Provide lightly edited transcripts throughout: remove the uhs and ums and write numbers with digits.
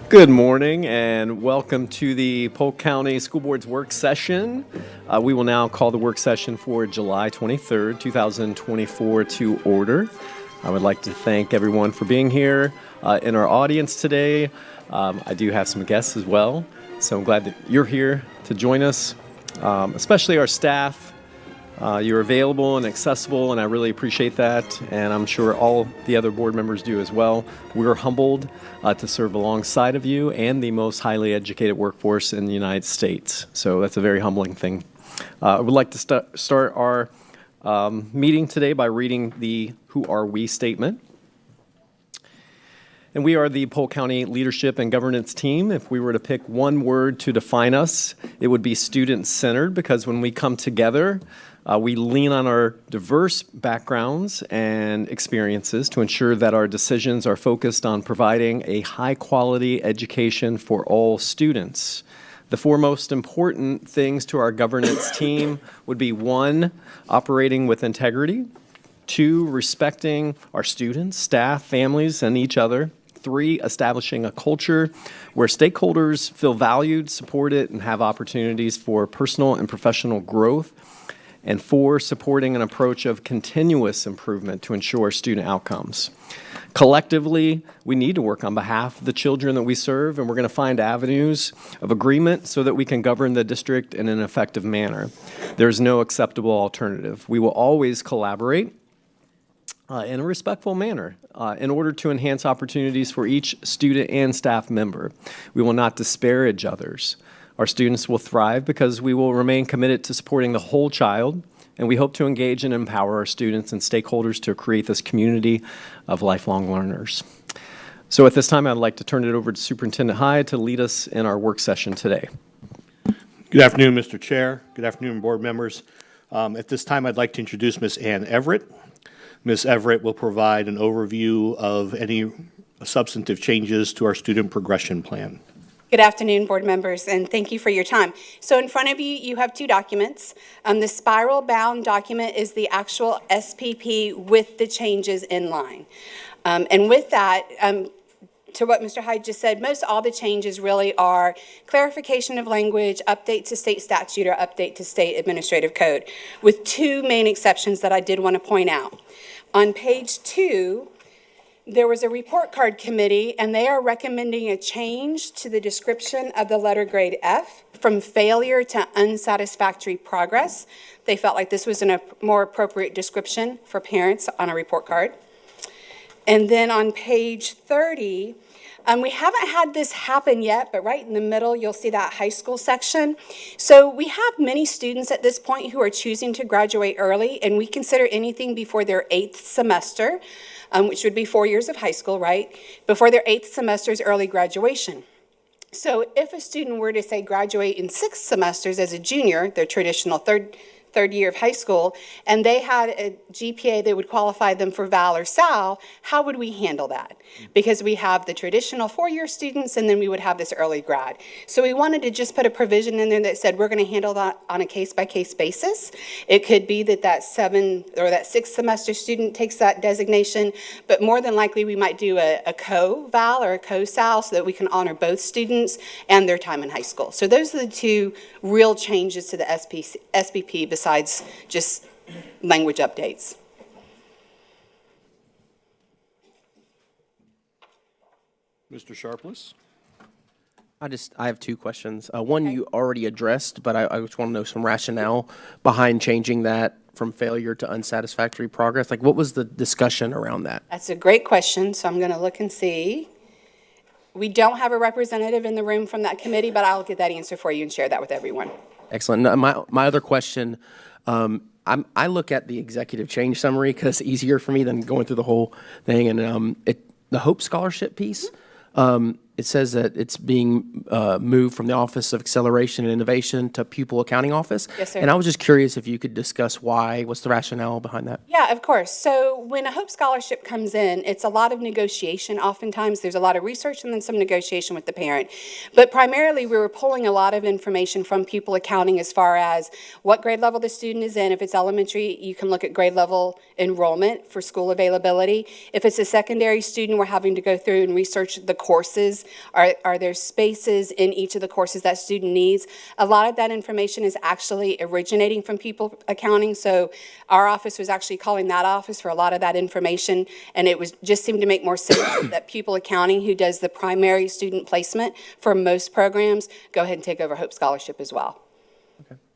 Good morning and welcome to the Polk County School Board's work session. We will now call the work session for July 23rd, 2024 to order. I would like to thank everyone for being here in our audience today. I do have some guests as well, so I'm glad that you're here to join us, especially our staff. You're available and accessible, and I really appreciate that, and I'm sure all the other board members do as well. We're humbled to serve alongside of you and the most highly educated workforce in the United States, so that's a very humbling thing. I would like to start our meeting today by reading the Who Are We statement. And we are the Polk County Leadership and Governance Team. If we were to pick one word to define us, it would be student-centered, because when we come together, we lean on our diverse backgrounds and experiences to ensure that our decisions are focused on providing a high-quality education for all students. The four most important things to our governance team would be: 1, operating with integrity; 2, respecting our students, staff, families, and each other; 3, establishing a culture where stakeholders feel valued, supported, and have opportunities for personal and professional growth; and 4, supporting an approach of continuous improvement to ensure student outcomes. Collectively, we need to work on behalf of the children that we serve, and we're going to find avenues of agreement so that we can govern the district in an effective manner. There's no acceptable alternative. We will always collaborate in a respectful manner in order to enhance opportunities for each student and staff member. We will not disparage others. Our students will thrive because we will remain committed to supporting the whole child, and we hope to engage and empower our students and stakeholders to create this community of lifelong learners. So at this time, I'd like to turn it over to Superintendent Hyde to lead us in our work session today. Good afternoon, Mr. Chair. Good afternoon, board members. At this time, I'd like to introduce Ms. Ann Everett. Ms. Everett will provide an overview of any substantive changes to our student progression plan. Good afternoon, board members, and thank you for your time. So in front of you, you have two documents. The spiral-bound document is the actual SPP with the changes in line. And with that, to what Mr. Hyde just said, most all the changes really are clarification of language, update to state statute, or update to state administrative code, with two main exceptions that I did want to point out. On page 2, there was a report card committee, and they are recommending a change to the description of the letter grade F from failure to unsatisfactory progress. They felt like this was a more appropriate description for parents on a report card. And then on page 30, we haven't had this happen yet, but right in the middle, you'll see that high school section. So we have many students at this point who are choosing to graduate early, and we consider anything before their 8th semester, which would be 4 years of high school, right? Before their 8th semester's early graduation. So if a student were to say graduate in 6 semesters as a junior, their traditional third third year of high school, and they had a GPA that would qualify them for Val or Sal, how would we handle that? Because we have the traditional four-year students, and then we would have this early grad. So we wanted to just put a provision in there that said we're going to handle that on a case-by-case basis. It could be that that 7th or that 6th semester student takes that designation, but more than likely we might do a co-Val or a co-Sal so that we can honor both students and their time in high school. So those are the two real changes to the SPP besides just language updates. Mr. Sharpless? I have two questions. One you already addressed, but I just want to know some rationale behind changing that from failure to unsatisfactory progress. Like, what was the discussion around that? That's a great question, so I'm going to look and see. We don't have a representative in the room from that committee, but I'll get that answer for you and share that with everyone. Excellent. Now, my other question, I look at the executive change summary because it's easier for me than going through the whole thing. And the Hope Scholarship piece, it says that it's being moved from the Office of Acceleration and Innovation to Pupil Accounting Office. Yes, sir. And I was just curious if you could discuss why. What's the rationale behind that? Yeah, of course. So when a Hope Scholarship comes in, it's a lot of negotiation. Oftentimes, there's a lot of research and then some negotiation with the parent. But primarily, we were pulling a lot of information from Pupil Accounting as far as what grade level the student is in. If it's elementary, you can look at grade level enrollment for school availability. If it's a secondary student, we're having to go through and research the courses. Are there spaces in each of the courses that student needs? A lot of that information is actually originating from Pupil Accounting. So our office was actually calling that office for a lot of that information, and it was just seemed to make more sense that Pupil Accounting, who does the primary student placement for most programs, go ahead and take over Hope Scholarship as well.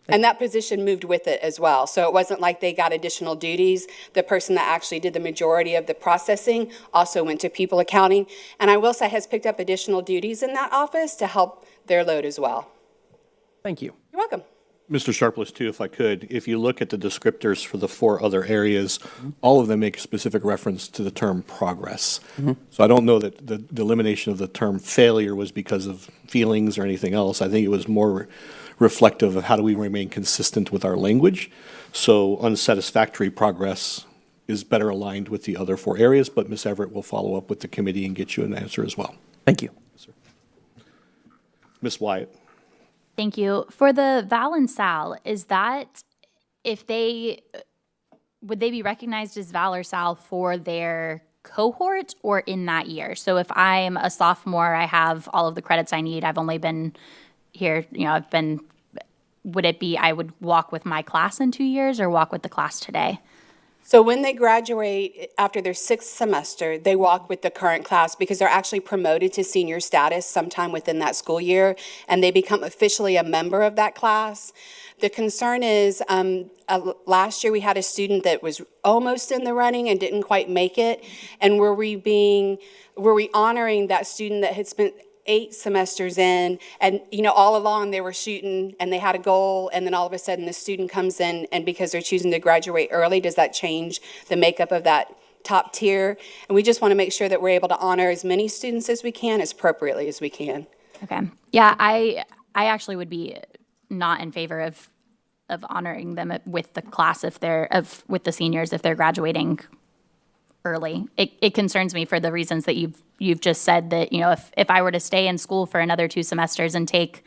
And that position moved with it as well. So it wasn't like they got additional duties. The person that actually did the majority of the processing also went to Pupil Accounting. And I will say has picked up additional duties in that office to help their load as well. Thank you. You're welcome. Mr. Sharpless, too, if I could, if you look at the descriptors for the 4 other areas, all of them make specific reference to the term progress. So I don't know that the elimination of the term failure was because of feelings or anything else. I think it was more reflective of how do we remain consistent with our language. So unsatisfactory progress is better aligned with the other 4 areas, but Ms. Everett will follow up with the committee and get you an answer as well. Thank you. Ms. Wyatt? Thank you. For the Val and Sal, is that would they be recognized as Val or Sal for their cohort or in that year? So if I'm a sophomore, I have all of the credits I need. I've only been here, would it be I would walk with my class in 2 years or walk with the class today? So when they graduate after their 6th semester, they walk with the current class because they're actually promoted to senior status sometime within that school year, and they become officially a member of that class. The concern is last year we had a student that was almost in the running and didn't quite make it, and were we honoring that student that had spent 8 semesters in, and all along they were shooting and they had a goal, and then all of a sudden the student comes in, and because they're choosing to graduate early, does that change the makeup of that top tier? And we just want to make sure that we're able to honor as many students as we can, as appropriately as we can. Okay. Yeah, I actually would be not in favor of honoring them with the class with the seniors if they're graduating early. It concerns me for the reasons that you've just said, that if I were to stay in school for another 2 semesters and take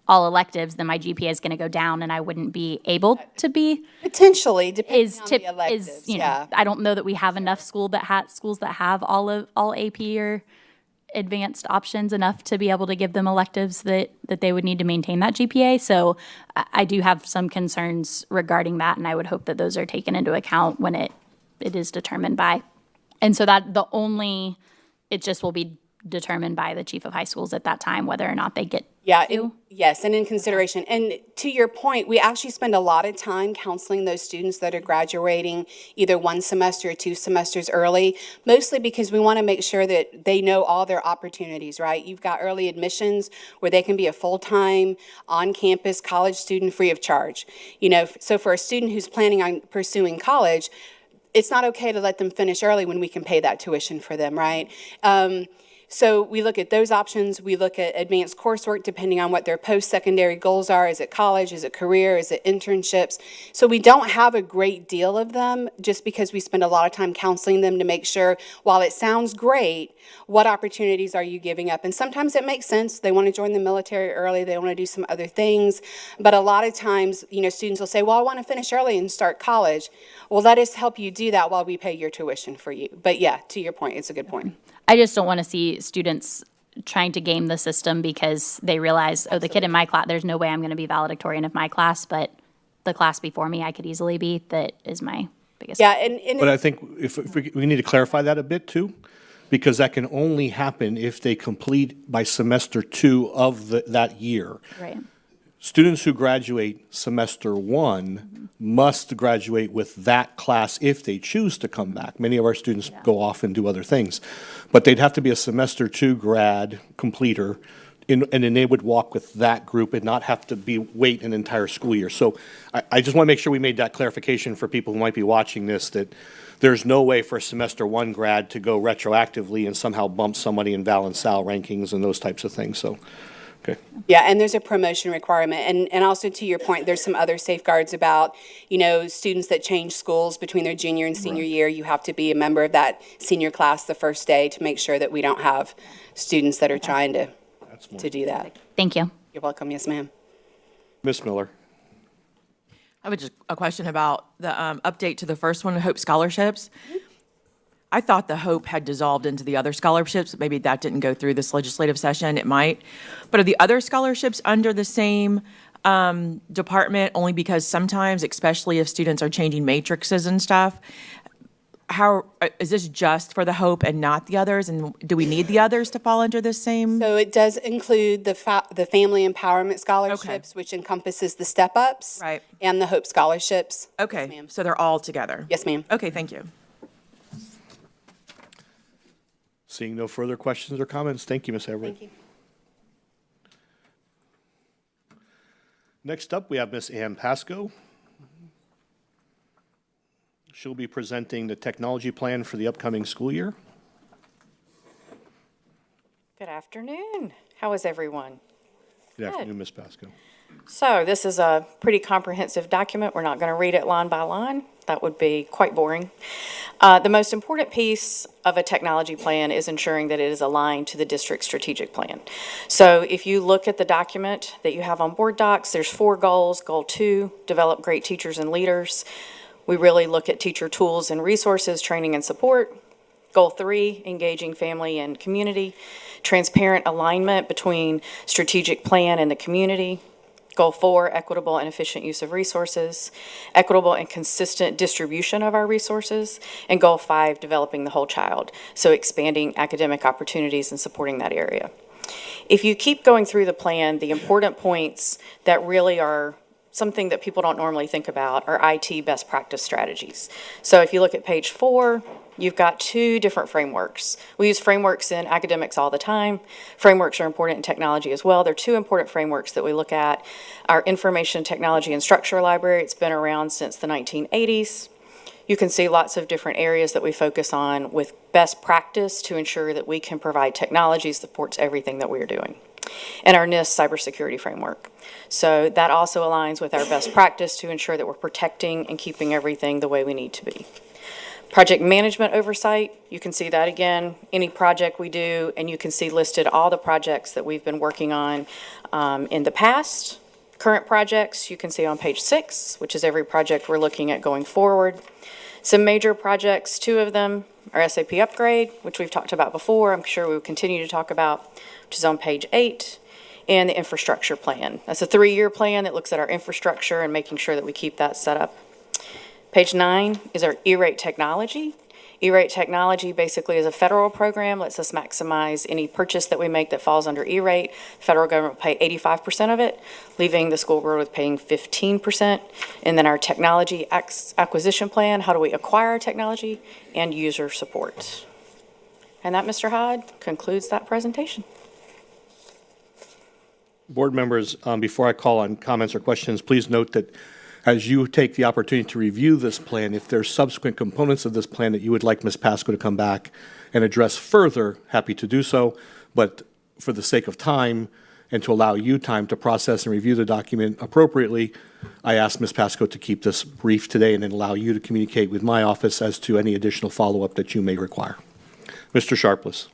all electives, then my GPA is going to go down and I wouldn't be able to be. Potentially, depending on the electives. I don't know that we have enough schools that have all AP or advanced options enough to be able to give them electives that they would need to maintain that GPA. So I do have some concerns regarding that, and I would hope that those are taken into account when it is determined by. And so it just will be determined by the chief of high schools at that time whether or not they get Yes, and in consideration. And to your point, we actually spend a lot of time counseling those students that are graduating either 1 semester or 2 semesters early, mostly because we want to make sure that they know all their opportunities, right? You've got early admissions where they can be a full-time, on-campus college student free of charge. So for a student who's planning on pursuing college, it's not okay to let them finish early when we can pay that tuition for them, right? So we look at those options. We look at advanced coursework depending on what their post-secondary goals are. Is it college? Is it career? Is it internships? So we don't have a great deal of them just because we spend a lot of time counseling them to make sure, while it sounds great, what opportunities are you giving up? And sometimes it makes sense. They want to join the military early. They want to do some other things. But a lot of times, students will say, well, I want to finish early and start college. Well, let us help you do that while we pay your tuition for you. But yeah, to your point, it's a good point. I just don't want to see students trying to game the system because they realize, oh, the kid in my class, there's no way I'm going to be valedictorian of my class, but the class before me I could easily be. That is my biggest. Yeah, and But I think if we need to clarify that a bit too, because that can only happen if they complete by semester 2 of that year. Right. Students who graduate semester 1 must graduate with that class if they choose to come back. Many of our students go off and do other things. But they'd have to be a semester 2 grad completer, and then they would walk with that group and not have to wait an entire school year. So I just want to make sure we made that clarification for people who might be watching this, that there's no way for a semester 1 grad to go retroactively and somehow bump somebody in Val and Sal rankings and those types of things. So, okay. yeah, and there's a promotion requirement. And also to your point, there's some other safeguards about, students that change schools between their junior and senior year. You have to be a member of that senior class the first day to make sure that we don't have students that are trying to do that. Thank you. You're welcome. Yes, ma'am. Ms. Miller. I have just a question about the update to the first one, Hope Scholarships. I thought the Hope had dissolved into the other scholarships. Maybe that didn't go through this legislative session. It might. But are the other scholarships under the same department? Only because sometimes, especially if students are changing matrices and stuff, how is this just for the Hope and not the others? And do we need the others to fall under the same? So it does include the Family Empowerment Scholarships, which encompasses the step-ups. Right. And the Hope Scholarships. Yes, Okay, ma'am. so they're all together? Yes, ma'am. Okay, thank you. Seeing no further questions or comments, thank you, Ms. Everett. Thank you. Next up, we have Ms. Ann Pasco. She'll be presenting the technology plan for the upcoming school year. Good afternoon. How is everyone? Good afternoon, Ms. Pasco. So this is a pretty comprehensive document. We're not going to read it line by line. That would be quite boring. The most important piece of a technology plan is ensuring that it is aligned to the district's strategic plan. So if you look at the document that you have on board docs, there's 4 goals. Goal 2, develop great teachers and leaders. We really look at teacher tools and resources, training and support. Goal 3, engaging family and community. Transparent alignment between strategic plan and the community. Goal 4, equitable and efficient use of resources, equitable and consistent distribution of our resources, and Goal 5, developing the whole child, so expanding academic opportunities and supporting that area. If you keep going through the plan, the important points that really are something that people don't normally think about are IT best practice strategies. So if you look at page 4, you've got 2 different frameworks. We use frameworks in academics all the time. Frameworks are important in technology as well. There are 2 important frameworks that we look at. Our Information Technology and Structure Library, it's been around since the 1980s. You can see lots of different areas that we focus on with best practice to ensure that we can provide technology that supports everything that we're doing. And our NIST cybersecurity framework. So that also aligns with our best practice to ensure that we're protecting and keeping everything the way we need to be. Project management oversight, you can see that again, any project we do, and you can see listed all the projects that we've been working on in the past. Current projects, you can see on page 6, which is every project we're looking at going forward. Some major projects, 2 of them are SAP upgrade, which we've talked about before. I'm sure we will continue to talk about, which is on page 8, and the infrastructure plan. That's a 3-year plan that looks at our infrastructure and making sure that we keep that set up. Page 9 is our E-rate technology. E-rate technology basically is a federal program, lets us maximize any purchase that we make that falls under E-rate. The federal government will pay 85% of it, leaving the school board with paying 15%. And then our technology acquisition plan, how do we acquire our technology, and user support. And that, Mr. Hyde, concludes that presentation. Board members, before I call on comments or questions, please note that As you take the opportunity to review this plan, if there's subsequent components of this plan that you would like Ms. Pasco to come back and address further, happy to do so. But for the sake of time and to allow you time to process and review the document appropriately, I asked Ms. Pasco to keep this brief today and then allow you to communicate with my office as to any additional follow-up that you may require. Mr. Sharpless.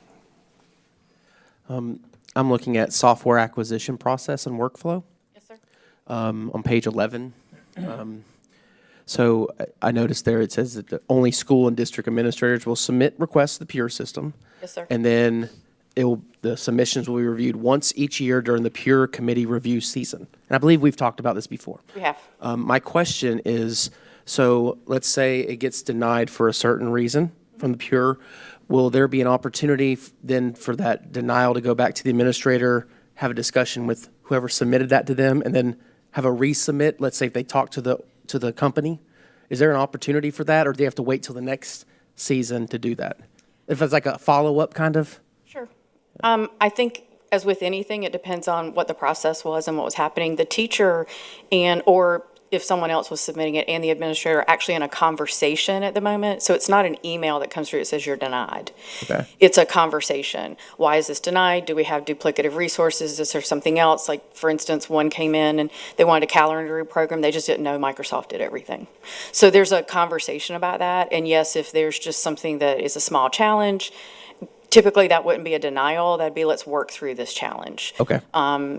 I'm looking at software acquisition process and workflow. Yes, sir. On page 11. So I noticed there it says that only school and district administrators will submit requests to the Pure system. Yes, sir. And then the submissions will be reviewed once each year during the Pure committee review season. And I believe we've talked about this before. We have. My question is, so let's say it gets denied for a certain reason from the Pure, will there be an opportunity then for that denial to go back to the administrator, have a discussion with whoever submitted that to them, and then have a resubmit? Let's say if they talk to the company, is there an opportunity for that, or do they have to wait till the next season to do that? If it's like a follow-up kind of? Sure. I think, as with anything, it depends on what the process was and what was happening. The teacher or if someone else was submitting it and the administrator are actually in a conversation at the moment. So it's not an email that comes through that says you're denied. Okay. It's a conversation. Why is this denied? Do we have duplicative resources? Is there something else? Like, for instance, one came in and they wanted a calendar program. They just didn't know Microsoft did everything. So there's a conversation about that. And yes, if there's just something that is a small challenge, typically that wouldn't be a denial. That'd be, let's work through this challenge. Okay.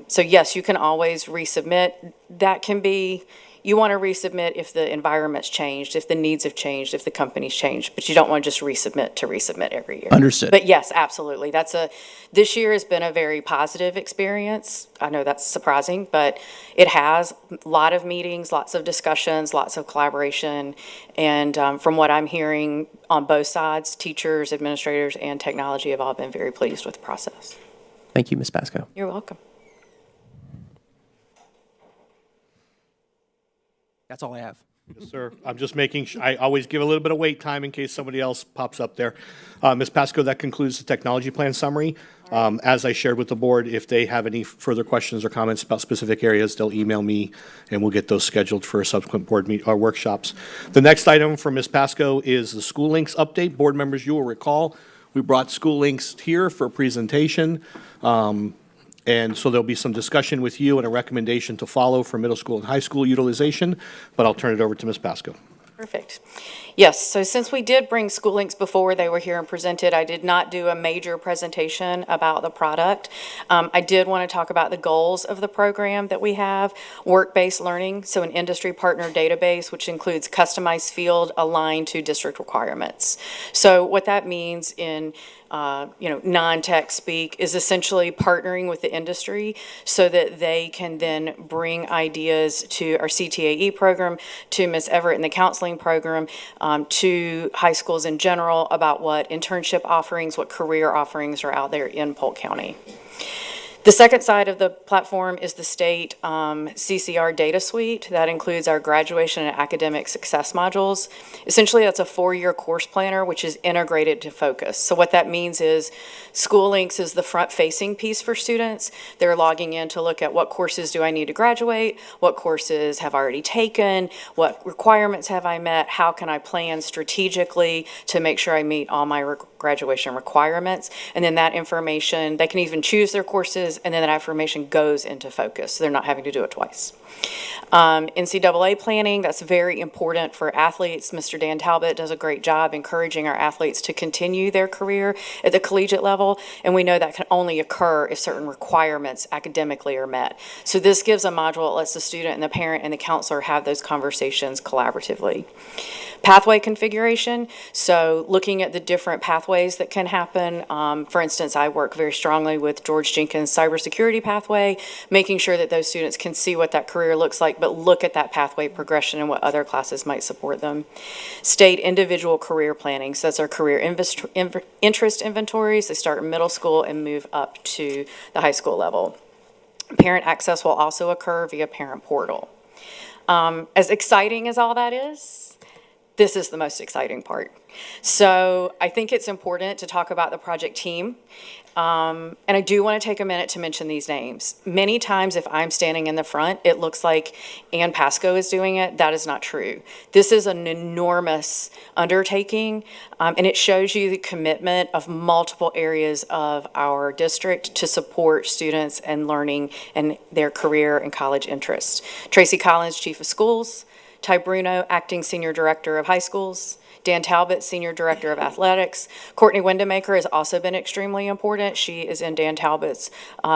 So yes, you can always resubmit. That can be, you want to resubmit if the environment's changed, if the needs have changed, if the company's changed, but you don't want to just resubmit to resubmit every year. Understood. But yes, absolutely. This year has been a very positive experience. I know that's surprising, but it has. A lot of meetings, lots of discussions, lots of collaboration. And from what I'm hearing on both sides, teachers, administrators, and technology have all been very pleased with the process. Thank you, Ms. Pasco. You're welcome. That's all I have. Yes, sir. I'm just making, I always give a little bit of wait time in case somebody else pops up there. Ms. Pasco, that concludes the technology plan summary. As I shared with the board, if they have any further questions or comments about specific areas, they'll email me, and we'll get those scheduled for subsequent board workshops. The next item from Ms. Pasco is the School Links update. Board members, you will recall, we brought School Links here for a presentation. And so there'll be some discussion with you and a recommendation to follow for middle school and high school utilization, but I'll turn it over to Ms. Pasco. Perfect. Yes, so since we did bring School Links before they were here and presented, I did not do a major presentation about the product. I did want to talk about the goals of the program that we have. Work-based learning, so an industry partner database, which includes customized field aligned to district requirements. So what that means in non-tech speak is essentially partnering with the industry so that they can then bring ideas to our CTAE program, to Ms. Everett and the counseling program, to high schools in general about what internship offerings, what career offerings are out there in Polk County. The second side of the platform is the state CCR data suite. That includes our graduation and academic success modules. Essentially, that's a 4-year course planner, which is integrated to Focus. So what that means is School Links is the front-facing piece for students. They're logging in to look at what courses do I need to graduate, what courses have I already taken, what requirements have I met, how can I plan strategically to make sure I meet all my graduation requirements. And then that information, they can even choose their courses, and then that information goes into Focus. So they're not having to do it twice. NCAA planning, that's very important for athletes. Mr. Dan Talbot does a great job encouraging our athletes to continue their career at the collegiate level, and we know that can only occur if certain requirements academically are met. So this gives a module that lets the student and the parent and the counselor have those conversations collaboratively. Pathway configuration, so looking at the different pathways that can happen. For instance, I work very strongly with George Jenkins' cybersecurity pathway, making sure that those students can see what that career looks like, but look at that pathway progression and what other classes might support them. State individual career planning, so that's our career interest inventories. They start in middle school and move up to the high school level. Parent access will also occur via parent portal. As exciting as all that is, this is the most exciting part. So I think it's important to talk about the project team. And I do want to take a minute to mention these names. Many times if I'm standing in the front, it looks like Ann Pasco is doing it. That is not true. This is an enormous undertaking, and it shows you the commitment of multiple areas of our district to support students and learning and their career and college interests. Tracy Collins, Chief of Schools, Ty Bruno, Acting Senior Director of High Schools, Dan Talbot, Senior Director of Athletics. Courtney Windemaker has also been extremely important. She is in Dan Talbot's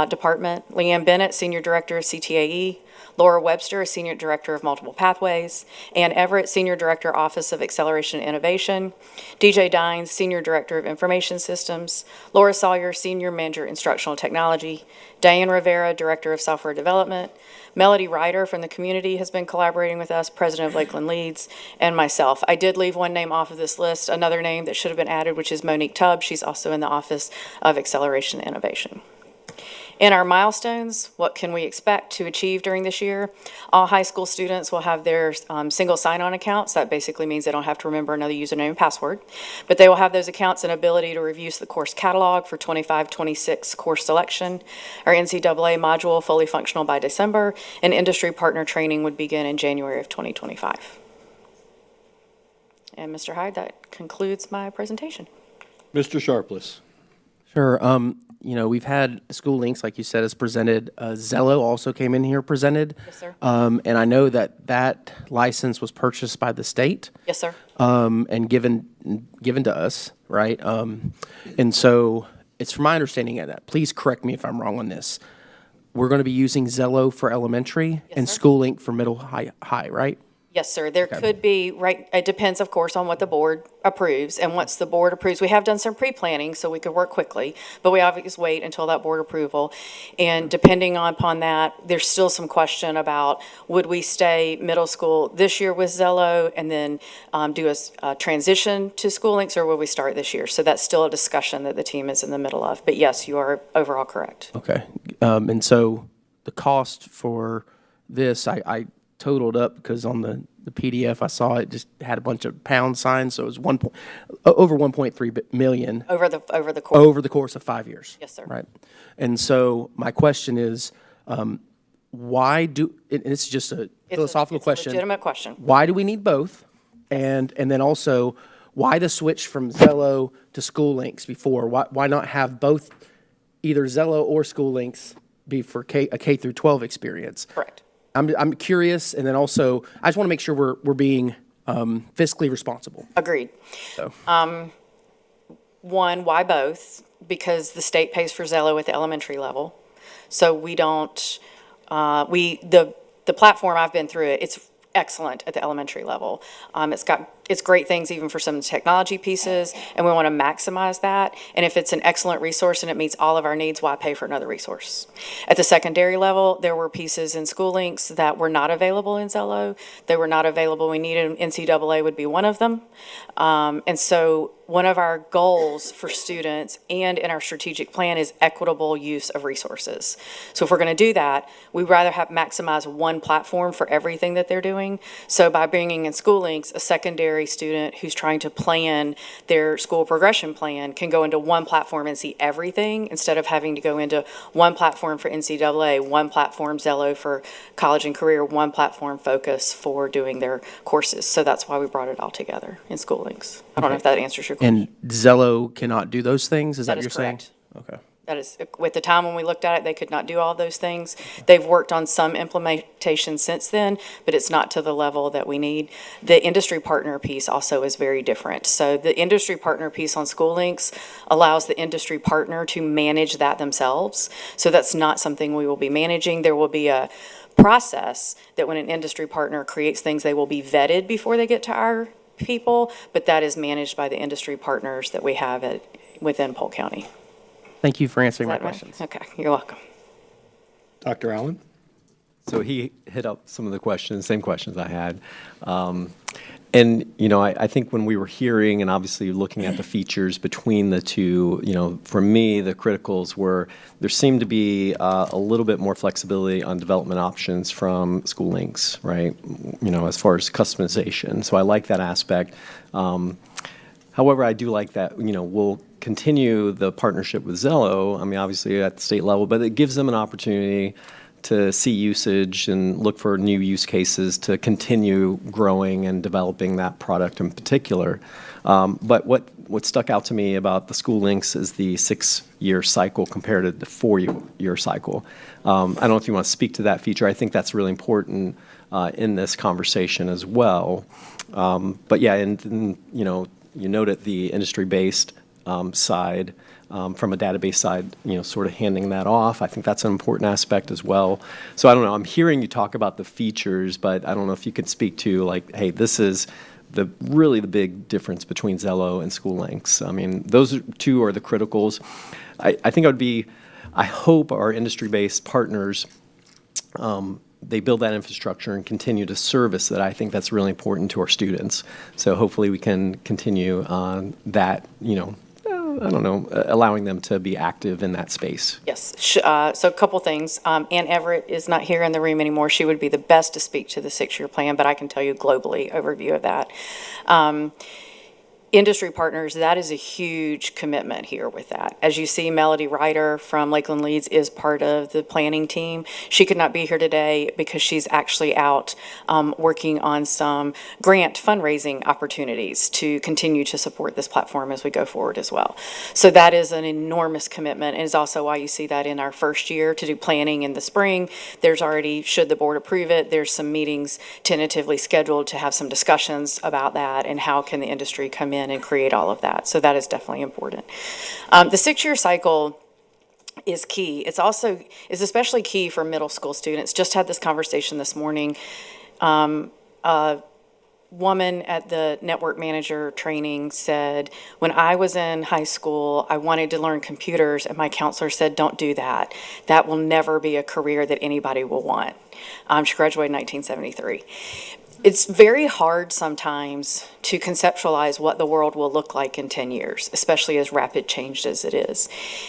department. Leanne Bennett, Senior Director of CTAE. Laura Webster, Senior Director of Multiple Pathways. Ann Everett, Senior Director, Office of Acceleration and Innovation. DJ Dines, Senior Director of Information Systems. Laura Sawyer, Senior Manager, Instructional Technology. Diane Rivera, Director of Software Development. Melody Ryder from the community has been collaborating with us, President of Lakeland Leads, and myself. I did leave one name off of this list, another name that should have been added, which is Monique Tubbs. She's also in the Office of Acceleration and Innovation. In our milestones, what can we expect to achieve during this year? All high school students will have their single sign-on accounts. That basically means they don't have to remember another username and password. But they will have those accounts and ability to review the course catalog for 25-26 course selection. Our NCAA module fully functional by December, and industry partner training would begin in January of 2025. And Mr. Hyde, that concludes my presentation. Mr. Sharpless. Sure. We've had School Links, like you said, is presented. Zello also came in here presented. Yes, sir. And I know that license was purchased by the state. Yes, sir. And given to us, right? And so it's from my understanding of that. Please correct me if I'm wrong on this. We're going to be using Zello for elementary and sir. School Link for middle high, right? Yes, sir. There could be, right, it depends, of course, on what the board approves. And once the board approves, we have done some pre-planning so we could work quickly, but we obviously wait until that board approval. And depending upon that, there's still some question about would we stay middle school this year with Zello and then do a transition to School Links, or will we start this year? So that's still a discussion that the team is in the middle of. But yes, you are overall correct. Okay. And so the cost for this, I totaled up because on the PDF I saw it just had a bunch of pound signs, so it was over 1.3 million Over the course. over the course of 5 years. Yes, sir. Right. And so my question is, why do? And it's just a philosophical question. It's a legitimate question. Why do we need both? And then also, why the switch from Zello to School Links before? Why not have both, either Zello or School Links, be for a K through 12 experience? Correct. I'm curious, and then also, I just want to make sure we're being fiscally responsible. Agreed. So. One, why both? Because the state pays for Zello at the elementary level. So we don't, the platform, I've been through it, it's excellent at the elementary level. It's great things even for some technology pieces, and we want to maximize that. And if it's an excellent resource and it meets all of our needs, why pay for another resource? At the secondary level, there were pieces in School Links that were not available in Zello. They were not available. We needed, NCAA would be one of them. And so one of our goals for students and in our strategic plan is equitable use of resources. So if we're going to do that, we'd rather maximize one platform for everything that they're doing. So by bringing in School Links, a secondary student who's trying to plan their school progression plan can go into one platform and see everything instead of having to go into one platform for NCAA, one platform Zello for college and career, one platform Focus for doing their courses. So that's why we brought it all together in School Links. I don't know if that answers your question. And Zello cannot do those things? Is that That what is you're saying? correct. Okay. That is, with the time when we looked at it, they could not do all those things. They've worked on some implementation since then, but it's not to the level that we need. The industry partner piece also is very different. So the industry partner piece on School Links allows the industry partner to manage that themselves. So that's not something we will be managing. There will be a process that when an industry partner creates things, they will be vetted before they get to our people, but that is managed by the industry partners that we have within Polk County. Thank you for answering my Is that right? questions. Okay, you're welcome. Dr. Allen? So he hit up some of the questions, same questions I had. And, I think when we were hearing and obviously looking at the features between the two, for me, the criticals were, there seemed to be a little bit more flexibility on development options from School Links, right? As far as customization. So I like that aspect. However, I do like that, we'll continue the partnership with Zello, obviously at the state level, but it gives them an opportunity to see usage and look for new use cases to continue growing and developing that product in particular. But what stuck out to me about the School Links is the 6-year cycle compared to the 4-year cycle. I don't know if you want to speak to that feature. I think that's really important in this conversation as well. But yeah, and you noted the industry-based side, from a database side, sort of handing that off. I think that's an important aspect as well. So I don't know, I'm hearing you talk about the features, but I don't know if you could speak to like, hey, this is really the big difference between Zello and School Links. Those two are the criticals. I think I hope our industry-based partners, they build that infrastructure and continue to service that. I think that's really important to our students. So hopefully we can continue on that, allowing them to be active in that space. Yes, so a couple things. Ann Everett is not here in the room anymore. She would be the best to speak to the 6-year plan, but I can tell you globally overview of that. Industry partners, that is a huge commitment here with that. As you see, Melody Ryder from Lakeland Leads is part of the planning team. She could not be here today because she's actually out working on some grant fundraising opportunities to continue to support this platform as we go forward as well. So that is an enormous commitment, and is also why you see that in our first year to do planning in the spring. There's already, should the board approve it, there's some meetings tentatively scheduled to have some discussions about that and how can the industry come in and create all of that. So that is definitely important. The 6-year cycle is key. It's especially key for middle school students. Just had this conversation this morning. A woman at the network manager training said, when I was in high school, I wanted to learn computers, and my counselor said, don't do that. That will never be a career that anybody will want. She graduated in 1973. It's very hard sometimes to conceptualize what the world will look like in 10 years, especially as rapid changed as it is.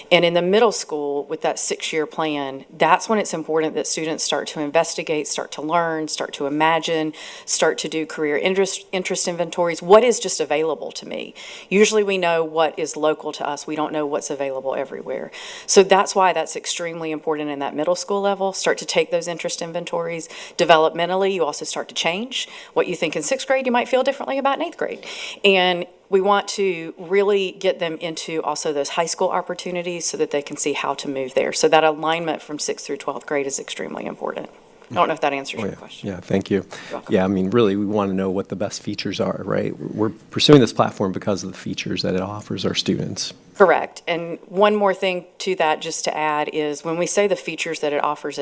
And in the middle school, with that 6-year plan, that's when it's important that students start to investigate, start to learn, start to imagine, start to do career interest inventories. What is just available to me? Usually we know what is local to us. We don't know what's available everywhere. So that's why that's extremely important in that middle school level. Start to take those interest inventories. Developmentally, you also start to change. What you think in 6th grade, you might feel differently about in 8th grade. And we want to really get them into also those high school opportunities so that they can see how to move there. So that alignment from 6th through 12th grade is extremely important. I don't know if that answers your question. Yeah, thank you. You're welcome. Yeah, really, we want to know what the best features are, right? We're pursuing this platform because of the features that it offers our students. Correct. And one more thing to that, just to add, is when we say the features that it offers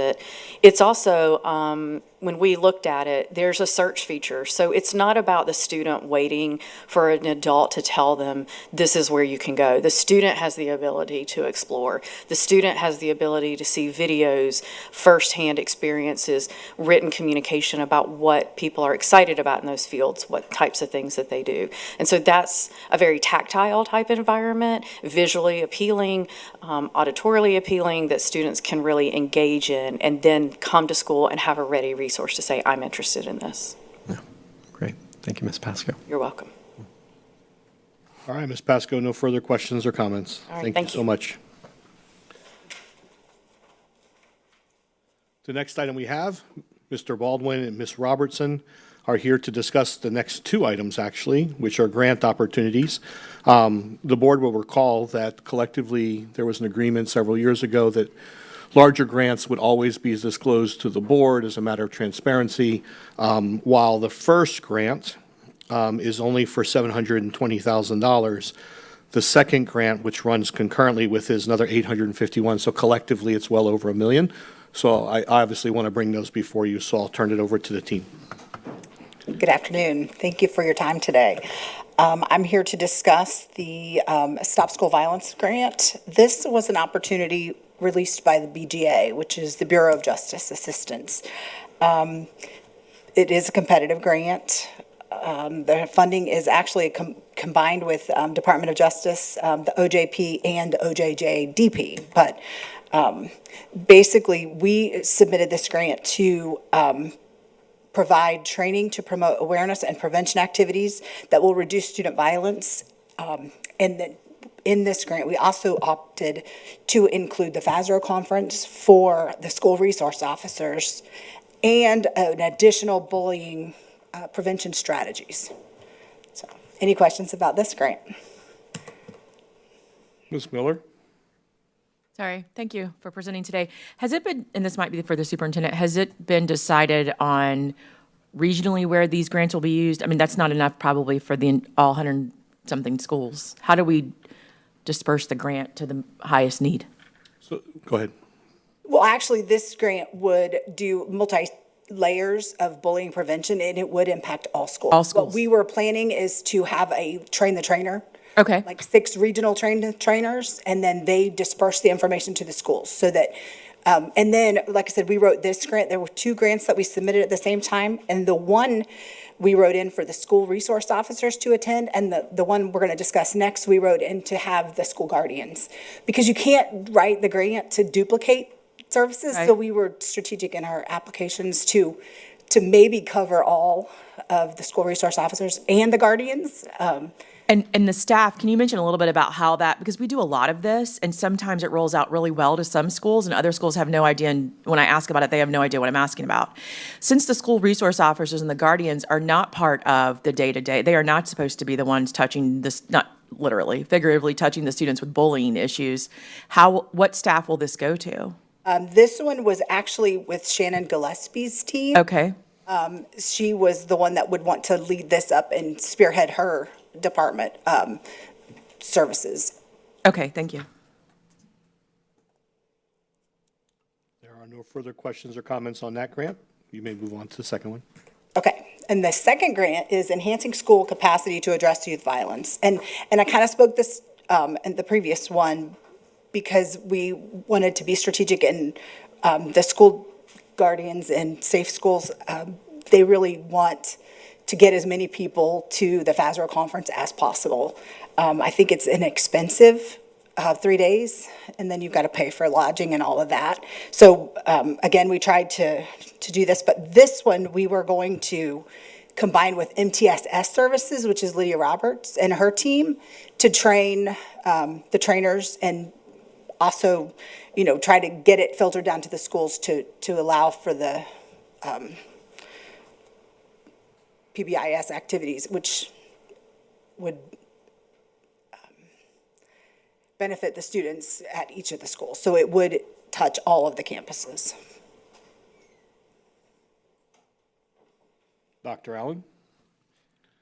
it's also, when we looked at it, there's a search feature. So it's not about the student waiting for an adult to tell them this is where you can go. The student has the ability to explore. The student has the ability to see videos, firsthand experiences, written communication about what people are excited about in those fields, what types of things that they do. And so that's a very tactile type environment, visually appealing, auditorily appealing, that students can really engage in and then come to school and have a ready resource to say, I'm interested in this. Yeah, great. Thank you, Ms. Pasco. You're welcome. All right, Ms. Pasco, no further questions or comments. All right, Thank you thank so you. much. The next item we have, Mr. Baldwin and Ms. Robertson are here to discuss the next 2 items, actually, which are grant opportunities. The board will recall that collectively, there was an agreement several years ago that larger grants would always be disclosed to the board as a matter of transparency, while the first grant is only for $720,000. The second grant, which runs concurrently with, is another $851,000, so collectively, it's well over $1 million. So I obviously want to bring those before you, so I'll turn it over to the team. Good afternoon. Thank you for your time today. I'm here to discuss the Stop School Violence Grant. This was an opportunity released by the BGA, which is the Bureau of Justice Assistance. It is a competitive grant. the funding is actually combined with Department of Justice, the OJP, and OJJDP. But basically, we submitted this grant to provide training to promote awareness and prevention activities that will reduce student violence. And then in this grant, we also opted to include the FASRO conference for the school resource officers and an additional bullying prevention strategies. So, any questions about this grant? Ms. Miller? Sorry, thank you for presenting today. Has it been, and this might be for the superintendent, has it been decided on regionally where these grants will be used? I mean, that's not enough probably for the all 100-something schools. How do we disperse the grant to the highest need? So, go ahead. Well, actually, this grant would do multi-layers of bullying prevention, and it would impact all schools. All schools. What we were planning is to have a train the trainer. Okay. Like 6 regional trainers, and then they disperse the information to the schools so that, and then, like I said, we wrote this grant. There were 2 grants that we submitted at the same time, and the one we wrote in for the school resource officers to attend, and the one we're going to discuss next, we wrote in to have the school guardians. Because you can't write the grant to duplicate services, so Right. we were strategic in our applications to maybe cover all of the school resource officers and the guardians. And the staff, can you mention a little bit about how that, because we do a lot of this, and sometimes it rolls out really well to some schools, and other schools have no idea, and when I ask about it, they have no idea what I'm asking about. Since the school resource officers and the guardians are not part of the day-to-day, they are not supposed to be the ones touching this, not literally, figuratively touching the students with bullying issues, what staff will this go to? This one was actually with Shannon Gillespie's team. Okay, She was the one that would want to lead this up and spearhead her department services. okay, thank you. There are no further questions or comments on that grant. You may move on to the second one. Okay, and the second grant is enhancing school capacity to address youth violence. And I kind of spoke this in the previous one because we wanted to be strategic in the school guardians and safe schools. They really want to get as many people to the FASRO conference as possible. I think it's inexpensive, 3 days, and then you've got to pay for lodging and all of that. So again, we tried to do this, but this one we were going to combine with MTSS services, which is Lydia Roberts and her team, to train the trainers and also, try to get it filtered down to the schools to allow for the PBIS activities, which would benefit the students at each of the schools. So it would touch all of the campuses. Dr. Allen?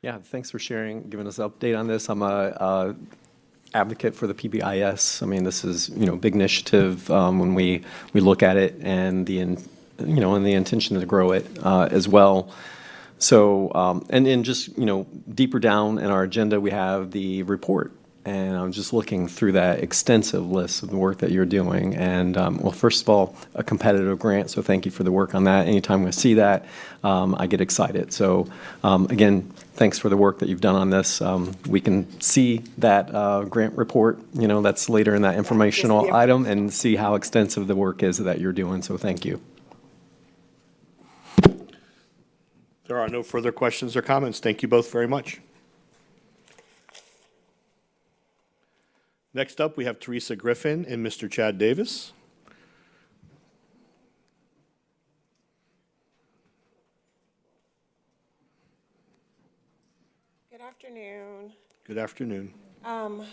Yeah, thanks for sharing, giving us an update on this. I'm a advocate for the PBIS. I mean, this is, a big initiative when we look at it and and the intention to grow it as well. So, and then just, deeper down in our agenda, we have the report. And I'm just looking through that extensive list of the work that you're doing. And, well, first of all, a competitive grant, so thank you for the work on that. Anytime I see that, I get excited. So, again, thanks for the work that you've done on this. We can see that grant report, that's later in that informational item, and see how extensive the work is that you're doing, so thank you. There are no further questions or comments. Thank you both very much. Next up, we have Teresa Griffin and Mr. Chad Davis. Good afternoon. Good afternoon. I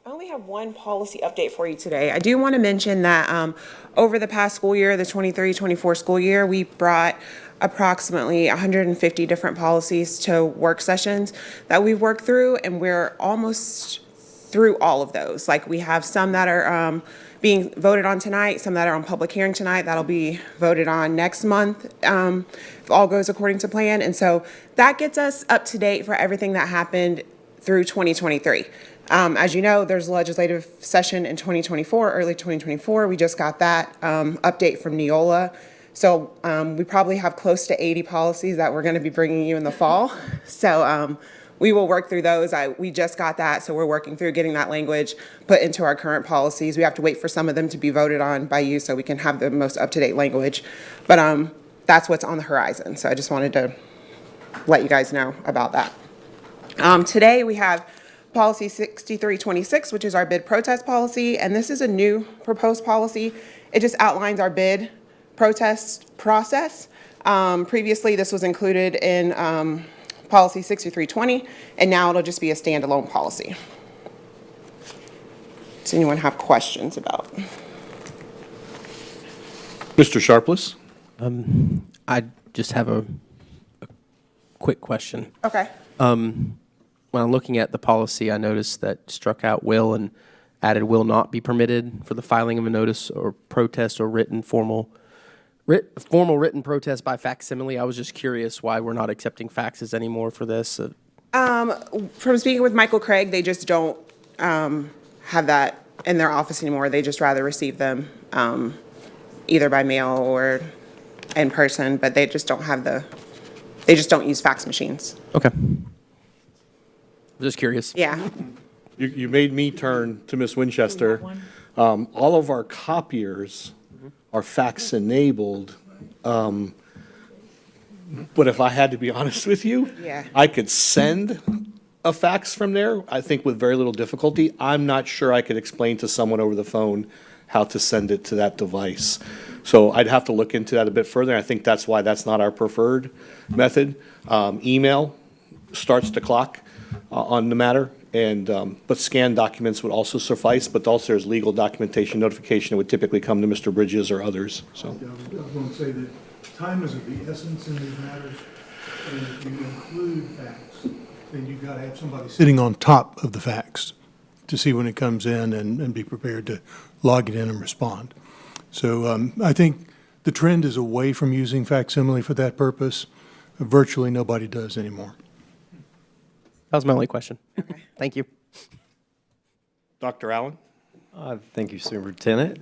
only have one policy update for you today. I do want to mention that over the past school year, the 23-24 school year, we brought approximately 150 different policies to work sessions that we've worked through, and we're almost through all of those. Like, we have some that are being voted on tonight, some that are on public hearing tonight, that'll be voted on next month, if all goes according to plan. And so that gets us up to date for everything that happened through 2023. As you know, there's a legislative session in 2024, early 2024. We just got that update from Neola. So we probably have close to 80 policies that we're going to be bringing you in the fall. So we will work through those. We just got that, so we're working through getting that language put into our current policies. We have to wait for some of them to be voted on by you so we can have the most up-to-date language. But that's what's on the horizon. So I just wanted to let you guys know about that. Today we have policy 6326, which is our bid protest policy, and this is a new proposed policy. It just outlines our bid protest process. Previously, this was included in policy 6320, and now it'll just be a standalone policy. Does anyone have questions about? Mr. Sharpless? I just have a quick question. Okay. When I'm looking at the policy, I noticed that struck out will and added will not be permitted for the filing of a notice or protest or formal written protest by facsimile. I was just curious why we're not accepting faxes anymore for this. From speaking with Michael Craig, they just don't have that in their office anymore. They just rather receive them either by mail or in person, but they just don't have they just don't use fax machines. Okay. Just curious. Yeah. You made me turn to Ms. Winchester. All of our copiers are fax-enabled. But if I had to be honest with you, Yeah. I could send a fax from there, I think with very little difficulty. I'm not sure I could explain to someone over the phone how to send it to that device. So I'd have to look into that a bit further. I think that's why that's not our preferred method. Email starts the clock on the matter, but scanned documents would also suffice, but also there's legal documentation notification that would typically come to Mr. Bridges or others, so. I was going to say that time is of the essence in these matters, and if you include facts, then you've got to have somebody sitting on top of the facts to see when it comes in and be prepared to log it in and respond. So I think the trend is away from using facsimile for that purpose. Virtually nobody does anymore. That was my only question. Thank you. Dr. Allen? Thank you, Superintendent.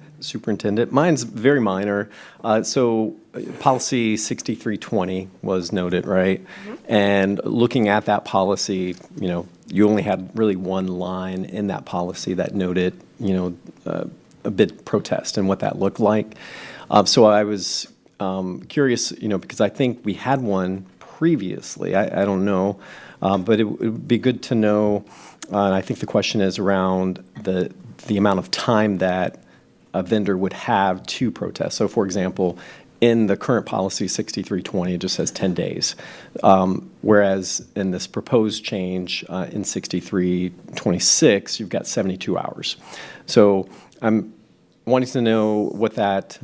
Mine's very minor. Policy 6320 was noted, right? And looking at that policy, you only had really one line in that policy that noted, a bid protest and what that looked like. So I was curious, because I think we had one previously. I don't know, but it would be good to know. And I think the question is around the amount of time that a vendor would have to protest. So, for example, in the current policy 6320, it just says 10 days, whereas in this proposed change in 6326, you've got 72 hours. So I'm wanting to know what that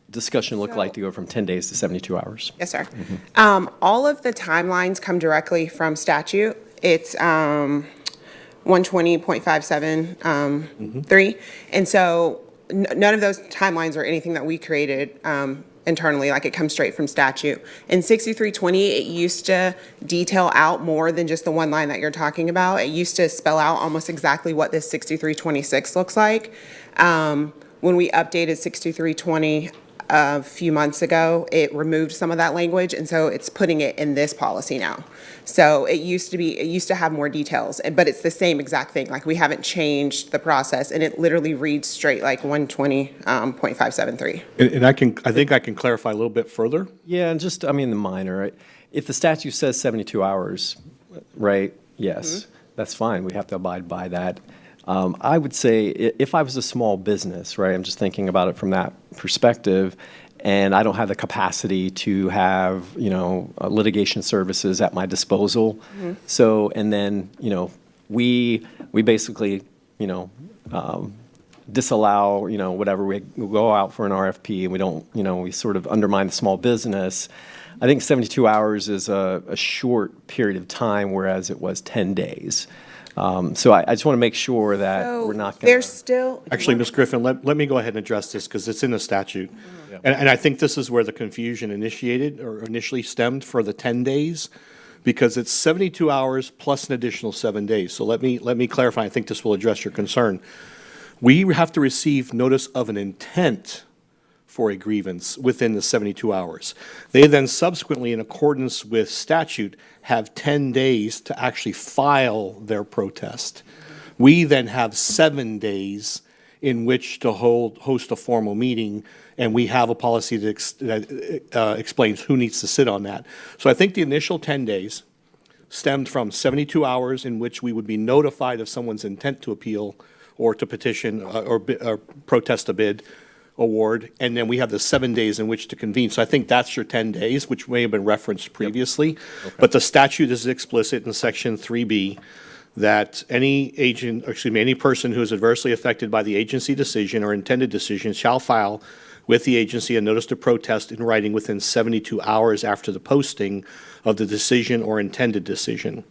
discussion looked like to go from 10 days to 72 hours. Yes, sir. All of the timelines come directly from statute. It's 120.573. And so none of those timelines are anything that we created internally, like it comes straight from statute. In 6320, it used to detail out more than just the one line that you're talking about. It used to spell out almost exactly what this 6326 looks like. When we updated 6320 a few months ago, it removed some of that language, and so it's putting it in this policy now. So it used to have more details, but it's the same exact thing. Like, we haven't changed the process, and it literally reads straight like 120.573. And I think I can clarify a little bit further. Yeah, and just, the minor, right? If the statute says 72 hours, right, yes, that's fine. We have to abide by that. I would say if I was a small business, right, I'm just thinking about it from that perspective, and I don't have the capacity to have, litigation services at my disposal. So, and then, we basically, disallow, whatever, we go out for an RFP and we don't, we sort of undermine the small business. I think 72 hours is a short period of time, whereas it was 10 days. So I just want to make sure that we're not going to. There's still. Actually, Ms. Griffin, let me go ahead and address this because it's in the statute. And I think this is where the confusion initiated or initially stemmed for the 10 days, because it's 72 hours plus an additional 7 days. So let me clarify. I think this will address your concern. We have to receive notice of an intent for a grievance within the 72 hours. They then subsequently, in accordance with statute, have 10 days to actually file their protest. We then have 7 days in which to host a formal meeting, and we have a policy that explains who needs to sit on that. So I think the initial 10 days stemmed from 72 hours in which we would be notified of someone's intent to appeal or to petition or protest a bid award, and then we have the 7 days in which to convene. So I think that's your 10 days, which may have been referenced previously. But the statute is explicit in Section 3B that any person who is adversely affected by the agency decision or intended decision shall file with the agency a notice to protest in writing within 72 hours after the posting of the decision or intended decision.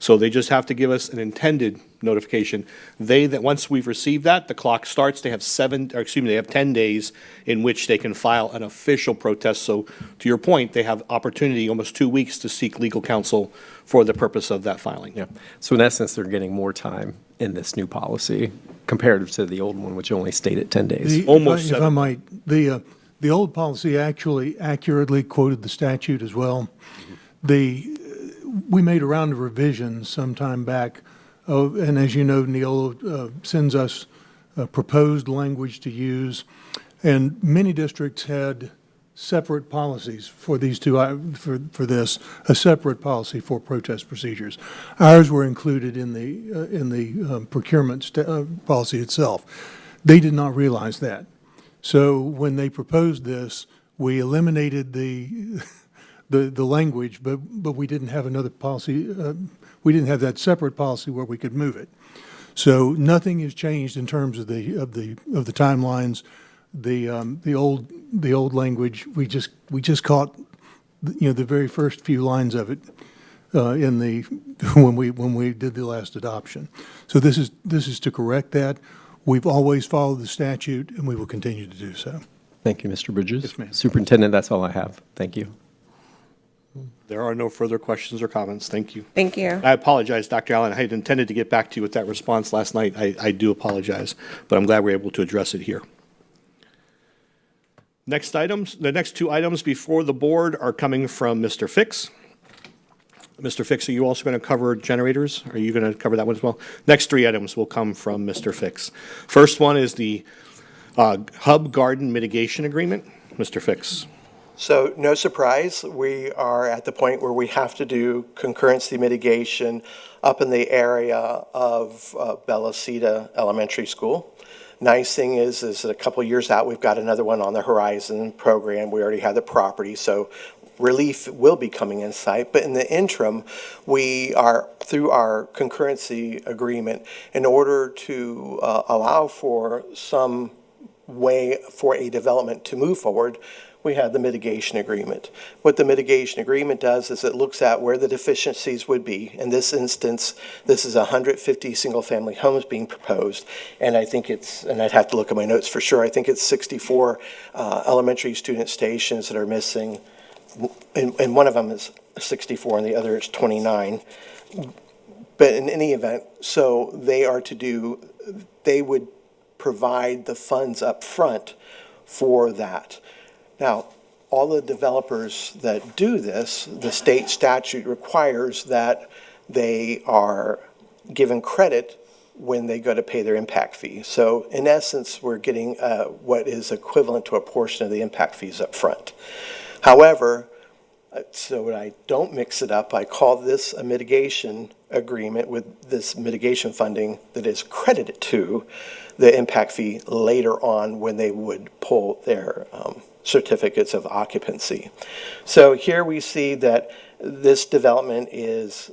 So they just have to give us an intended notification. Once we've received that, the clock starts. They have 10 days in which they can file an official protest. So to your point, they have opportunity, almost 2 weeks, to seek legal counsel for the purpose of that filing. Yeah. So in essence, they're getting more time in this new policy comparative to the old one, which only stated 10 days. Almost If I might, the old policy actually accurately quoted the statute as well. We made a round of revisions some time back, and as you know, Neola sends us proposed language to use, and many districts had separate policies for these two, for this, a separate policy for protest procedures. Ours were included in the procurement policy itself. They did not realize that. So when they proposed this, we eliminated the language, but we didn't have another policy. We didn't have that separate policy where we could move it. So nothing has changed in terms of the timelines. The old language, we just caught the very first few lines of it when we did the last adoption. So this is to correct that. We've always followed the statute, and we will continue to do so. Thank you, Mr. Bridges. Yes, ma'am. Superintendent, that's all I have. Thank you. There are no further questions or comments. Thank you. Thank you. I apologize, Dr. Allen. I had intended to get back to you with that response last night. I do apologize, but I'm glad we're able to address it here. The next two items before the board are coming from Mr. Fix. Mr. Fix, are you also going to cover generators? Are you going to cover that one as well? Next three items will come from Mr. Fix. First one is the Hub Garden Mitigation Agreement. Mr. Fix. So no surprise, we are at the point where we have to do concurrency mitigation up in the area of Bella Cita Elementary School. Nice thing is that a couple years out, we've got another one on the horizon program. We already have the property, so relief will be coming in sight. But in the interim, we are, through our concurrency agreement, in order to allow for some way for a development to move forward, we have the mitigation agreement. What the mitigation agreement does is it looks at where the deficiencies would be. In this instance, this is 150 single-family homes being proposed, and I think it's, and I'd have to look at my notes for sure, I think it's 64 elementary student stations that are missing, and one of them is 64 and the other is 29. But in any event, so they would provide the funds up front for that. Now, all the developers that do this, the state statute requires that they are given credit when they go to pay their impact fee. So in essence, we're getting what is equivalent to a portion of the impact fees up front. However, so when I don't mix it up, I call this a mitigation agreement with this mitigation funding that is credited to the impact fee later on when they would pull their certificates of occupancy. So here we see that this development is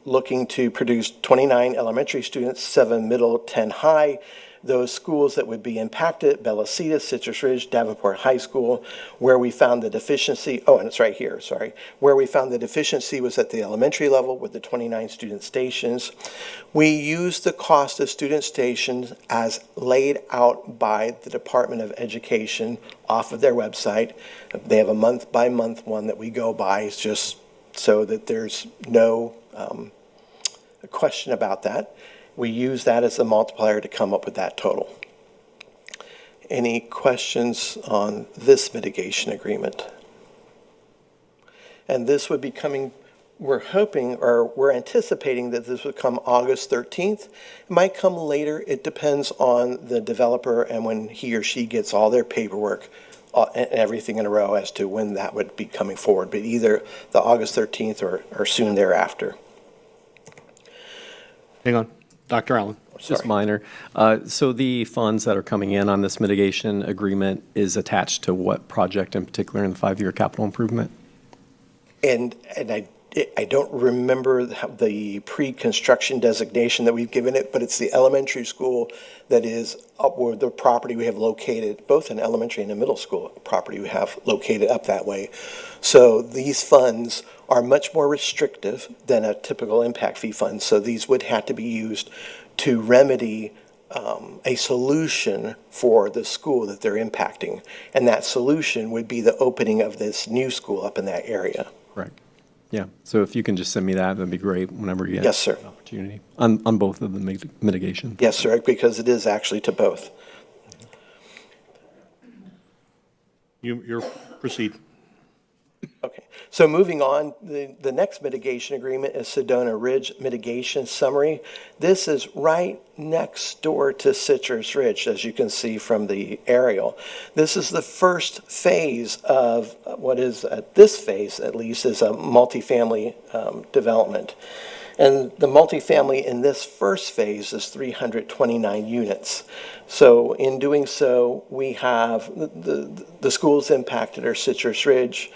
looking to produce 29 elementary students, 7 middle, 10 high. Those schools that would be impacted, Bella Cita, Citrus Ridge, Davenport High School, where we found the deficiency, oh, and it's right here, sorry. Where we found the deficiency was at the elementary level with the 29 student stations. We used the cost of student stations as laid out by the Department of Education off of their website. They have a month-by-month one that we go by, just so that there's no question about that. We use that as a multiplier to come up with that total. Any questions on this mitigation agreement? And this would be coming, we're hoping, or we're anticipating that this would come August 13th. It might come later. It depends on the developer and when he or she gets all their paperwork and everything in a row as to when that would be coming forward, but either the August 13th or soon thereafter. Hang on, Dr. Allen. Just Sorry. minor. So the funds that are coming in on this mitigation agreement is attached to what project in particular in the 5-year capital improvement? And I don't remember the pre-construction designation that we've given it, but it's the elementary school that is up where the property we have located, both an elementary and a middle school property we have located up that way. So these funds are much more restrictive than a typical impact fee fund. So these would have to be used to remedy a solution for the school that they're impacting. And that solution would be the opening of this new school up in that area. Right. Yeah. So if you can just send me that, that'd be great whenever you get Yes, sir. an opportunity on both of the mitigation. Yes, sir, because it is actually to both. You're proceed. Okay, so moving on, the next mitigation agreement is Sedona Ridge Mitigation Summary. This is right next door to Citrus Ridge, as you can see from the aerial. This is the first phase of what is, at this phase at least, is a multifamily development. And the multifamily in this first phase is 329 units. So in doing so, we have the schools impacted are Citrus Ridge,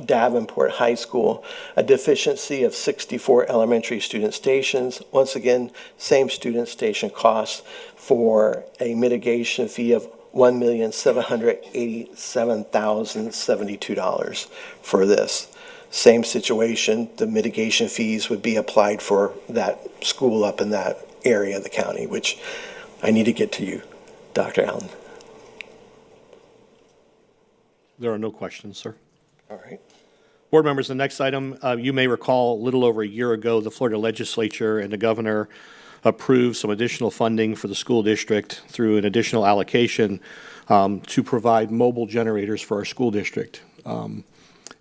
Davenport High School, a deficiency of 64 elementary student stations. Once again, same student station costs for a mitigation fee of $1,787,072 for this. Same situation, the mitigation fees would be applied for that school up in that area of the county, which I need to get to you, Dr. Allen. There are no questions, sir. All right. Board members, the next item, you may recall a little over a year ago, the Florida legislature and the governor approved some additional funding for the school district through an additional allocation to provide mobile generators for our school district.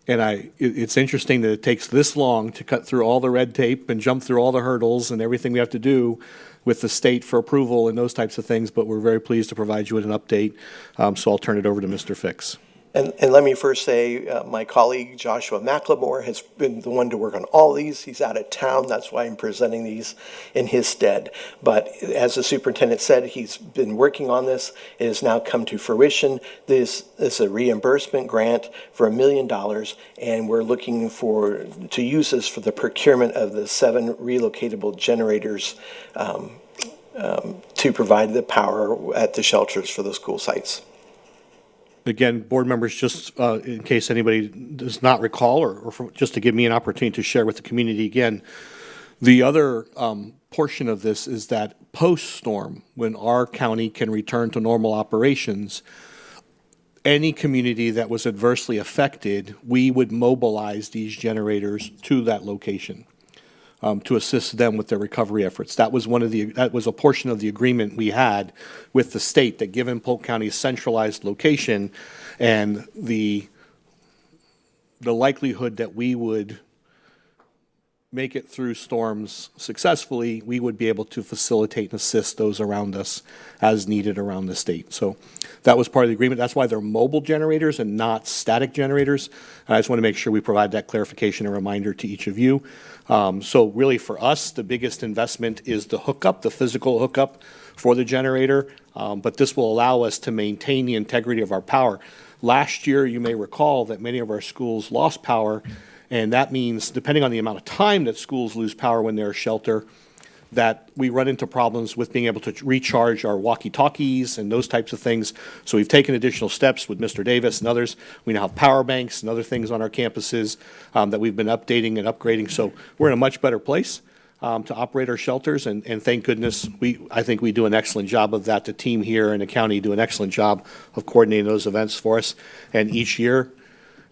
It's interesting that it takes this long to cut through all the red tape and jump through all the hurdles and everything we have to do with the state for approval and those types of things, but we're very pleased to provide you with an update. So I'll turn it over to Mr. Fix. And let me first say, my colleague Joshua McLemore has been the one to work on all these. He's out of town. That's why I'm presenting these in his stead. But as the superintendent said, he's been working on this. It has now come to fruition. This is a reimbursement grant for $1 million, and we're looking to use this for the procurement of the 7 relocatable generators to provide the power at the shelters for the school sites. Again, board members, just in case anybody does not recall, or just to give me an opportunity to share with the community again, the other portion of this is that post-storm, when our county can return to normal operations, any community that was adversely affected, we would mobilize these generators to that location to assist them with their recovery efforts. That was a portion of the agreement we had with the state, that given Polk County's centralized location and the likelihood that we would make it through storms successfully, we would be able to facilitate and assist those around us as needed around the state. So that was part of the agreement. That's why they're mobile generators and not static generators. And I just want to make sure we provide that clarification and reminder to each of you. So really for us, the biggest investment is the hookup, the physical hookup for the generator. But this will allow us to maintain the integrity of our power. Last year, you may recall that many of our schools lost power. And that means, depending on the amount of time that schools lose power when they're a shelter, that we run into problems with being able to recharge our walkie-talkies and those types of things. So we've taken additional steps with Mr. Davis and others. We now have power banks and other things on our campuses that we've been updating and upgrading. So we're in a much better place to operate our shelters. And thank goodness, I think we do an excellent job of that. The team here in the county do an excellent job of coordinating those events for us. And each year,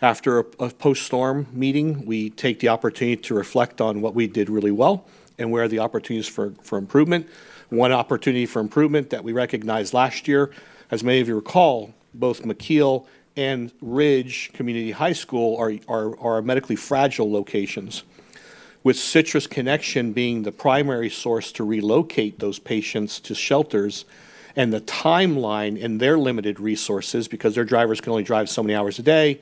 after a post-storm meeting, we take the opportunity to reflect on what we did really well and where are the opportunities for improvement. One opportunity for improvement that we recognized last year As many of you recall, both McKeel and Ridge Community High School are medically fragile locations, with Citrus Connection being the primary source to relocate those patients to shelters, and the timeline in their limited resources, because their drivers can only drive so many hours a day,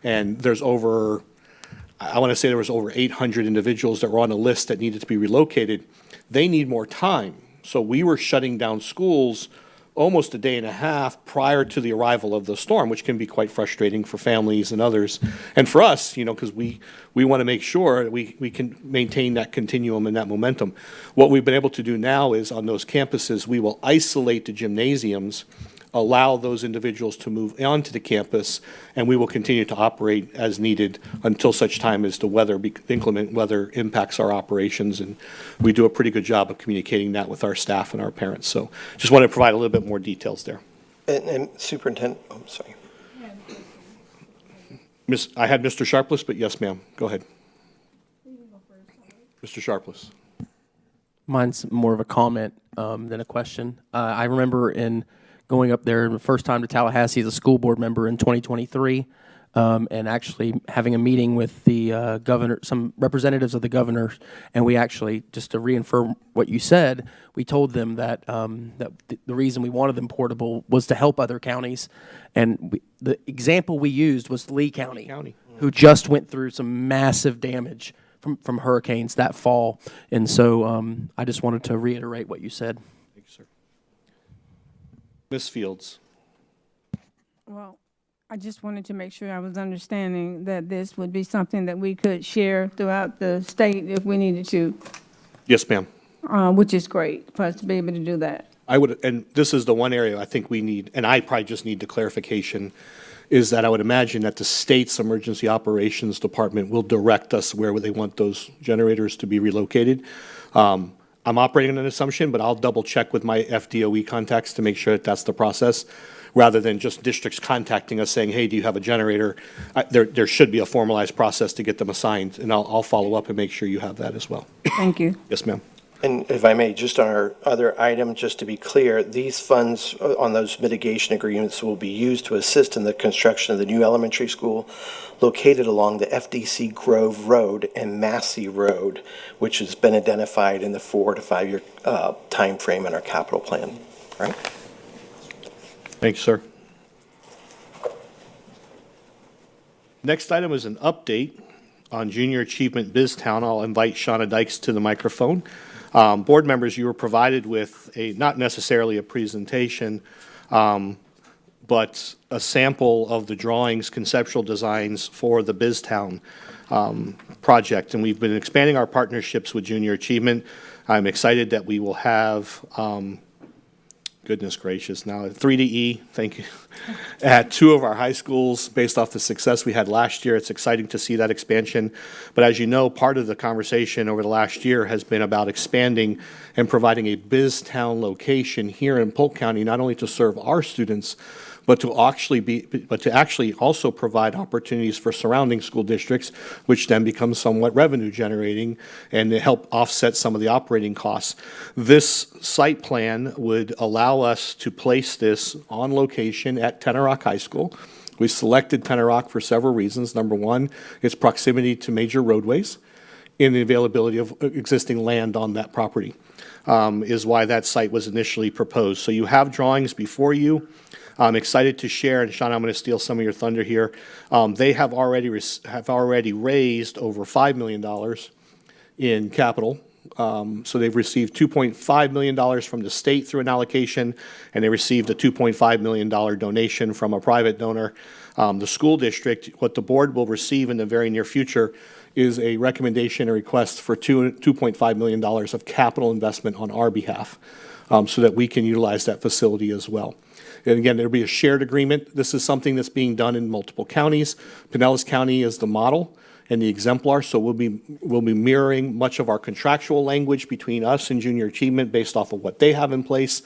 and there's over, I want to say there was over 800 individuals that were on a list that needed to be relocated. They need more time. So we were shutting down schools almost a day and a half prior to the arrival of the storm, which can be quite frustrating for families and others. And for us, because we want to make sure we can maintain that continuum and that momentum. What we've been able to do now is on those campuses, we will isolate the gymnasiums, allow those individuals to move onto the campus, and we will continue to operate as needed until such time as the inclement weather impacts our operations. And we do a pretty good job of communicating that with our staff and our parents. So just want to provide a little bit more details there. And Superintendent, I'm sorry. I had Mr. Sharpless, but yes, ma'am. Go ahead. Mr. Sharpless. Mine's more of a comment than a question. I remember in going up there the first time to Tallahassee as a school board member in 2023, and actually having a meeting with the governor, some representatives of the governor, and we actually, just to reaffirm what you said, we told them that, the reason we wanted them portable was to help other counties, and the example we used was Lee County, who just went through some massive damage from hurricanes that fall, and so I just wanted to reiterate what you said. Thank you, sir. Ms. Fields. Well, I just wanted to make sure I was understanding that this would be something that we could share throughout the state if we needed to, Yes, ma'am. which is great for us to be able to do that. I would, and this is the one area I think we need, and I probably just need the clarification, is that I would imagine that the state's emergency operations department will direct us where they want those generators to be relocated. I'm operating on an assumption, but I'll double check with my FDOE contacts to make sure that that's the process, rather than just districts contacting us saying, hey, do you have a generator? There should be a formalized process to get them assigned, and I'll follow up and make sure you have that as well. Thank you. Yes, ma'am. And if I may, just on our other item, just to be clear, these funds on those mitigation agreements will be used to assist in the construction of the new elementary school located along the FDC Grove Road and Massey Road, which has been identified in the 4 to 5 year time frame in our capital plan. All right? Thanks, sir. Next item is an update on Junior Achievement Biztown. I'll invite Shauna Dykes to the microphone. Board members, you were provided with not necessarily a presentation, but a sample of the drawings, conceptual designs for the Biztown project. And we've been expanding our partnerships with Junior Achievement. I'm excited that we will have, goodness gracious, now 3DE, thank you, at 2 of our high schools based off the success we had last year. It's exciting to see that expansion. But as you know, part of the conversation over the last year has been about expanding and providing a Biztown location here in Polk County, not only to serve our students, but to actually also provide opportunities for surrounding school districts, which then becomes somewhat revenue generating and to help offset some of the operating costs. This site plan would allow us to place this on location at Tenor Rock High School. We selected Tenor Rock for several reasons. Number one, its proximity to major roadways and the availability of existing land on that property is why that site was initially proposed. So you have drawings before you. I'm excited to share, and Sean, I'm going to steal some of your thunder here. They have already raised over $5 million in capital. So they've received $2.5 million from the state through an allocation, and they received a $2.5 million donation from a private donor. The school district, what the board will receive in the very near future is a recommendation, a request for $2.5 million of capital investment on our behalf, so that we can utilize that facility as well. And again, there'll be a shared agreement. This is something that's being done in multiple counties. Pinellas County is the model and the exemplar, so we'll be mirroring much of our contractual language between us and Junior Achievement based off of what they have in place.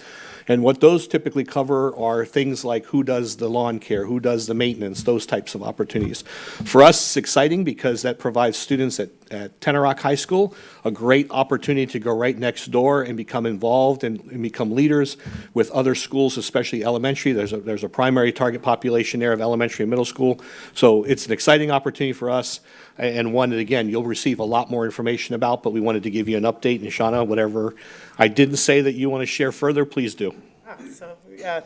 And what those typically cover are things like who does the lawn care, who does the maintenance, those types of opportunities. For us, it's exciting because that provides students that at Tenor Rock High School, a great opportunity to go right next door and become involved and become leaders with other schools, especially elementary. There's a primary target population there of elementary and middle school. So it's an exciting opportunity for us, and one that, again, you'll receive a lot more information about, but we wanted to give you an update. And Shauna, whatever I didn't say that you want to share further, please do.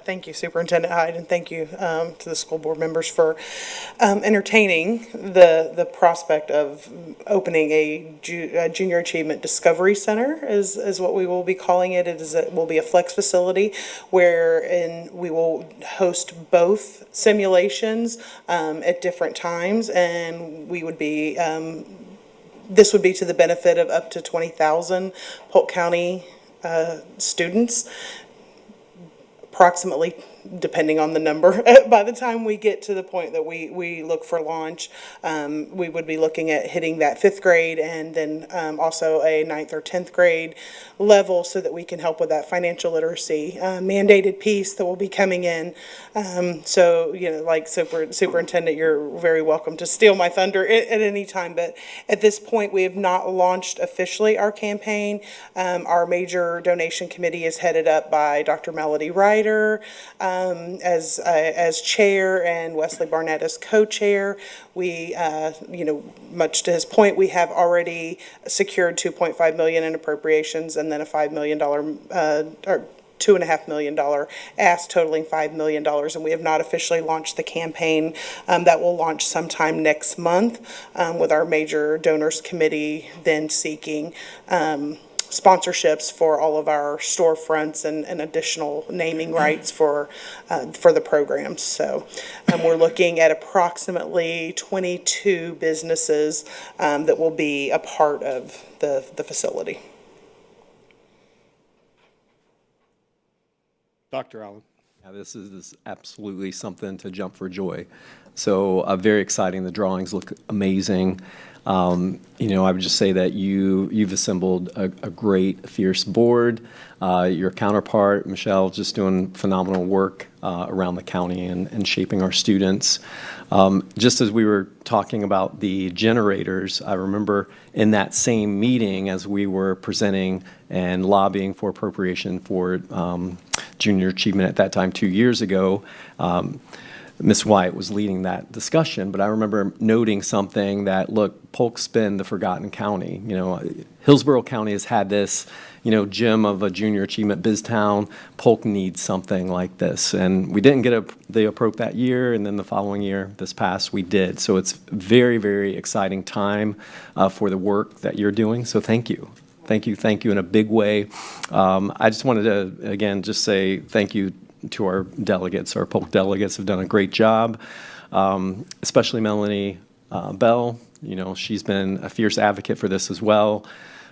Thank you, Superintendent Hyde, and thank you to the school board members for entertaining the prospect of opening a Junior Achievement Discovery Center is what we will be calling it. It will be a flex facility wherein we will host both simulations at different times, and we would be this would be to the benefit of up to 20,000 Polk County students, approximately, depending on the number. By the time we get to the point that we look for launch, we would be looking at hitting that 5th grade and then also a 9th or 10th grade level so that we can help with that financial literacy mandated piece that will be coming in. So, you know, like Superintendent, you're very welcome to steal my thunder at any time. But at this point, we have not launched officially our campaign. Our major donation committee is headed up by Dr. Melody Ryder as chair and Wesley Barnett as co-chair. We, you know, much to his point, we have already secured $2.5 million in appropriations and then a $5 million or $2.5 million ask totaling $5 million, and we have not officially launched the campaign. That will launch sometime next month with our major donors committee then seeking sponsorships for all of our storefronts and additional naming rights for the programs. So we're looking at approximately 22 businesses that will be a part of the facility. Dr. Allen. Yeah, this is absolutely something to jump for joy. So very exciting. The drawings look amazing. You know, I would just say that you've assembled a great, fierce board. Your counterpart, Michelle, just doing phenomenal work around the county and shaping our students. Just as we were talking about the generators, I remember in that same meeting as we were presenting and lobbying for appropriation for junior achievement at that time 2 years ago, Ms. White was leading that discussion, but I remember noting something that, look, Polk's been the forgotten county. You know, Hillsborough County has had this, you know, gem of a junior achievement Biztown. Polk needs something like this. And we didn't get the appropriate that year, and then the following year, this past, we did. So it's very, very exciting time for the work that you're doing. So thank you. Thank you in a big way. I just wanted to, again, just say thank you to our delegates. Our Polk delegates have done a great job, especially Melanie Bell. You know, she's been a fierce advocate for this as well.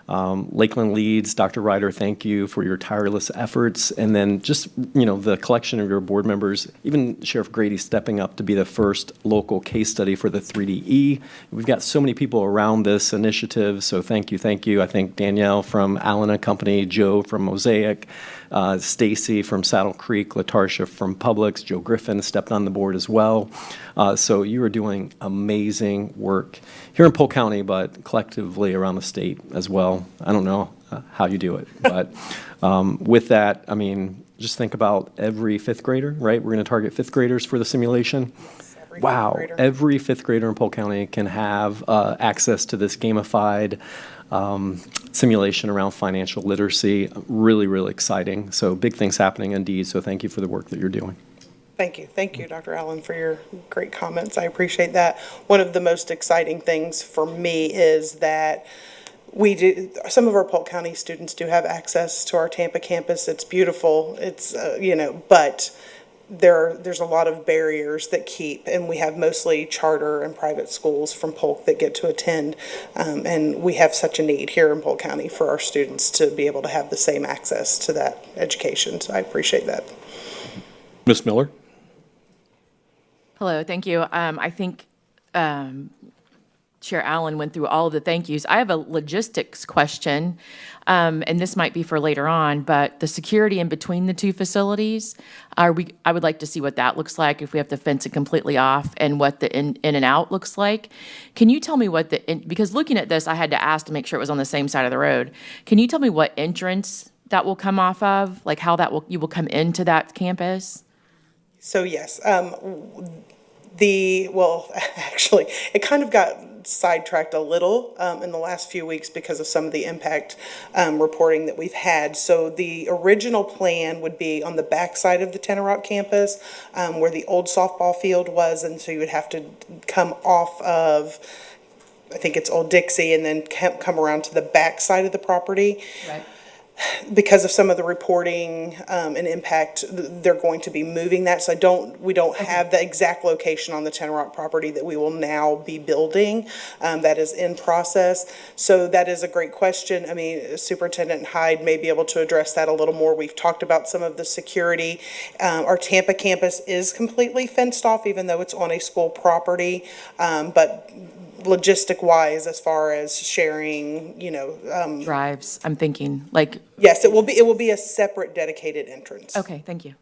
Lakeland Leads, Dr. Ryder, thank you for your tireless efforts. And then just, you know, the collection of your board members, even Sheriff Grady stepping up to be the first local case study for the 3DE. We've got so many people around this initiative, so thank you, thank you. I think Danielle from Allen & Company, Joe from Mosaic, Stacy from Saddle Creek, Latarsha from Publix, Joe Griffin stepped on the board as well. So you are doing amazing work here in Polk County, but collectively around the state as well. I don't know how you do it, but with that, I mean, just think about every 5th grader, right? We're going to target 5th graders for the simulation. Wow, every 5th grader in Polk County can have access to this gamified simulation around financial literacy. Really, really exciting. So big things happening indeed. So thank you for the work that you're doing. Thank you, Dr. Allen, for your great comments. I appreciate that. One of the most exciting things for me is that some of our Polk County students do have access to our Tampa campus. It's beautiful. It's, you know, but there's a lot of barriers that keep, and we have mostly charter and private schools from Polk that get to attend, and we have such a need here in Polk County for our students to be able to have the same access to that education, so I appreciate that. Ms. Miller? Hello, thank you. I think Chair Allen went through all of the thank yous. I have a logistics question, and this might be for later on, but the security in between the two facilities, I would like to see what that looks like if we have to fence it completely off and what the in and out looks like. Can you tell me what because looking at this, I had to ask to make sure it was on the same side of the road. Can you tell me what entrance that will come off of? Like how you will come into that campus? So yes, actually, it kind of got sidetracked a little in the last few weeks because of some of the impact reporting that we've had. So the original plan would be on the backside of the Tenor Rock campus where the old softball field was, and so you would have to come off of, I think it's Old Dixie, and then come around to the backside of the property. Right. Because of some of the reporting and impact, they're going to be moving that. So we don't have the exact location on the Tenor Rock property that we will now be building. That is in process. So that is a great question. I mean, Superintendent Hyde may be able to address that a little more. We've talked about some of the security. Our Tampa campus is completely fenced off, even though it's on a school property. But logistic wise, as far as sharing, Drives, I'm thinking, like, yes, it will be a separate dedicated entrance. okay, thank you.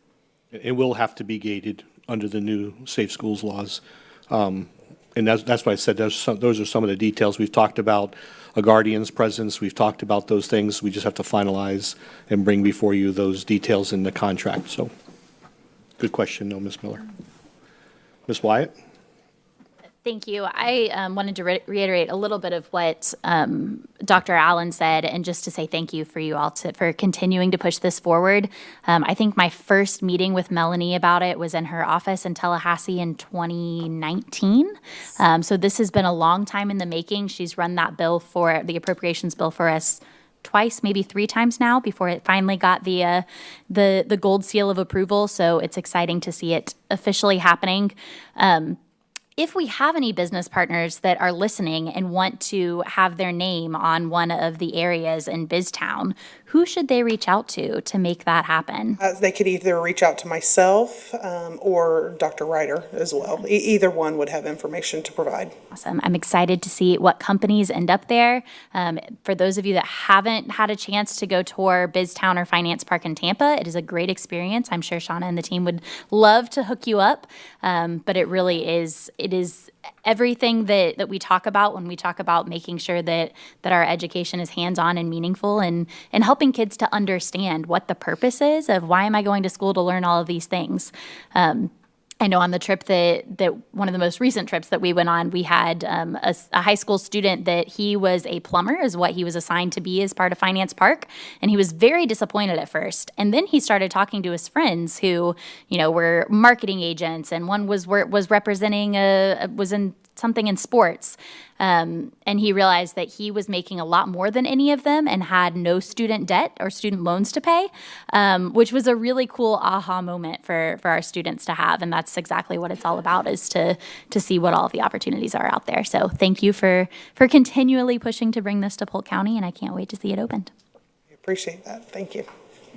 It will have to be gated under the new Safe Schools laws. And that's why I said those are some of the details. We've talked about a guardian's presence. We've talked about those things. We just have to finalize and bring before you those details in the contract. So, good question, no, Ms. Miller. Ms. Wyatt? Thank you. I wanted to reiterate a little bit of what Dr. Allen said, and just to say thank you for you all for continuing to push this forward. I think my first meeting with Melanie about it was in her office in Tallahassee in 2019. So this has been a long time in the making. She's run that bill for the appropriations bill for us twice, maybe 3 times now, before it finally got the gold seal of approval. So it's exciting to see it officially happening. If we have any business partners that are listening and want to have their name on one of the areas in Biztown, who should they reach out to make that happen? They could either reach out to myself or Dr. Ryder as well. Either one would have information to provide. Awesome. I'm excited to see what companies end up there. For those of you that haven't had a chance to go tour Biztown or Finance Park in Tampa, it is a great experience. I'm sure Shauna and the team would love to hook you up, but it really is, it is everything that we talk about when we talk about making sure that our education is hands-on and meaningful, and helping kids to understand what the purpose is of why am I going to school to learn all of these things. I know on the trip that one of the most recent trips that we went on, we had a high school student that he was a plumber, is what he was assigned to be as part of Finance Park, and he was very disappointed at first. And then he started talking to his friends who, were marketing agents, and one was representing was in something in sports. And he realized that he was making a lot more than any of them and had no student debt or student loans to pay, which was a really cool aha moment for our students to have. And that's exactly what it's all about, is to see what all the opportunities are out there. So thank you for continually pushing to bring this to Polk County, and I can't wait to see it opened. I appreciate that. Thank you.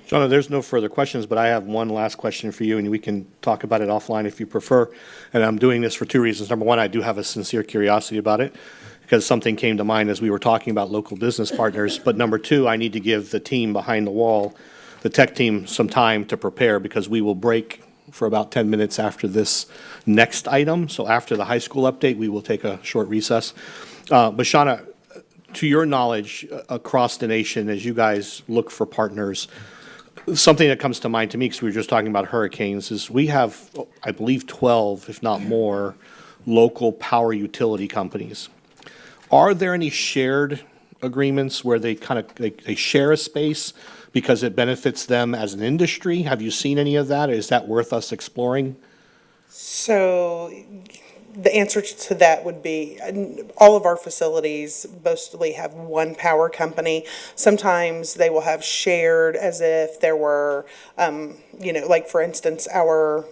Shauna, there's no further questions, but I have one last question for you, and we can talk about it offline if you prefer. And I'm doing this for 2 reasons. Number one, I do have a sincere curiosity about it, because something came to mind as we were talking about local business partners. But number two, I need to give the team behind the wall, the tech team, some time to prepare, because we will break for about 10 minutes after this next item. So after the high school update, we will take a short recess. But Shauna, to your knowledge, across the nation, as you guys look for partners, something that comes to mind to me, because we were just talking about hurricanes, is we have, I believe, 12, if not more, local power utility companies. Are there any shared agreements where they they share a space because it benefits them as an industry? Have you seen any of that? Is that worth us exploring? So the answer to that would be all of our facilities mostly have one power company. Sometimes they will have shared, as if there were, like for instance, our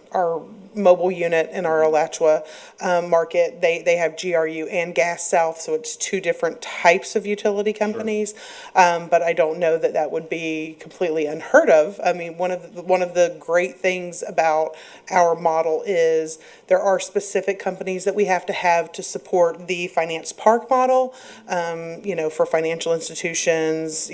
mobile unit in our Alachua market. They have GRU and Gas South, so it's two different types of utility companies. But I don't know that that would be completely unheard of. I mean, one of the great things about our model is there are specific companies that we have to support the finance park model, for financial institutions,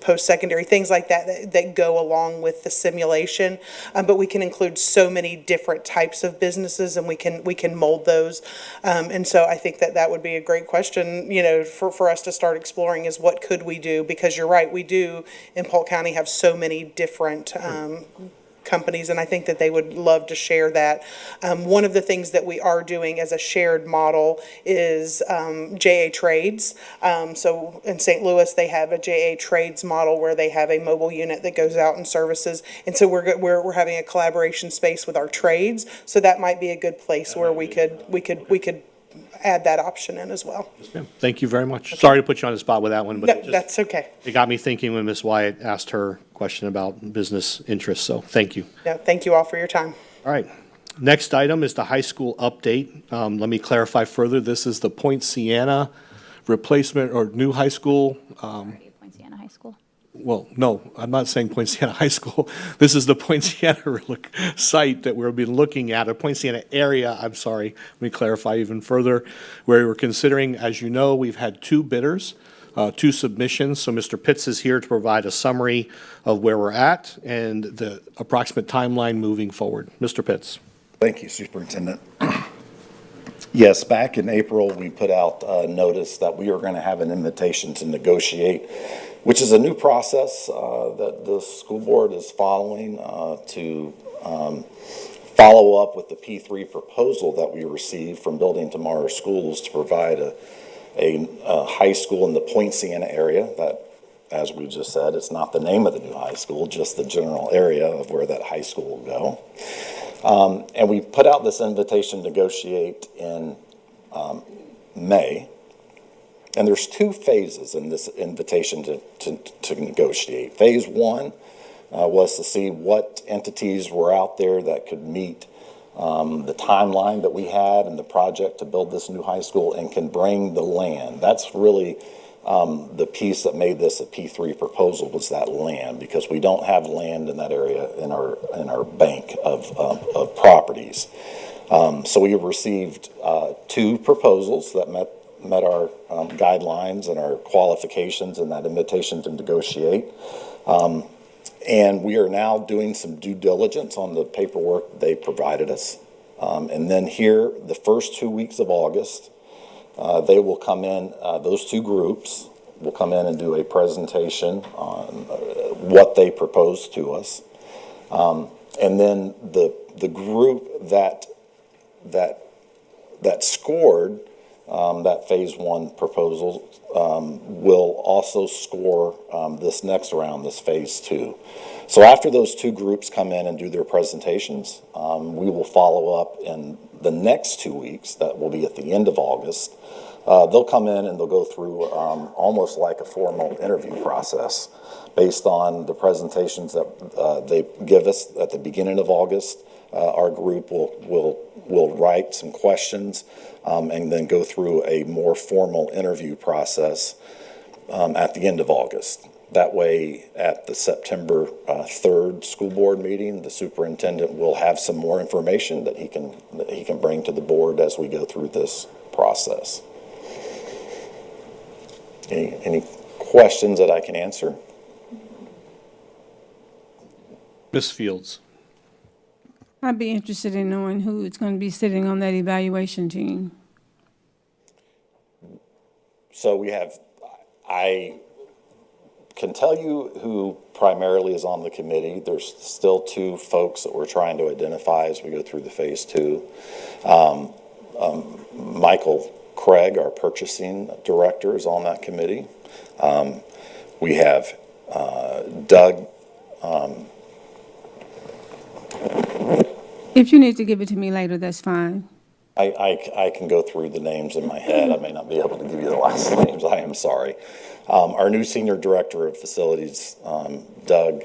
post-secondary, things like that go along with the simulation. But we can include so many different types of businesses, and we can mold those. And so I think that would be a great question, for us to start exploring, is what could we do? Because you're right, we do in Polk County have so many different companies, and I think that they would love to share that. One of the things that we are doing as a shared model is JA Trades. So in St. Louis, they have a JA Trades model where they have a mobile unit that goes out and services. And so we're having a collaboration space with our trades. So that might be a good place where we could add that option in as well. Thank you very much. Sorry to put you on the spot with that one, but No, that's okay. it got me thinking when Ms. Wyatt asked her question about business interests, so thank you. No, thank you all for your time. All right. Next item is the high school update. Let me clarify further. This is the Point Siena replacement or new high school. Point Siena High School. Well, no, I'm not saying Point Siena High School. This is the Point Siena site that we'll be looking at, or Point Siena area, I'm sorry. Let me clarify even further, where we're considering, as you know, we've had two bidders, two submissions. So Mr. Pitts is here to provide a summary of where we're at and the approximate timeline moving forward. Mr. Pitts. Thank you, Superintendent. Yes, back in April, we put out a notice that we are going to have an invitation to negotiate, which is a new process that the school board is following to follow up with the P3 proposal that we received from Building Tomorrow Schools to provide a high school in the Point Siena area that, as we just said, it's not the name of the new high school, just the general area of where that high school will go. And we put out this invitation to negotiate in May. And there's two phases in this invitation to negotiate. Phase one was to see what entities were out there that could meet the timeline that we had in the project to build this new high school and can bring the land. That's really the piece that made this a P3 proposal, was that land, because we don't have land in that area in our bank of properties. So we received two proposals that met our guidelines and our qualifications in that invitation to negotiate. And we are now doing some due diligence on the paperwork they provided us. And then here, the first 2 weeks of August, they will come in, those two groups will come in and do a presentation on what they propose to us. And then the group that scored that phase one proposal will also score this next round, this phase two. So after those two groups come in and do their presentations, we will follow up in the next 2 weeks. That will be at the end of August. They'll come in and they'll go through almost like a formal interview process based on the presentations that they give us at the beginning of August. Our group will write some questions and then go through a more formal interview process at the end of August. That way, at the September 3rd school board meeting, the superintendent will have some more information that he can bring to the board as we go through this process. Any questions that I can answer? Ms. Fields. I'd be interested in knowing who is going to be sitting on that evaluation team. So I can tell you who primarily is on the committee. There's still two folks that we're trying to identify as we go through the phase two. Michael Craig, our purchasing director, is on that committee. We have Doug. If you need to give it to me later, that's fine. I can go through the names in my head. I may not be able to give you the last names. I am sorry. Our new senior director of facilities, Doug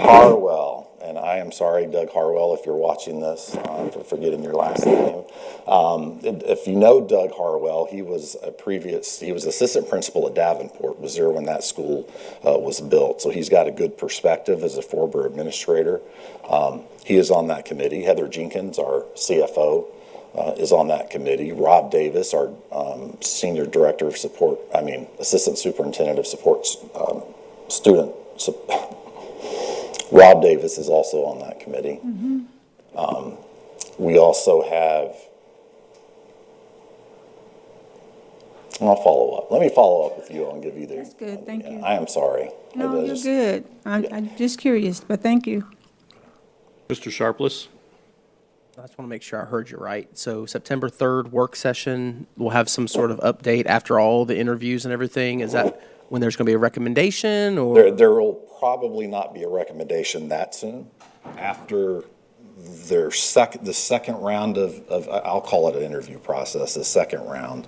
Harwell, and I am sorry, Doug Harwell, if you're watching this, for forgetting your last name. If you know Doug Harwell, he was assistant principal at Davenport, was there when that school was built. So he's got a good perspective as a former administrator. He is on that committee. Heather Jenkins, our CFO, is on that committee. Rob Davis, our senior director of support, assistant superintendent of supports, Rob Davis is also on that committee. We also have, I'll follow up. Let me follow up with you. I'll give you the. That's good, thank you. I am sorry. No, I you're just- good. I'm just curious, but thank you. Mr. Sharpless? I just want to make sure I heard you right. So September 3rd, work session, we'll have some sort of update after all the interviews and everything? Is that when there's going to be a recommendation, or? There will probably not be a recommendation that soon. After the second round of, I'll call it an interview process, the second round,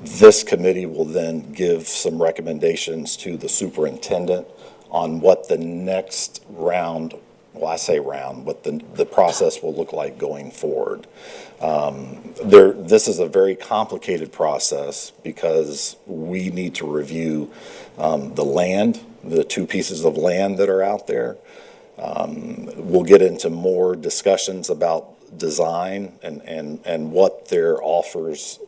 this committee will then give some recommendations to the superintendent on what the next round, well, I say round, what the process will look like going forward. This is a very complicated process because we need to review the land, the 2 pieces of land that are out there. We'll get into more discussions about design and what their offers,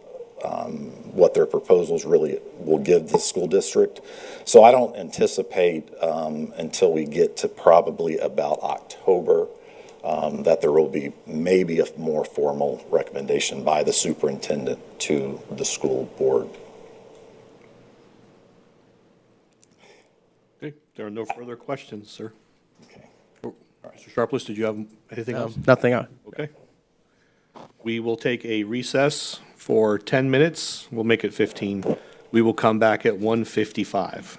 what their proposals really will give the school district. So I don't anticipate until we get to probably about October that there will be maybe a more formal recommendation by the superintendent to the school board. Okay, there are no further questions, sir. Okay. Mr. Sharpless, did you have anything else? Nothing. Okay. We will take a recess for 10 minutes. We'll make it 15. We will come back at 1:55.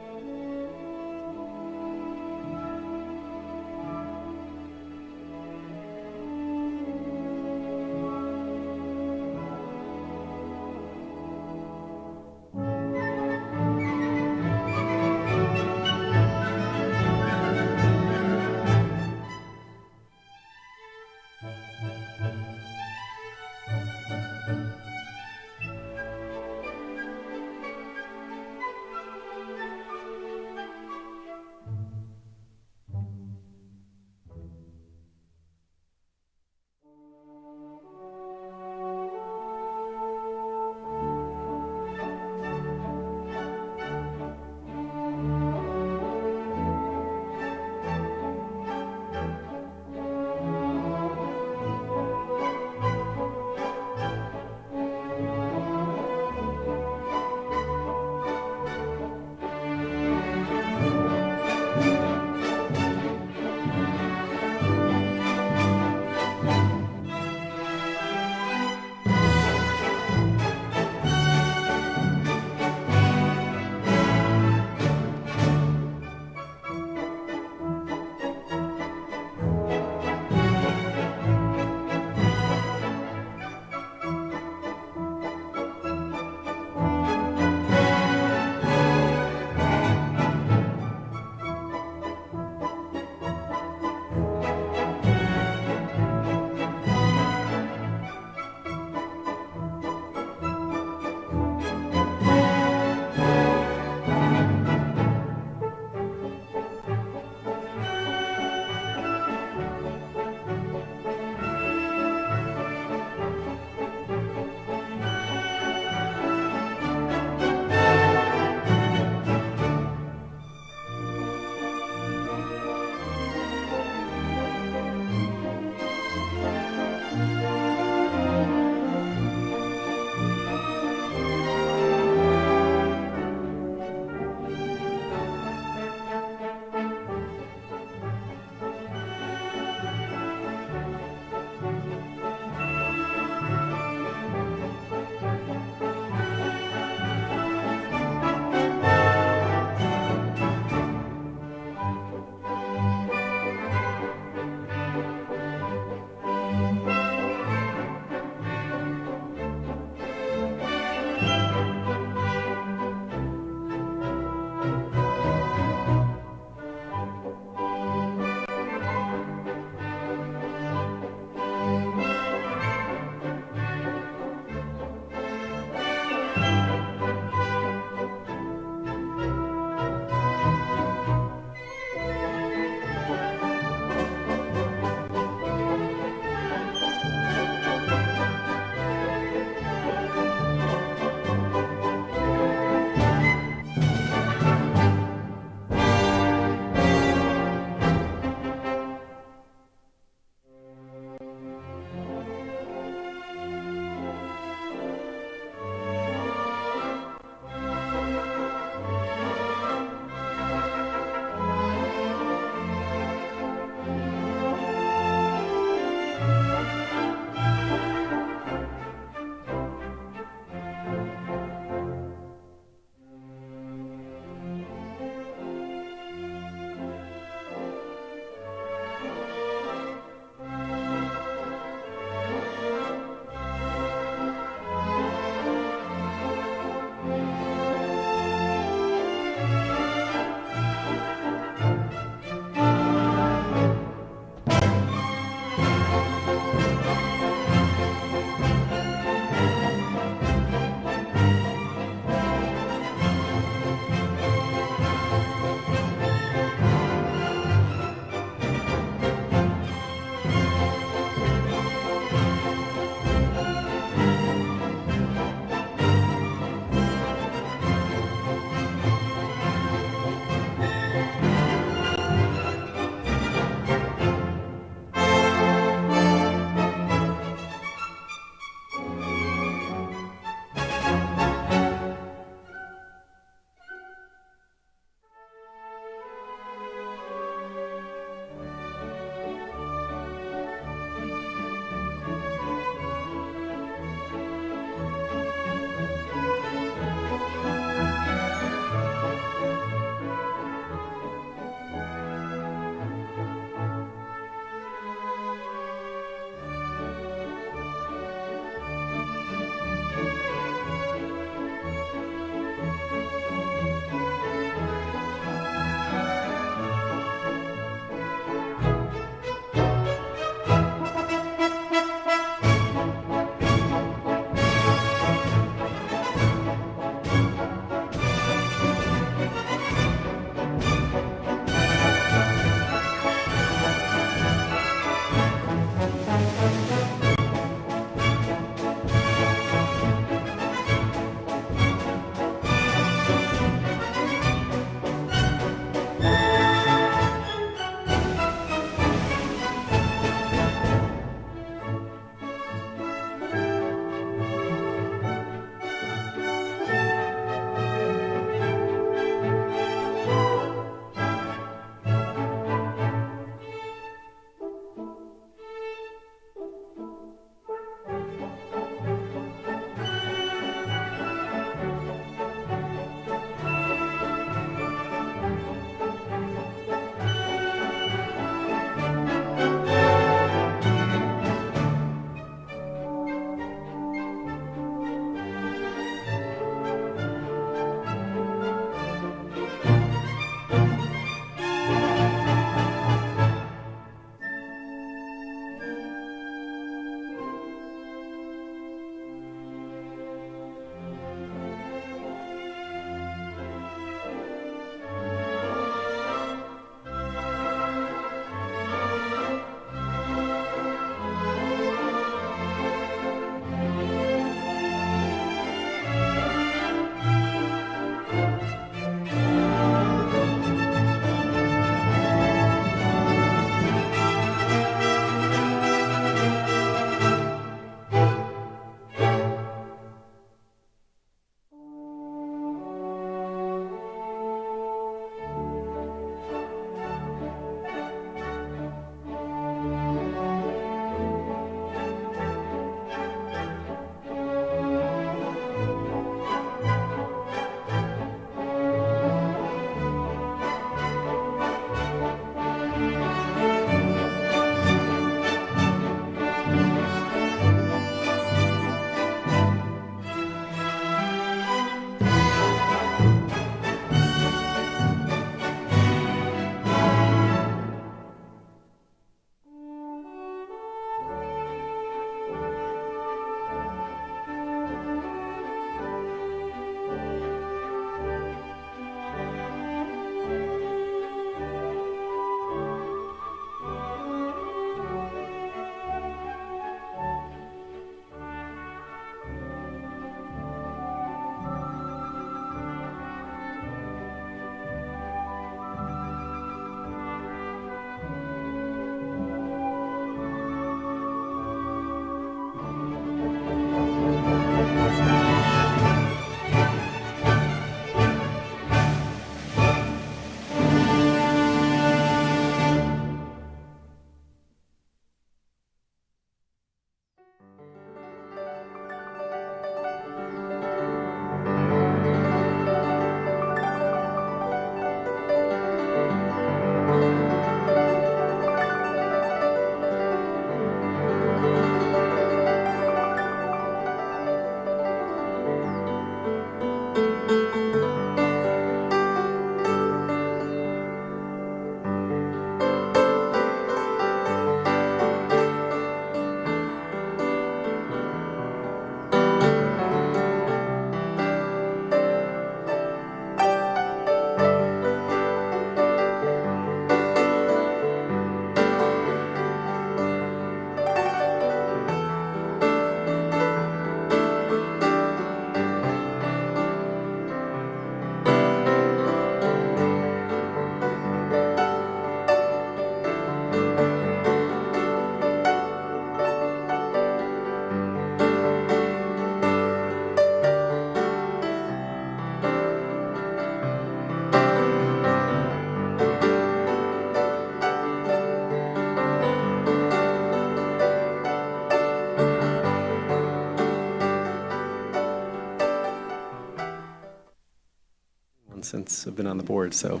since I've been on the board, so.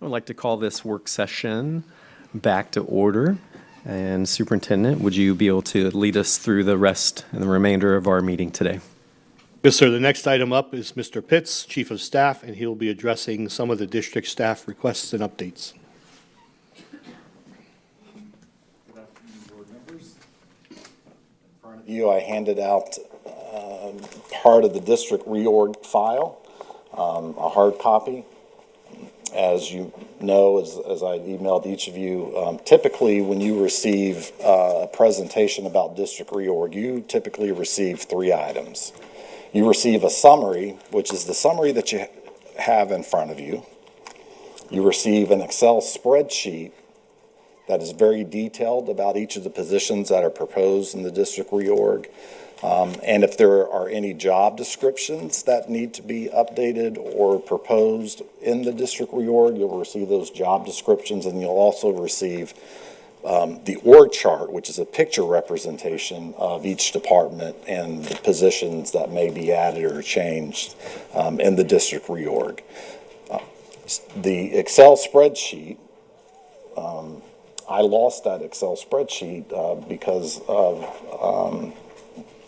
I would like to call this work session back to order. And Superintendent, would you be able to lead us through the rest and the remainder of our meeting today? Yes, sir. The next item up is Mr. Pitts, Chief of Staff, and he'll be addressing some of the district staff requests and updates. You, I handed out part of the district reorg file, a hard copy. As you know, as I emailed each of you, typically when you receive a presentation about district reorg, you typically receive 3 items. You receive a summary, which is the summary that you have in front of you. You receive an Excel spreadsheet that is very detailed about each of the positions that are proposed in the district reorg. And if there are any job descriptions that need to be updated or proposed in the district reorg, you'll receive those job descriptions, and you'll also receive the org chart, which is a picture representation of each department and the positions that may be added or changed in the district reorg. The Excel spreadsheet, I lost that Excel spreadsheet because of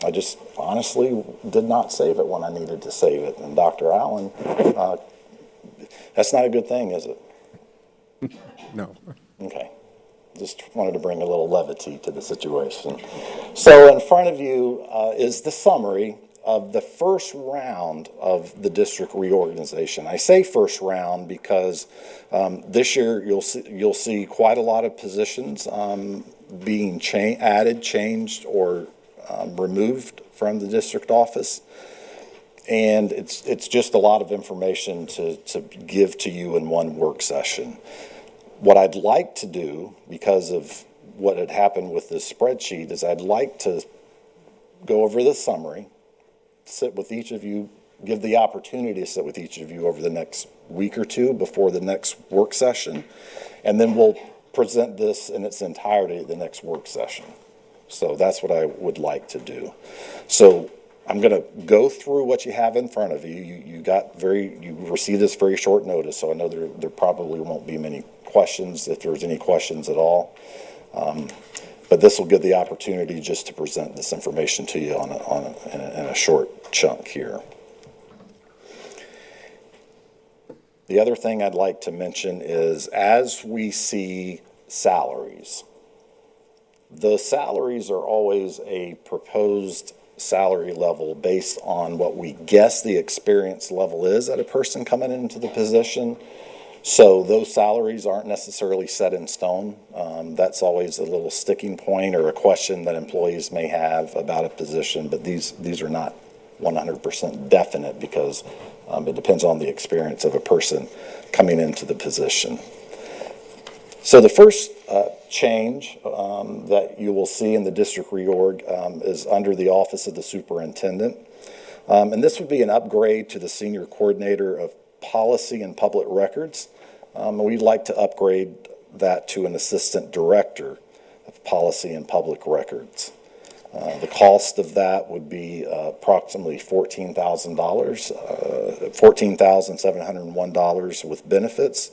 I just honestly did not save it when I needed to save it. And Dr. Allen, that's not a good thing, is it? No. Okay. Just wanted to bring a little levity to the situation. So in front of you is the summary of the first round of the district reorganization. I say first round because this year you'll see quite a lot of positions being added, changed, or removed from the district office. And it's just a lot of information to give to you in one work session. What I'd like to do, because of what had happened with this spreadsheet, is I'd like to go over the summary, sit with each of you, give the opportunity to sit with each of you over the next week or two before the next work session, and then we'll present this in its entirety at the next work session. So that's what I would like to do. So I'm going to go through what you have in front of you. You received this very short notice, so I know there probably won't be many questions, if there's any questions at all. But this will give the opportunity just to present this information to you in a short chunk here. The other thing I'd like to mention is, as we see salaries, the salaries are always a proposed salary level based on what we guess the experience level is at a person coming into the position. So those salaries aren't necessarily set in stone. That's always a little sticking point or a question that employees may have about a position, but these are not 100% definite because it depends on the experience of a person coming into the position. So the first change that you will see in the district reorg is under the Office of the Superintendent. And this would be an upgrade to the Senior Coordinator of Policy and Public Records. We'd like to upgrade that to an Assistant Director of Policy and Public Records. The cost of that would be approximately $14,000, $14,701 with benefits.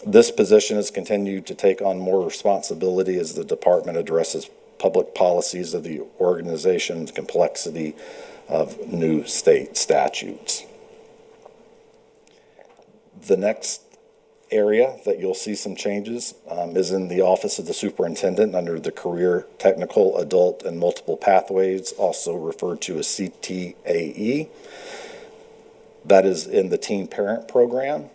This position has continued to take on more responsibility as the department addresses public policies of the organization's complexity of new state statutes. The next area that you'll see some changes is in the Office of the Superintendent under the Career Technical Adult and Multiple Pathways, also referred to as CTAE. That is in the teen parent program.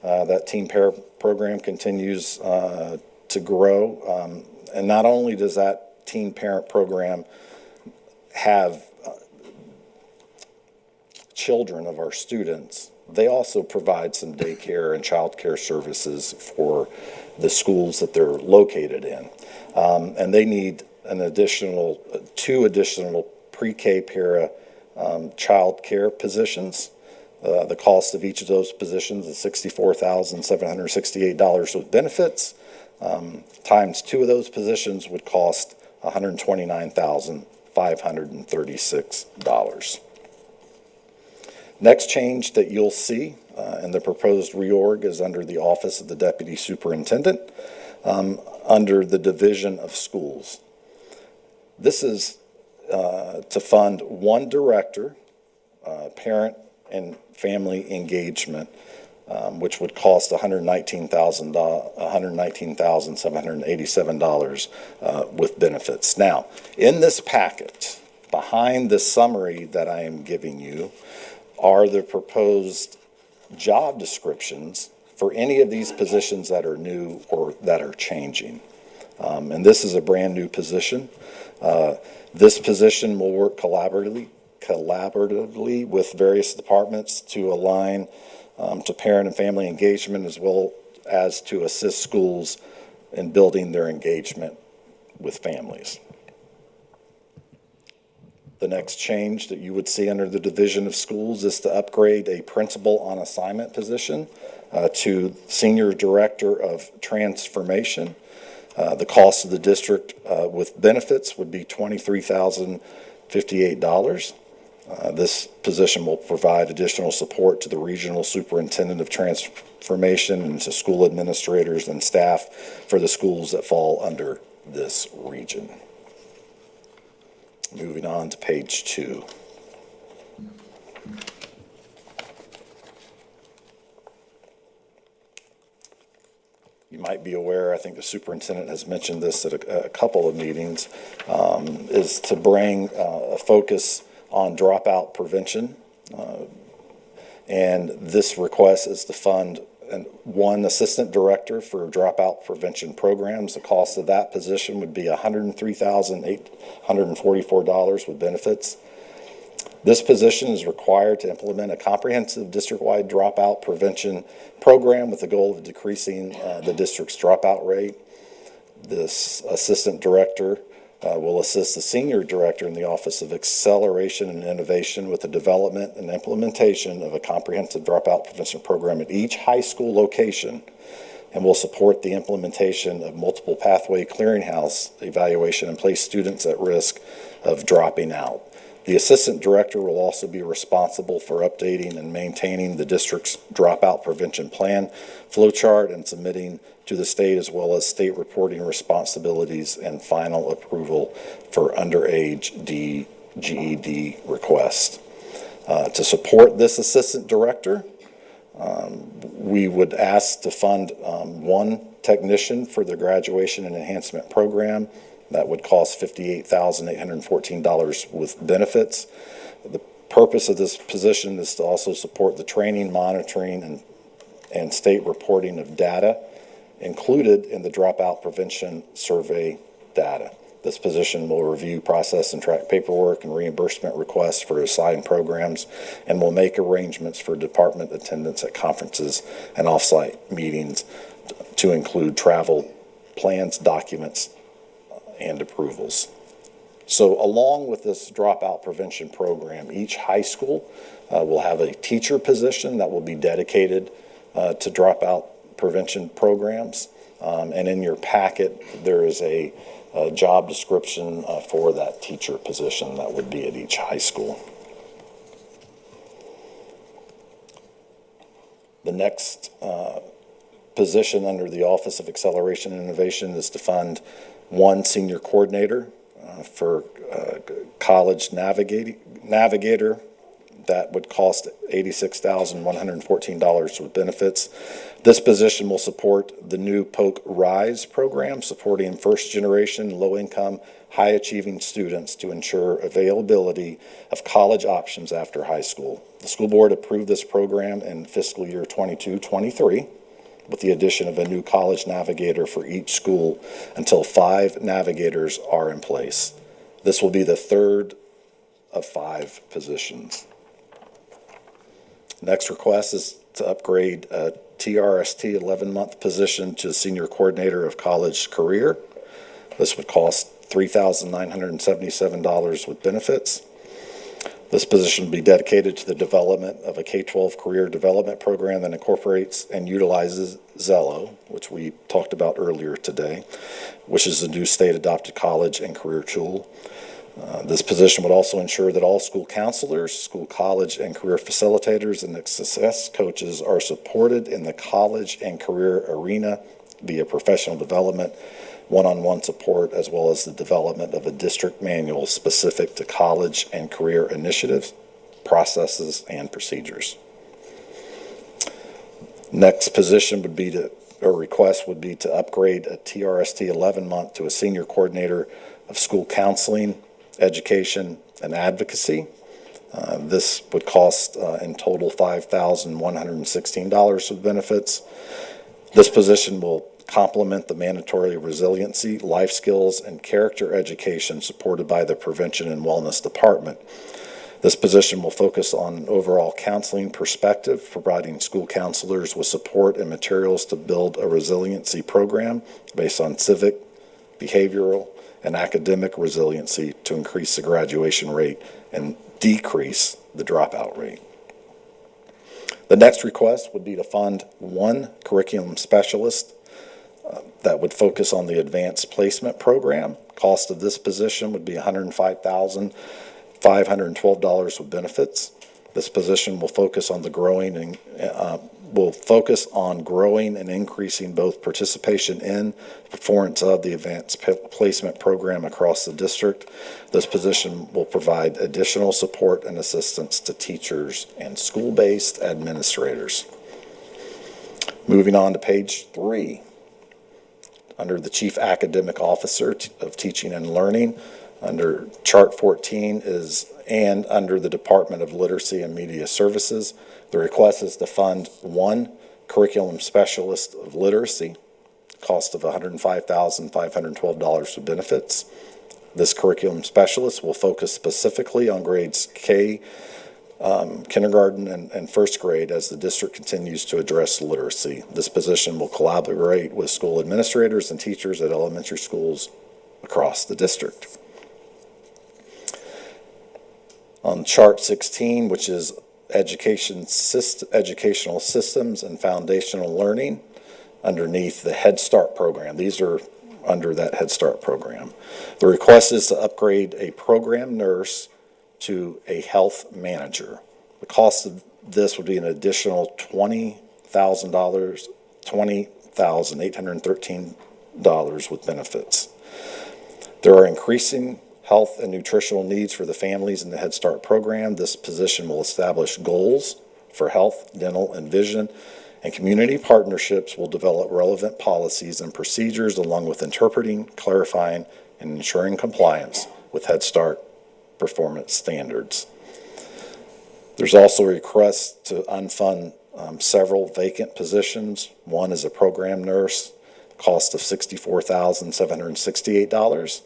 That teen parent program continues to grow. And not only does that teen parent program have children of our students, they also provide some daycare and childcare services for the schools that they're located in. And they need an additional, 2 additional pre-K para childcare positions. The cost of each of those positions is $64,768 with benefits. Times 2 of those positions would cost $129,536. Next change that you'll see in the proposed reorg is under the Office of the Deputy Superintendent, under the Division of Schools. This is to fund 1 director, parent and family engagement, which would cost $119,787 with benefits. Now, in this packet, behind the summary that I am giving you, are the proposed job descriptions for any of these positions that are new or that are changing. And this is a brand new position. This position will work collaboratively with various departments to align to parent and family engagement, as well as to assist schools in building their engagement with families. The next change that you would see under the Division of Schools is to upgrade a principal on assignment position to Senior Director of Transformation. The cost of the district with benefits would be $23,058. This position will provide additional support to the Regional Superintendent of Transformation and to school administrators and staff for the schools that fall under this region. Moving on to page 2. You might be aware, I think the superintendent has mentioned this at a couple of meetings, is to bring a focus on dropout prevention. And this request is to fund 1 assistant director for dropout prevention programs. The cost of that position would be $103,844 with benefits. This position is required to implement a comprehensive district-wide dropout prevention program with the goal of decreasing the district's dropout rate. This assistant director will assist the senior director in the Office of Acceleration and Innovation with the development and implementation of a comprehensive dropout prevention program at each high school location, and will support the implementation of multiple pathway clearinghouse evaluation and place students at risk of dropping out. The assistant director will also be responsible for updating and maintaining the district's dropout prevention plan, flowchart, and submitting to the state, as well as state reporting responsibilities and final approval for underage GED requests. To support this assistant director, we would ask to fund 1 technician for the graduation and enhancement program. That would cost $58,814 with benefits. The purpose of this position is to also support the training, monitoring, and state reporting of data included in the dropout prevention survey data. This position will review, process, and track paperwork and reimbursement requests for assigned programs, and will make arrangements for department attendance at conferences and off-site meetings to include travel plans, documents, and approvals. So along with this dropout prevention program, each high school will have a teacher position that will be dedicated to dropout prevention programs. And in your packet, there is a job description for that teacher position that would be at each high school. The next position under the Office of Acceleration and Innovation is to fund 1 senior coordinator for college navigator. That would cost $86,114 with benefits. This position will support the new POC RISE program, supporting first-generation, low-income, high-achieving students to ensure availability of college options after high school. The school board approved this program in fiscal year 22-23 with the addition of a new college navigator for each school until 5 navigators are in place. This will be the third of 5 positions. Next request is to upgrade a TRST 11-month position to Senior Coordinator of College Career. This would cost $3,977 with benefits. This position will be dedicated to the development of a K-12 career development program that incorporates and utilizes Zello, which we talked about earlier today, which is the new state-adopted college and career tool. This position would also ensure that all school counselors, school, college, and career facilitators and success coaches are supported in the college and career arena via professional development, one-on-one support, as well as the development of a district manual specific to college and career initiatives, processes, and procedures. Next position would be request would be to upgrade a TRST 11-month to a Senior Coordinator of School Counseling, Education, and Advocacy. This would cost in total $5,116 with benefits. This position will complement the mandatory resiliency, life skills, and character education supported by the Prevention and Wellness Department. This position will focus on an overall counseling perspective, providing school counselors with support and materials to build a resiliency program based on civic, behavioral, and academic resiliency to increase the graduation rate and decrease the dropout rate. The next request would be to fund 1 curriculum specialist that would focus on the advanced placement program. Cost of this position would be $105,512 with benefits. This position will focus on growing and increasing both participation in performance of the advanced placement program across the district. This position will provide additional support and assistance to teachers and school-based administrators. Moving on to page 3. Under the Chief Academic Officer of Teaching and Learning, under Chart 14 and under the Department of Literacy and Media Services, the request is to fund 1 curriculum specialist of literacy, cost of $105,512 with benefits. This curriculum specialist will focus specifically on grades K, kindergarten, and first grade as the district continues to address literacy. This position will collaborate with school administrators and teachers at elementary schools across the district. On Chart 16, which is educational systems and foundational learning, underneath the Head Start program. These are under that Head Start program. The request is to upgrade a program nurse to a health manager. The cost of this would be an additional $20,813 with benefits. There are increasing health and nutritional needs for the families in the Head Start program. This position will establish goals for health, dental, and vision, and community partnerships will develop relevant policies and procedures along with interpreting, clarifying, and ensuring compliance with Head Start performance standards. There's also a request to unfund several vacant positions. One is a program nurse, cost of $64,768.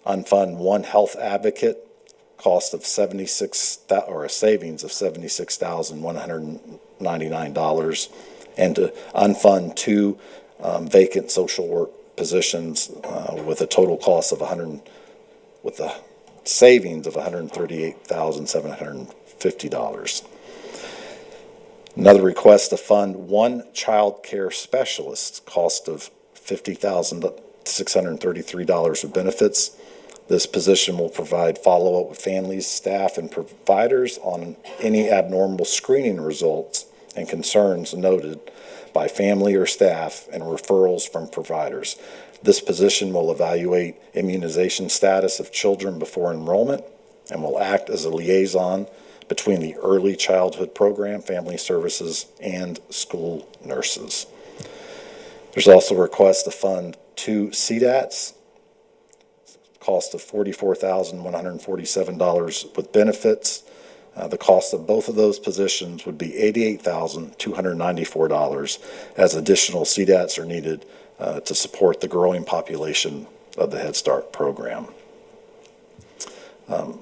Unfund 1 health advocate, cost of a savings of $76,199, and to unfund 2 vacant social work positions with a total cost of with a savings of $138,750. Another request to fund 1 child care specialist, cost of $50,633 with benefits. This position will provide follow-up with families, staff, and providers on any abnormal screening results and concerns noted by family or staff and referrals from providers. This position will evaluate immunization status of children before enrollment and will act as a liaison between the early childhood program, family services, and school nurses. There's also a request to fund 2 CDATs, cost of $44,147 with benefits. The cost of both of those positions would be $88,294 as additional CDATs are needed to support the growing population of the Head Start program.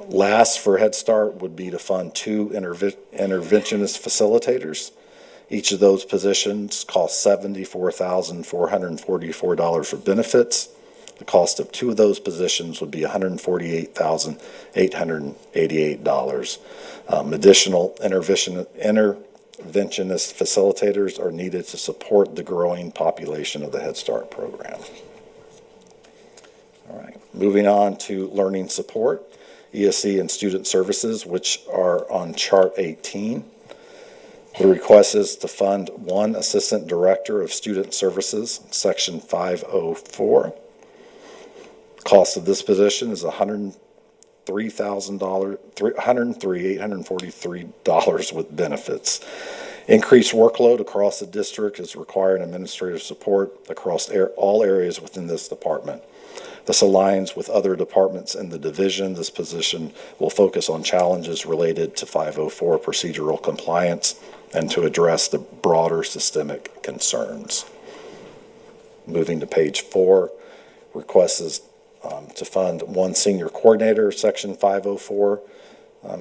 Last for Head Start would be to fund 2 interventionist facilitators. Each of those positions costs $74,444 for benefits. The cost of 2 of those positions would be $148,888. Additional interventionist facilitators are needed to support the growing population of the Head Start program. All right, moving on to learning support, ESE and student services, which are on chart 18. The request is to fund 1 assistant director of student services, section 504. Cost of this position is $103,843 with benefits. Increased workload across the district is requiring administrative support across all areas within this department. This aligns with other departments in the division. This position will focus on challenges related to 504 procedural compliance and to address the broader systemic concerns. Moving to page 4, request is to fund 1 senior coordinator, section 504.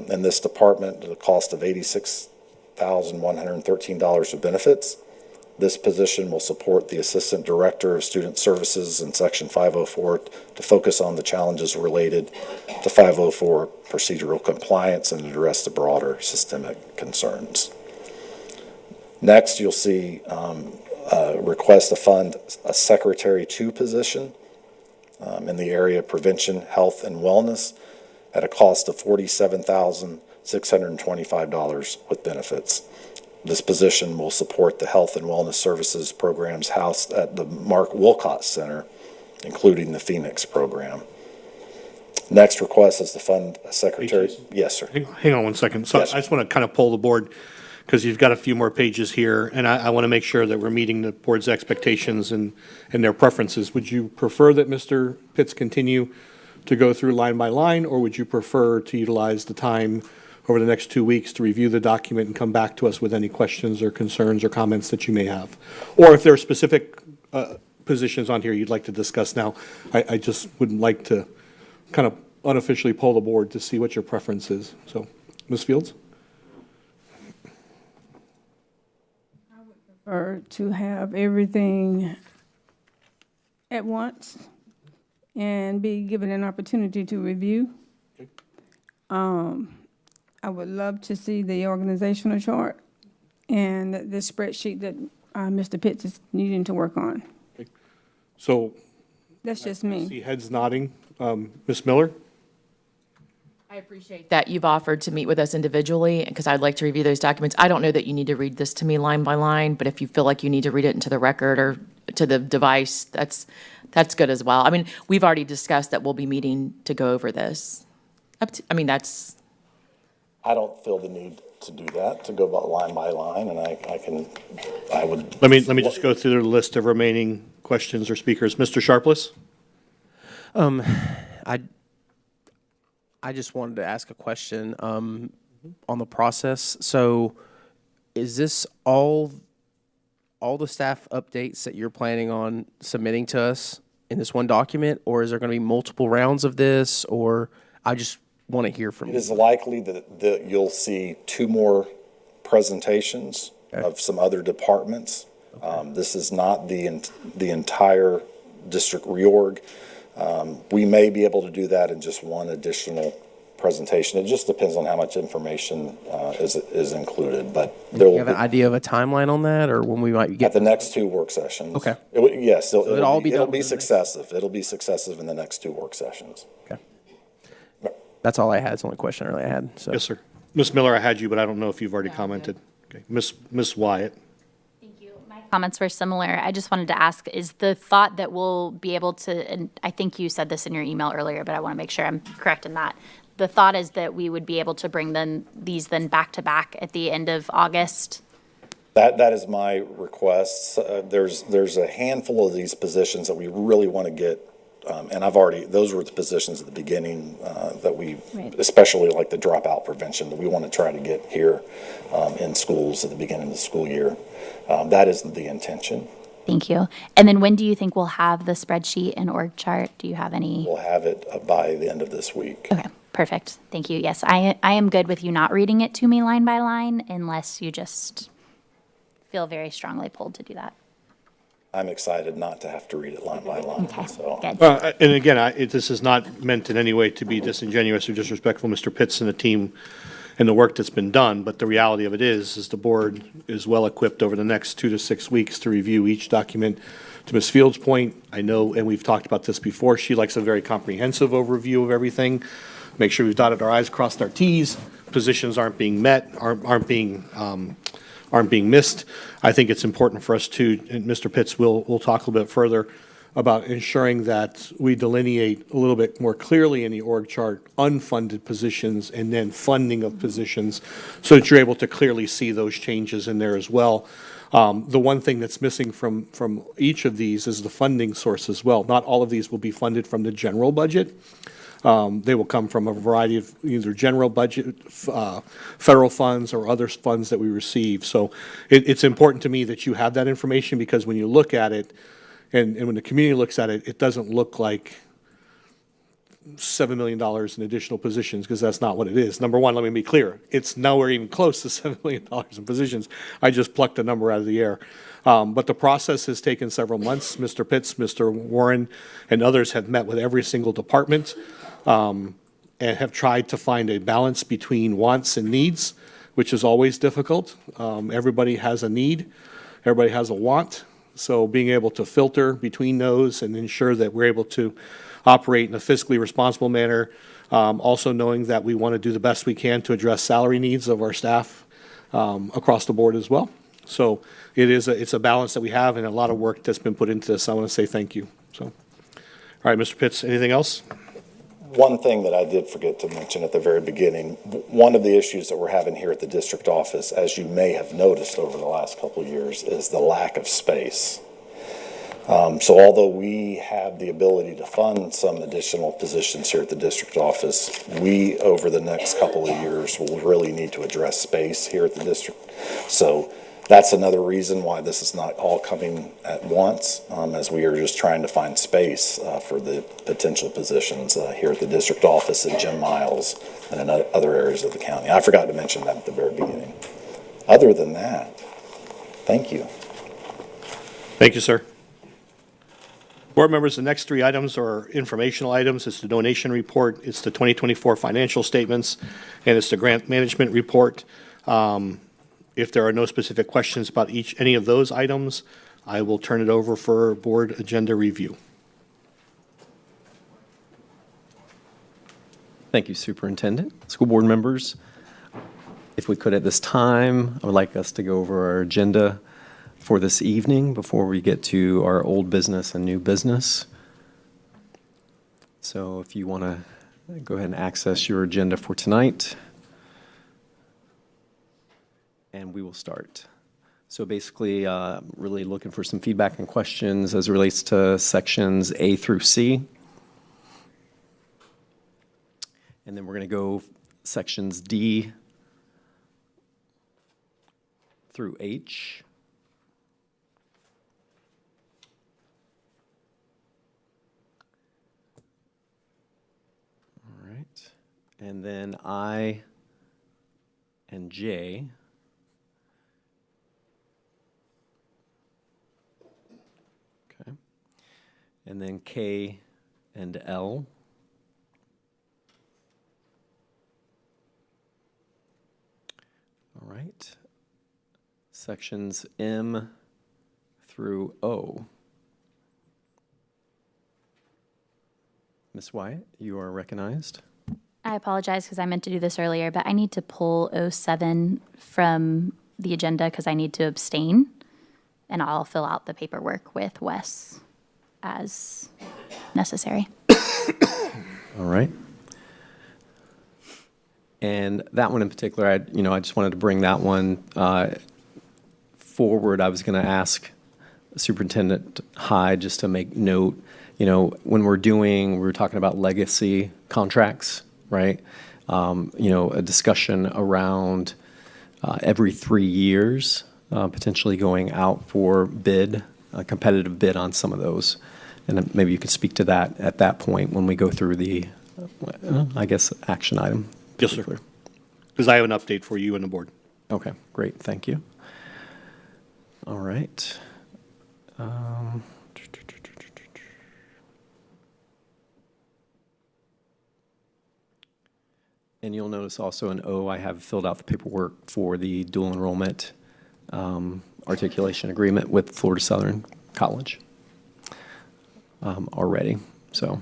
In this department, the cost of $86,113 of benefits. This position will support the Assistant Director of Student Services in Section 504 to focus on the challenges related to 504 procedural compliance and address the broader systemic concerns. Next, you'll see a request to fund a Secretary 2 position in the area of prevention, health, and wellness at a cost of $47,625 with benefits. This position will support the health and wellness services programs housed at the Mark Wilcott Center, including the Phoenix program. Next request is to fund a secretary. Jason? Yes, sir. Hang on one second. So Yes, sir. I just want to kind of pull the board because you've got a few more pages here, and I want to make sure that we're meeting the board's expectations and their preferences. Would you prefer that Mr. Pitts continue to go through line by line, or would you prefer to utilize the time over the next 2 weeks to review the document and come back to us with any questions or concerns or comments that you may have? Or if there are specific positions on here you'd like to discuss now, I just would like to kind of unofficially poll the board to see what your preference is. So, Ms. Fields? Or to have everything at once and be given an opportunity to review. I would love to see the organizational chart and the spreadsheet that Mr. Pitts is needing to work on. So, That's just I me. see heads nodding. Ms. Miller? I appreciate that you've offered to meet with us individually, because I'd like to review those documents. I don't know that you need to read this to me line by line, but if you feel like you need to read it into the record or to the device, that's good as well. I mean, we've already discussed that we'll be meeting to go over this. That's, I don't feel the need to do that, to go line by line, and I would. Let me just go through the list of remaining questions or speakers. Mr. Sharpless? I just wanted to ask a question on the process. So is this all the staff updates that you're planning on submitting to us in this one document, or is there going to be multiple rounds of this, or I just want to hear from It you? is likely that you'll see 2 more presentations of some other departments. This is not the entire district reorg. We may be able to do that in just one additional presentation. It just depends on how much information is included, but there Do will you have an be, idea of a timeline on that, or when we might at get? the next 2 work sessions. Okay. Yes, it'll all be it'll done be within the next- successive. It'll be successive in the next 2 work sessions. Okay. That's all I had. It's the only question I really had. So. Yes, sir. Ms. Miller, I had you, but I don't know if you've already commented. Okay. Ms. Wyatt? Comments were similar. I just wanted to ask, is the thought that we'll be able to, and I think you said this in your email earlier, but I want to make sure I'm correct in that. The thought is that we would be able to bring these back to back at the end of August? That is my request. There's a handful of these positions that we really want to get And those were the positions at the beginning that we, Right. especially like the dropout prevention, that we want to try to get here in schools at the beginning of the school year. That is the intention. Thank you. And then when do you think we'll have the spreadsheet and org chart? Do you have any? We'll have it by the end of this week. Okay, perfect. Thank you. Yes, I am good with you not reading it to me line by line unless you just feel very strongly pulled to do that. I'm excited not to have to read it line by line. Okay, So. good. And again, this is not meant in any way to be disingenuous or disrespectful, Mr. Pitts and the team and the work that's been done, but the reality of it is the board is well-equipped over the next 2 to 6 weeks to review each document. To Ms. Fields' point, I know, and we've talked about this before, she likes a very comprehensive overview of everything. Make sure we've dotted our i's, crossed our t's, positions aren't being met, aren't being missed. I think it's important for us to, and Mr. Pitts will talk a little bit further about ensuring that we delineate a little bit more clearly in the org chart unfunded positions and then funding of positions so that you're able to clearly see those changes in there as well. The one thing that's missing from each of these is the funding source as well. Not all of these will be funded from the general budget. They will come from a variety of either general budget, federal funds, or other funds that we receive. So it's important to me that you have that information, because when you look at it, and when the community looks at it, it doesn't look like $7 million in additional positions, because that's not what it is. Number one, let me be clear. It's nowhere even close to $7 million in positions. I just plucked a number out of the air. But the process has taken several months. Mr. Pitts, Mr. Warren, and others have met with every single department and have tried to find a balance between wants and needs, which is always difficult. Everybody has a need. Everybody has a want. So being able to filter between those and ensure that we're able to operate in a fiscally responsible manner, also knowing that we want to do the best we can to address salary needs of our staff across the board as well. So it's a balance that we have, and a lot of work that's been put into this. I want to say thank you. So, all right, Mr. Pitts, anything else? One thing that I did forget to mention at the very beginning, one of the issues that we're having here at the district office, as you may have noticed over the last couple of years, is the lack of space. So although we have the ability to fund some additional positions here at the district office, we, over the next couple of years, will really need to address space here at the district. So that's another reason why this is not all coming at once, as we are just trying to find space for the potential positions here at the district office at Jim Miles and in other areas of the county. I forgot to mention that at the very beginning. Other than that, thank you. Thank you, sir. Board members, the next 3 items are informational items. It's the donation report, it's the 2024 financial statements, and it's the grant management report. If there are no specific questions about any of those items, I will turn it over for board agenda review. Thank you, Superintendent. School board members, if we could at this time, I would like us to go over our agenda for this evening before we get to our old business and new business. So if you want to go ahead and access your agenda for tonight, and we will start. So basically, really looking for some feedback and questions as it relates to sections A through C. And then we're going to go sections D through H. All right. And then I and J. Okay. And then K and L. All right. Sections M through O. Ms. Wyatt, you are recognized. I apologize because I meant to do this earlier, but I need to pull 07 from the agenda because I need to abstain, and I'll fill out the paperwork with Wes as necessary. All right. And that one in particular, I just wanted to bring that one forward. I was going to ask Superintendent Hyde just to make note. when we were talking about legacy contracts, right? A discussion around every 3 years, potentially going out for bid, a competitive bid on some of those. And then maybe you could speak to that at that point when we go through the, I guess, action item. Yes, sir. Because I have an update for you and the board. Okay, great, thank you. All right. And you'll notice also in O, I have filled out the paperwork for the dual enrollment articulation agreement with Florida Southern College already, so.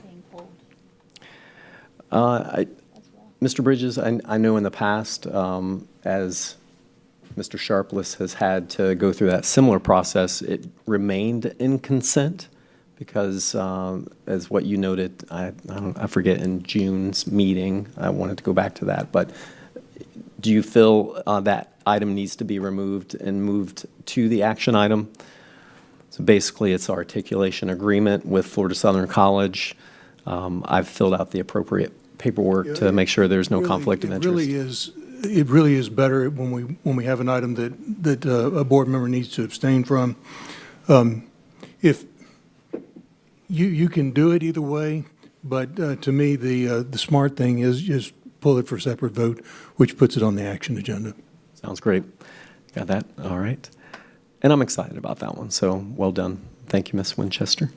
Mr. Bridges, I know in the past, as Mr. Sharpless has had to go through that similar process, it remained in consent because, as what you noted, I forget, in June's meeting, I wanted to go back to that, but do you feel that item needs to be removed and moved to the action item? So basically, it's articulation agreement with Florida Southern College. I've filled out the appropriate paperwork to make sure there's no conflict of interest. It really is better when we have an item that a board member needs to abstain from. If you can do it either way, but to me, the smart thing is just pull it for separate vote, which puts it on the action agenda. Sounds great. Got that? All right. And I'm excited about that one, so well done. Thank you, Ms. Winchester.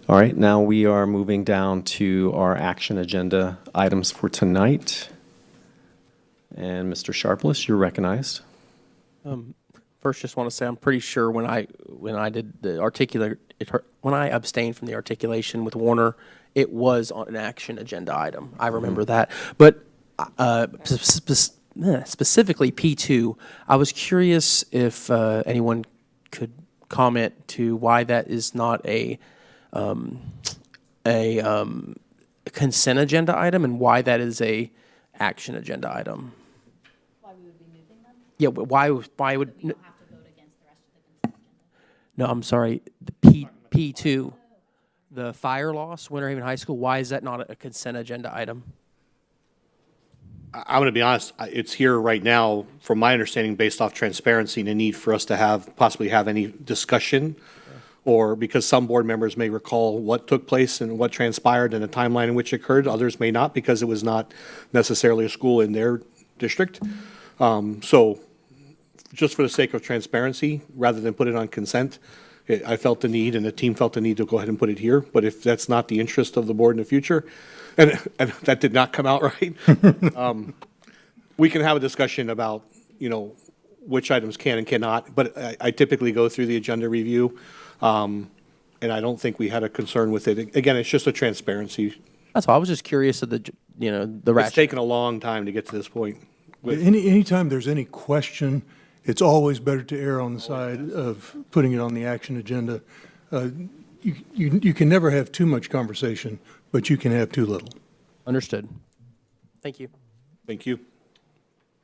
All right, now we are moving down to our action agenda items for tonight. And Mr. Sharpless, you're recognized. First, just want to say I'm pretty sure when I did the when I abstained from the articulation with Warner, it was on an action agenda item. I remember that. But specifically P2, I was curious if anyone could comment to why that is not a consent agenda item and why that is a action agenda item. Why we would be moving them? Yeah, but why would? You don't have to vote against the rest of the consent agenda. No, I'm sorry. The P2, the fire loss, Winter Haven High School. Why is that not a consent agenda item? I'm going to be honest, it's here right now, from my understanding, based off transparency and a need for us to possibly have any discussion, or because some board members may recall what took place and what transpired and the timeline in which it occurred. Others may not, because it was not necessarily a school in their district. So just for the sake of transparency, rather than put it on consent, I felt the need and the team felt the need to go ahead and put it here. But if that's not the interest of the board in the future, and that did not come out right, we can have a discussion about, which items can and cannot. But I typically go through the agenda review, and I don't think we had a concern with it. Again, it's just a transparency. That's all. I was just curious of the rationale. It's taken a long time to get to this point. Anytime there's any question, it's always better to err on the side of putting it on the action agenda. You can never have too much conversation, but you can have too little. Understood. Thank you. Thank you.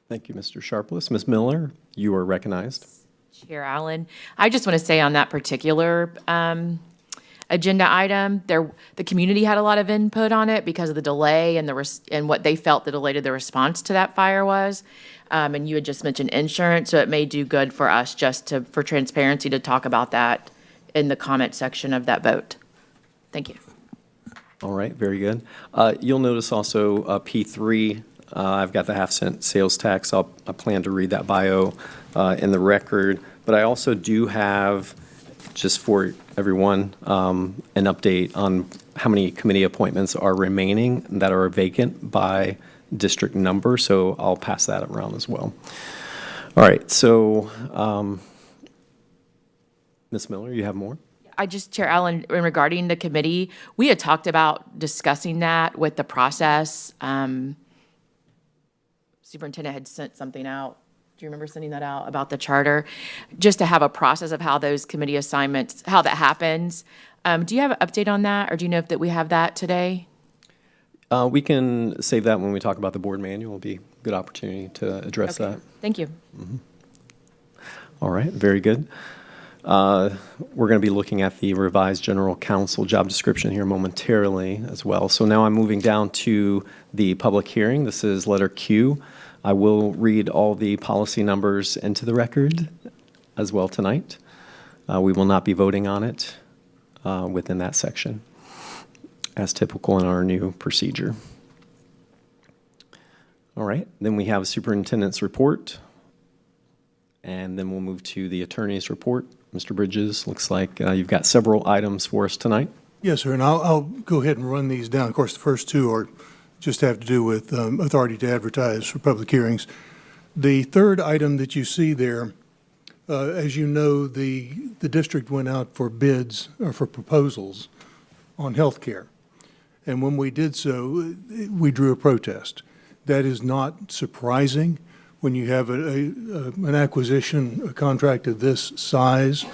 Thank you, Mr. Sharpless. Ms. Miller, you are recognized. Chair Allen, I just want to say on that particular agenda item, the community had a lot of input on it because of the delay and and what they felt the delay to the response to that fire was. And you had just mentioned insurance, so it may do good for us for transparency to talk about that in the comment section of that vote. Thank you. All right, very good. You'll notice also P3, I've got the half-cent sales tax. I plan to read that bio in the record. But I also do have, just for everyone, an update on how many committee appointments are remaining that are vacant by district number. So I'll pass that around as well. All right, so Ms. Miller, you have more? Chair Allen, regarding the committee, we had talked about discussing that with the process. Superintendent had sent something out. Do you remember sending that out about the charter? Just to have a process of how those committee assignments, how that happens. Do you have an update on that, or do you know that we have that today? We can save that when we talk about the board manual. It'll be a good opportunity to address that. Thank you. All right, very good. We're going to be looking at the revised general counsel job description here momentarily as well. So now I'm moving down to the public hearing. This is letter Q. I will read all the policy numbers into the record as well tonight. We will not be voting on it within that section, as typical in our new procedure. All right, then we have a superintendent's report, and then we'll move to the attorney's report. Mr. Bridges, looks like you've got several items for us tonight. Yes, sir, and I'll go ahead and run these down. Of course, the first two are just have to do with authority to advertise for public hearings. The third item that you see there, as you know, the district went out for bids or for proposals on health care. And when we did so, we drew a protest. That is not surprising when you have an acquisition, a contract of this size,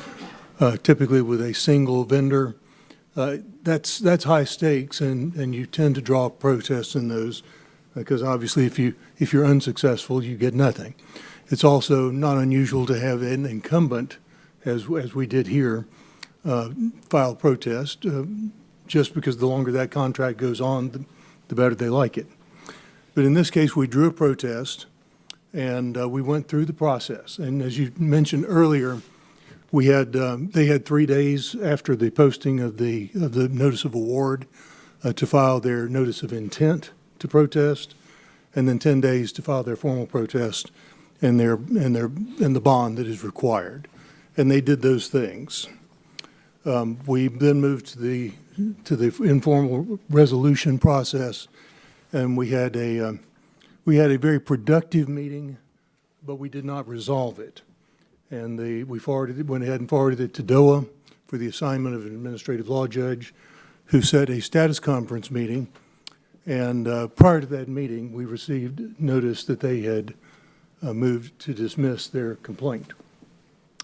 typically with a single vendor. That's high stakes, and you tend to draw protests in those because obviously if you're unsuccessful, you get nothing. It's also not unusual to have an incumbent, as we did here, file protest, just because the longer that contract goes on, the better they like it. But in this case, we drew a protest, and we went through the process. And as you mentioned earlier, we had they had 3 days after the posting of the notice of award to file their notice of intent to protest, and then 10 days to file their formal protest and the bond that is required. And they did those things. We then moved to the informal resolution process, and we had a very productive meeting, but we did not resolve it. And we went ahead and forwarded it to DOA for the assignment of an administrative law judge, who set a status conference meeting. And prior to that meeting, we received notice that they had moved to dismiss their complaint,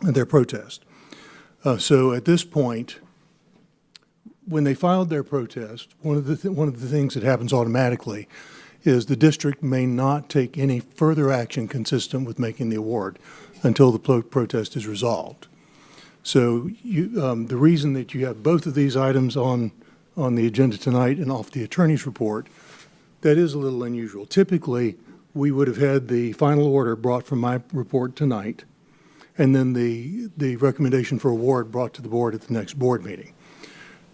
their protest. So at this point, when they filed their protest, one of the things that happens automatically is the district may not take any further action consistent with making the award until the protest is resolved. So the reason that you have both of these items on the agenda tonight and off the attorney's report, that is a little unusual. Typically, we would have had the final order brought from my report tonight, and then the recommendation for award brought to the board at the next board meeting.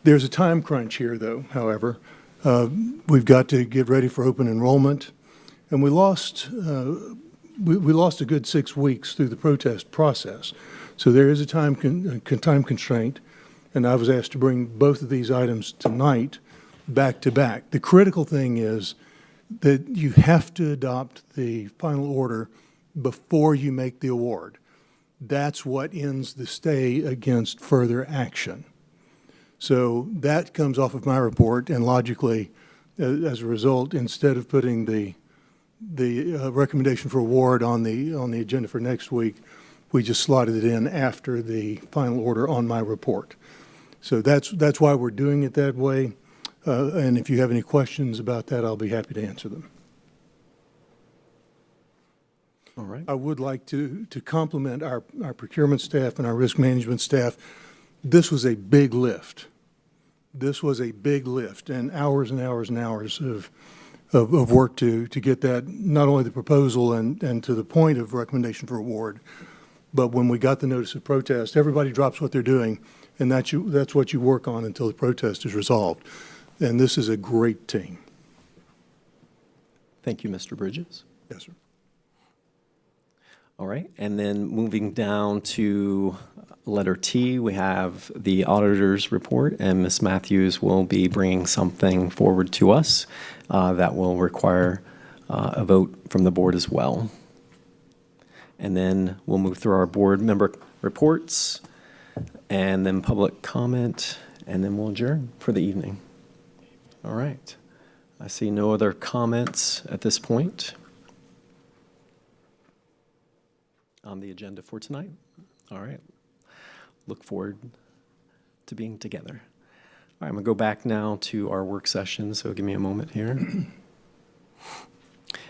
There's a time crunch here, though, however. We've got to get ready for open enrollment, and we lost a good 6 weeks through the protest process. So there is a time constraint, and I was asked to bring both of these items tonight back to back. The critical thing is that you have to adopt the final order before you make the award. That's what ends the stay against further action. So that comes off of my report, and logically, as a result, instead of putting the recommendation for award on the agenda for next week, we just slotted it in after the final order on my report. So that's why we're doing it that way. And if you have any questions about that, I'll be happy to answer them. All right. I would like to compliment our procurement staff and our risk management staff. This was a big lift. This was a big lift, and hours and hours and hours of work to get that, not only the proposal and to the point of recommendation for award, but when we got the notice of protest, everybody drops what they're doing, and that's what you work on until the protest is resolved. And this is a great team. Thank you, Mr. Bridges. Yes, sir. All right, and then moving down to letter T, we have the auditor's report, and Ms. Matthews will be bringing something forward to us that will require a vote from the board as well. And then we'll move through our board member reports, and then public comment, and then we'll adjourn for the evening. All right. I see no other comments at this point on the agenda for tonight. All right. Look forward to being together. All right, I'm going to go back now to our work session, so give me a moment here.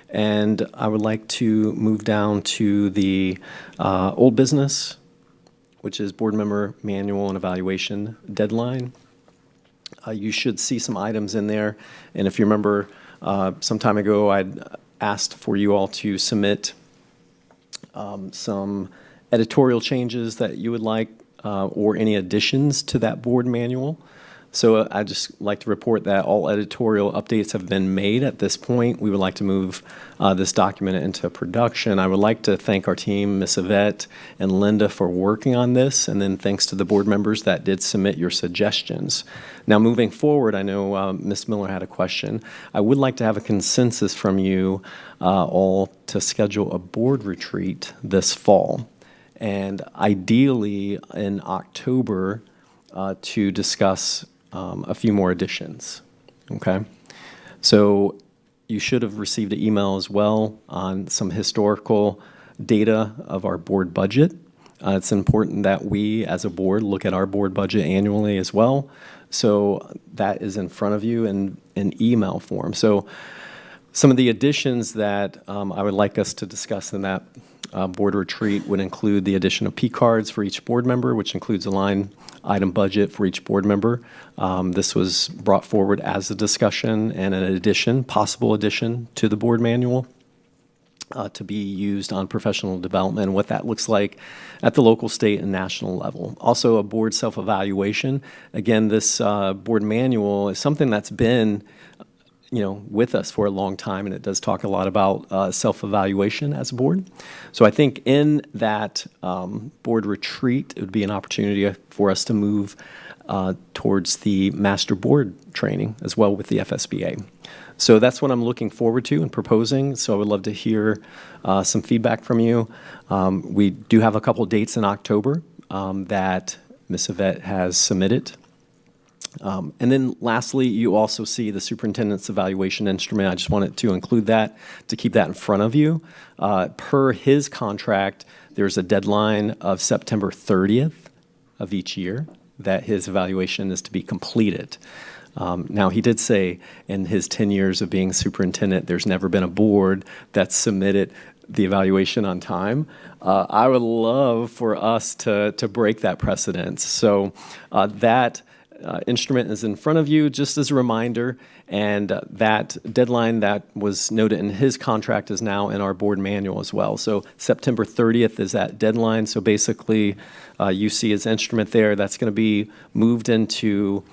And I would like to move down to the old business, which is board member manual and evaluation deadline. You should see some items in there. And if you remember, some time ago, I'd asked for you all to submit some editorial changes that you would like or any additions to that board manual. So I'd just like to report that all editorial updates have been made at this point. We would like to move this document into production. I would like to thank our team, Ms. Yvette and Linda, for working on this, and then thanks to the board members that did submit your suggestions. Now, moving forward, I know Ms. Miller had a question. I would like to have a consensus from you all to schedule a board retreat this fall, and ideally in October to discuss a few more additions, okay? So you should have received an email as well on some historical data of our board budget. It's important that we, as a board, look at our board budget annually as well. So that is in front of you in email form. So some of the additions that I would like us to discuss in that board retreat would include the addition of P cards for each board member, which includes a line item budget for each board member. This was brought forward as a discussion and an addition, possible addition to the board manual to be used on professional development and what that looks like at the local, state, and national level. Also, a board self-evaluation. Again, this board manual is something that's been with us for a long time, and it does talk a lot about self-evaluation as a board. So I think in that board retreat, it would be an opportunity for us to move towards the master board training as well with the FSBA. So that's what I'm looking forward to and proposing. So I would love to hear some feedback from you. We do have a couple dates in October that Ms. Yvette has submitted. And then lastly, you also see the superintendent's evaluation instrument. I just wanted to include that to keep that in front of you. Per his contract, there's a deadline of September 30th of each year that his evaluation is to be completed. Now, he did say in his 10 years of being superintendent, there's never been a board that submitted the evaluation on time. I would love for us to break that precedent. So that instrument is in front of you just as a reminder, and that deadline that was noted in his contract is now in our board manual as well. So September 30th is that deadline. So basically, you see his instrument there. That's going to be moved into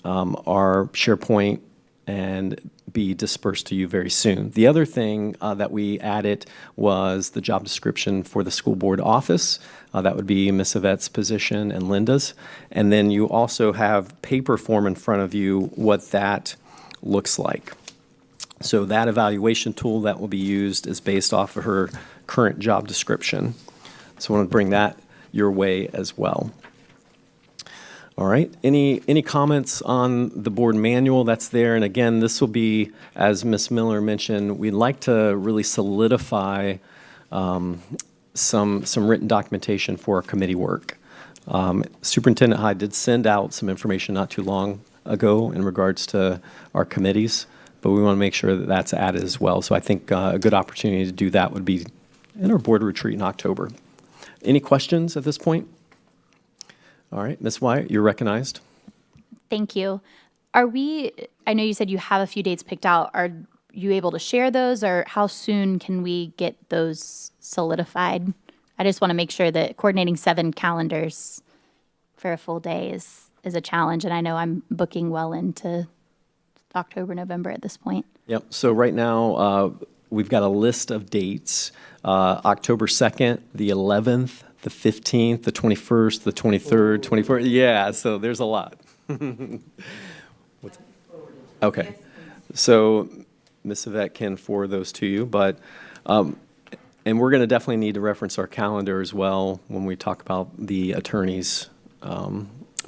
our SharePoint and be dispersed to you very soon. The other thing that we added was the job description for the school board office. That would be Ms. Yvette's position and Linda's. And then you also have paper form in front of you what that looks like. So that evaluation tool that will be used is based off of her current job description. So I want to bring that your way as well. All right, any comments on the board manual that's there? And again, this will be, as Ms. Miller mentioned, we'd like to really solidify some written documentation for our committee work. Superintendent Hyde did send out some information not too long ago in regards to our committees, but we want to make sure that that's added as well. So I think a good opportunity to do that would be in our board retreat in October. Any questions at this point? All right, Ms. Wyatt, you're recognized. Thank you. I know you said you have a few dates picked out. Are you able to share those, or how soon can we get those solidified? I just want to make sure that coordinating 7 calendars for a full day is a challenge, and I know I'm booking well into October, November at this point. Yep, so right now, we've got a list of dates. October 2nd, the 11th, the 15th, the 21st, the 23rd, 24th. Yeah, so there's a lot. Okay. So Ms. Yvette can forward those to you, but, and we're going to definitely need to reference our calendar as well when we talk about the attorney's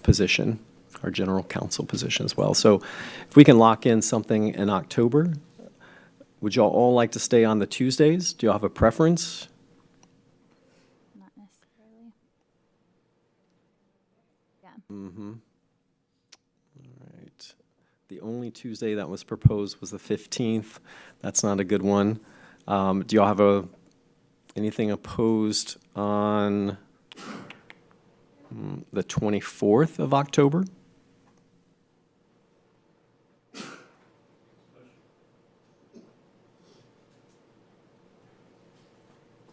position, our general counsel position as well. So if we can lock in something in October, would y'all all like to stay on the Tuesdays? Do y'all have a preference? Not necessarily. Yeah. Mm-hmm. All right. The only Tuesday that was proposed was the 15th. That's not a good one. Do y'all have anything opposed on the 24th of October.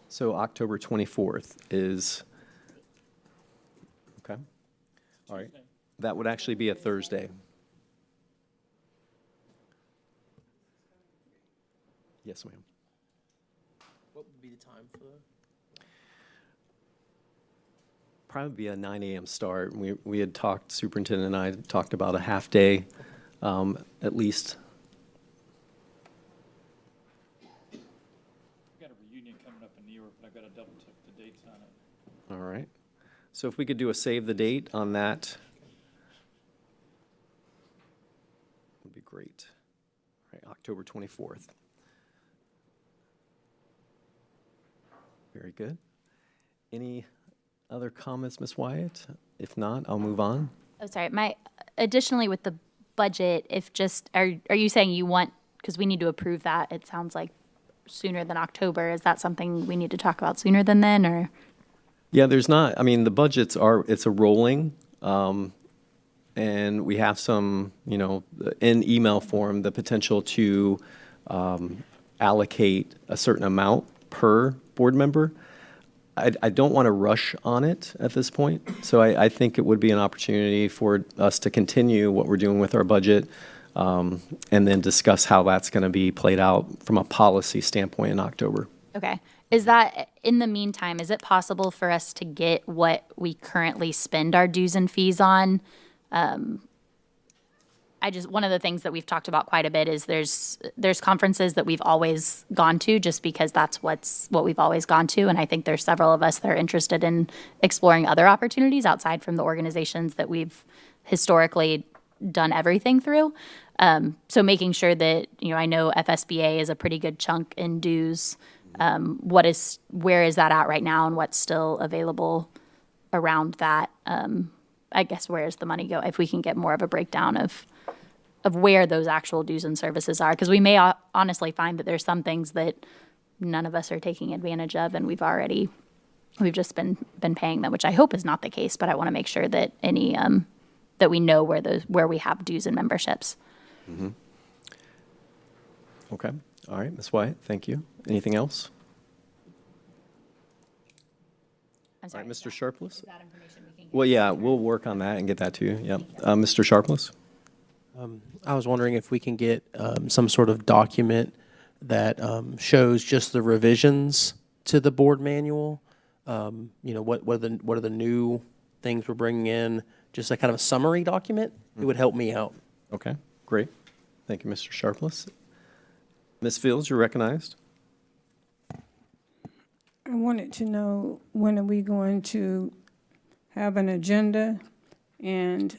So October 24th is, okay, all right. That would actually be a Thursday. Yes, ma'am. What would be the time for that? Probably be a 9 a.m. start. We had talked, superintendent and I had talked about a half day, at least. I've got a reunion coming up in New York, but I've got to double check the dates on it. All right. So if we could do a save the date on that, would be great. All right, October 24th. Very good. Any other comments, Ms. Wyatt? If not, I'll move on. Oh, sorry. Additionally with the budget, if just, are you saying you want, because we need to approve that, it sounds like sooner than October. Is that something we need to talk about sooner than then, or? Yeah, there's not, I mean, the budgets are, it's a rolling, and we have some, in email form, the potential to allocate a certain amount per board member. I don't want to rush on it at this point, so I think it would be an opportunity for us to continue what we're doing with our budget, and then discuss how that's going to be played out from a policy standpoint in October. Okay. Is that, in the meantime, is it possible for us to get what we currently spend our dues and fees on? One of the things that we've talked about quite a bit is there's conferences that we've always gone to just because that's what we've always gone to. And I think there's several of us that are interested in exploring other opportunities outside from the organizations that we've historically done everything through. So making sure that, I know FSBA is a pretty good chunk in dues. Where is that at right now and what's still available around that? I guess where is the money go? If we can get more of a breakdown of where those actual dues and services are, because we may honestly find that there's some things that none of us are taking advantage of, and we've just been paying them, which I hope is not the case. But I want to make sure that that we know where we have dues and memberships. Mm-hmm. Okay. All right, Ms. Wyatt, thank you. Anything else? I'm sorry. All right, Mr. Sharpless? Is that information we can get? Well, yeah, we'll work on that and get that to you. Yep. Mr. Sharpless? I was wondering if we can get some sort of document that shows just the revisions to the board manual. What are the new things we're bringing in? Just a kind of a summary document. It would help me out. Okay, great. Thank you, Mr. Sharpless. Ms. Fields, you're recognized. I wanted to know, when are we going to have an agenda? And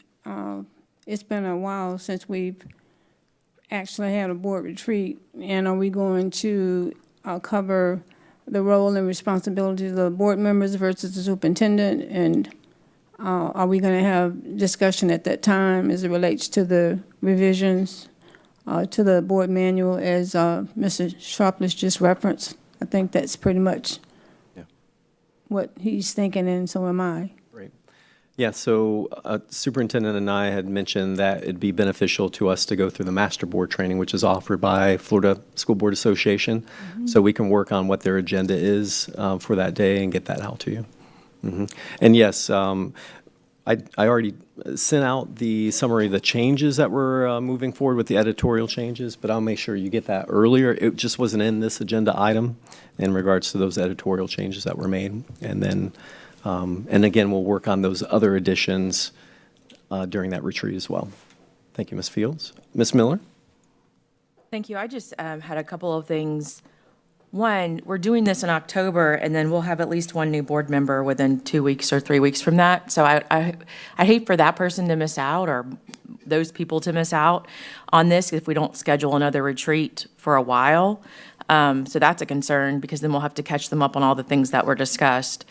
it's been a while since we've actually had a board retreat. And are we going to cover the role and responsibilities of the board members versus the superintendent? And are we going to have discussion at that time as it relates to the revisions to the board manual, as Mr. Sharpless just referenced? I think that's pretty much what he's thinking, and so am I. Great. Yeah, so superintendent and I had mentioned that it'd be beneficial to us to go through the master board training, which is offered by Florida School Board Association, so we can work on what their agenda is for that day and get that out to you. And yes, I already sent out the summary of the changes that we're moving forward with, the editorial changes, but I'll make sure you get that earlier. It just wasn't in this agenda item in regards to those editorial changes that were made. And then, and again, we'll work on those other additions during that retreat as well. Thank you, Ms. Fields. Ms. Miller? Thank you. I just had a couple of things. One, we're doing this in October, and then we'll have at least one new board member within 2 weeks or 3 weeks from that. So I hate for that person to miss out, or those people to miss out on this if we don't schedule another retreat for a while. So that's a concern, because then we'll have to catch them up on all the things that were discussed.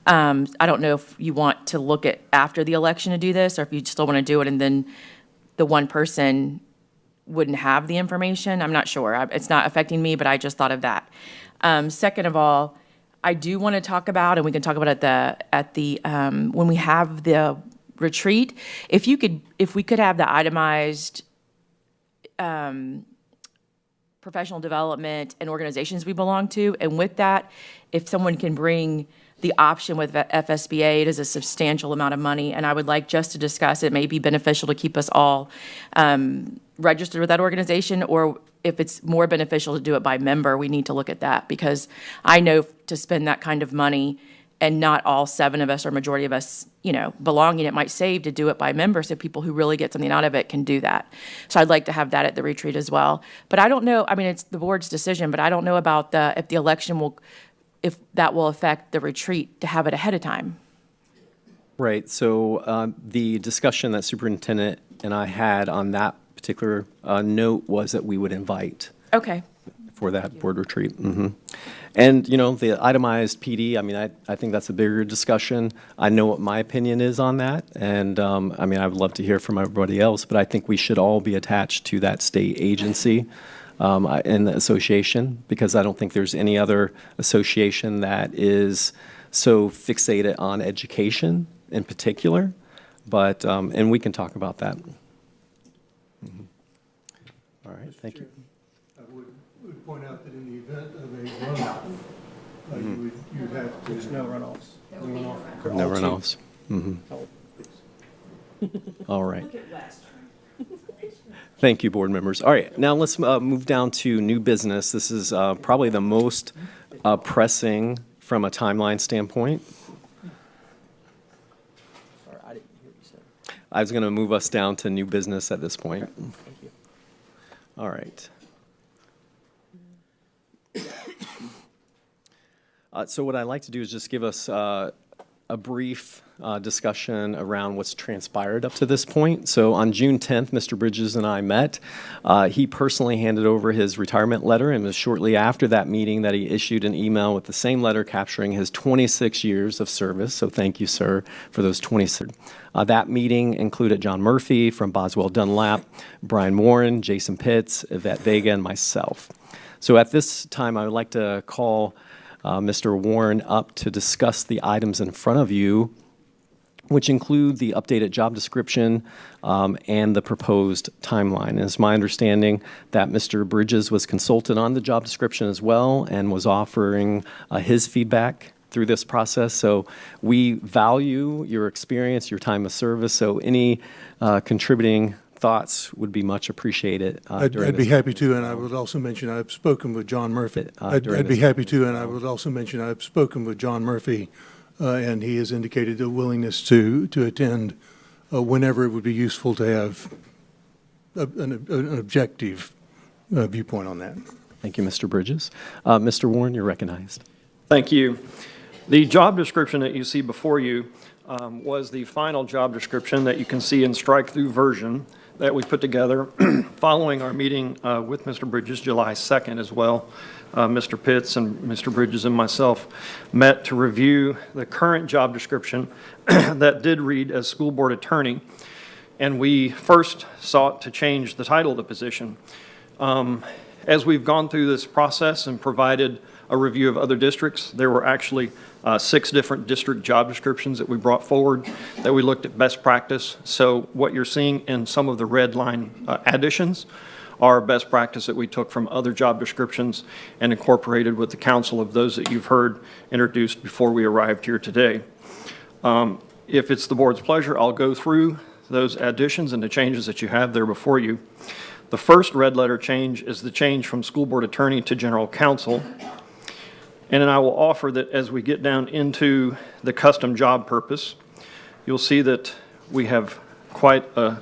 I don't know if you want to look at after the election to do this, or if you still want to do it and then the one person wouldn't have the information. I'm not sure. It's not affecting me, but I just thought of that. Second of all, I do want to talk about, and we can talk about it at the when we have the retreat, if we could have the itemized professional development and organizations we belong to, and with that, if someone can bring the option with FSBA, it is a substantial amount of money, and I would like just to discuss, it may be beneficial to keep us all registered with that organization, or if it's more beneficial to do it by member, we need to look at that, because I know to spend that kind of money, and not all 7 of us or majority of us, belonging, it might save to do it by member, so people who really get something out of it can do that. So I'd like to have that at the retreat as well. But I don't know, it's the board's decision, but I don't know about if the election if that will affect the retreat to have it ahead of time. Right, so the discussion that superintendent and I had on that particular note was that we would invite Okay. for that board retreat. And, the itemized PD, I think that's a bigger discussion. I know what my opinion is on that, and, I would love to hear from everybody else, but I think we should all be attached to that state agency in the association, because I don't think there's any other association that is so fixated on education in particular, but, and we can talk about that. All right, thank you. I would point out that in the event of a runoff, you'd have to. There's no runoffs. No runoffs. All right. Thank you, board members. All right, now let's move down to new business. This is probably the most pressing from a timeline standpoint. Sorry, I didn't hear what you said. I was going to move us down to new business at this point. Thank you. All right. So what I'd like to do is just give us a brief discussion around what's transpired up to this point. So on June 10th, Mr. Bridges and I met. He personally handed over his retirement letter, and it was shortly after that meeting that he issued an email with the same letter capturing his 26 years of service. So thank you, sir, for those 26. That meeting included John Murphy from Boswell Dunlap, Brian Warren, Jason Pitts, Yvette Vega, and myself. So at this time, I would like to call Mr. Warren up to discuss the items in front of you, which include the updated job description and the proposed timeline. And it's my understanding that Mr. Bridges was consulted on the job description as well and was offering his feedback through this process. So we value your experience, your time of service, so any contributing thoughts would be much appreciated. I'd be happy to, and I would also mention I've spoken with John Murphy. I'd be happy to, and I would also mention I've spoken with John Murphy, and he has indicated a willingness to attend whenever it would be useful to have an objective viewpoint on that. Thank you, Mr. Bridges. Mr. Warren, you're recognized. Thank you. The job description that you see before you was the final job description that you can see in strike-through version that we put together following our meeting with Mr. Bridges July 2nd as well. Mr. Pitts and Mr. Bridges and myself met to review the current job description that did read as school board attorney, and we first sought to change the title of the position. As we've gone through this process and provided a review of other districts, there were actually 6 different district job descriptions that we brought forward that we looked at best practice. So what you're seeing in some of the red line additions are best practice that we took from other job descriptions and incorporated with the counsel of those that you've heard introduced before we arrived here today. If it's the board's pleasure, I'll go through those additions and the changes that you have there before you. The first red letter change is the change from school board attorney to general counsel. And then I will offer that as we get down into the custom job purpose, you'll see that we have quite a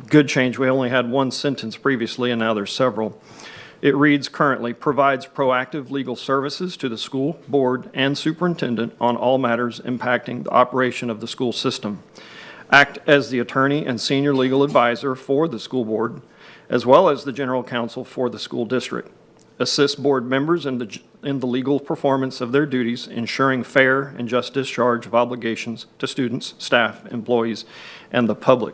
good change. We only had one sentence previously, and now there's several. It reads currently, provides proactive legal services to the school board and superintendent on all matters impacting the operation of the school system. Act as the attorney and senior legal advisor for the school board, as well as the general counsel for the school district. Assist board members in the legal performance of their duties, ensuring fair and just discharge of obligations to students, staff, employees, and the public.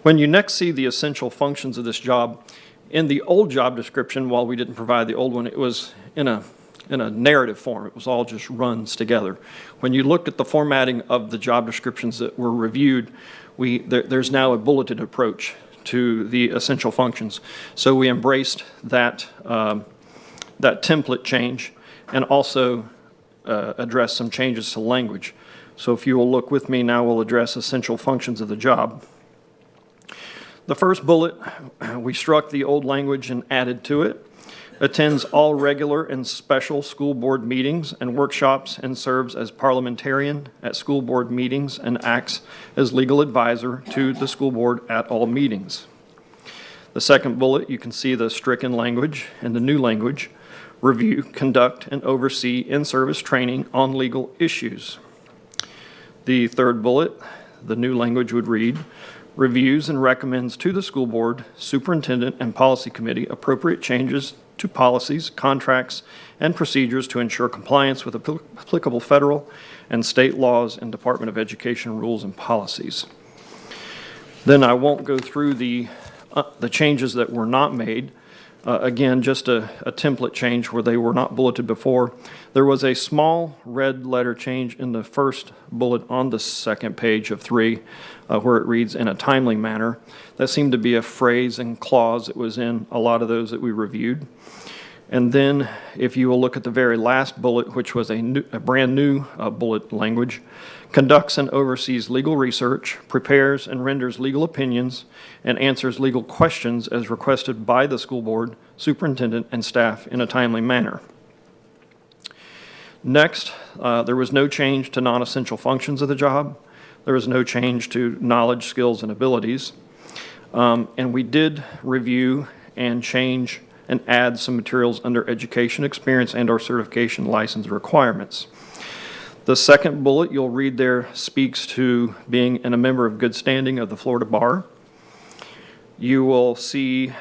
When you next see the essential functions of this job, in the old job description, while we didn't provide the old one, it was in a narrative form. It was all just runs together. When you look at the formatting of the job descriptions that were reviewed, there's now a bulleted approach to the essential functions. So we embraced that template change and also addressed some changes to language. So if you will look with me now, we'll address essential functions of the job. The first bullet, we struck the old language and added to it. Attends all regular and special school board meetings and workshops and serves as parliamentarian at school board meetings and acts as legal advisor to the school board at all meetings. The second bullet, you can see the stricken language and the new language. Review, conduct, and oversee in-service training on legal issues. The third bullet, the new language would read, reviews and recommends to the school board, superintendent, and policy committee appropriate changes to policies, contracts, and procedures to ensure compliance with applicable federal and state laws and Department of Education rules and policies. Then I won't go through the changes that were not made. Again, just a template change where they were not bulleted before. There was a small red letter change in the first bullet on the second page of 3, where it reads, in a timely manner. That seemed to be a phrase and clause that was in a lot of those that we reviewed. And then if you will look at the very last bullet, which was a brand new bullet language, conducts and oversees legal research, prepares and renders legal opinions, and answers legal questions as requested by the school board, superintendent, and staff in a timely manner. Next, there was no change to non-essential functions of the job. There was no change to knowledge, skills, and abilities. And we did review and change and add some materials under education experience and/or certification license requirements. The second bullet you'll read there speaks to being a member of good standing of the Florida Bar. You will see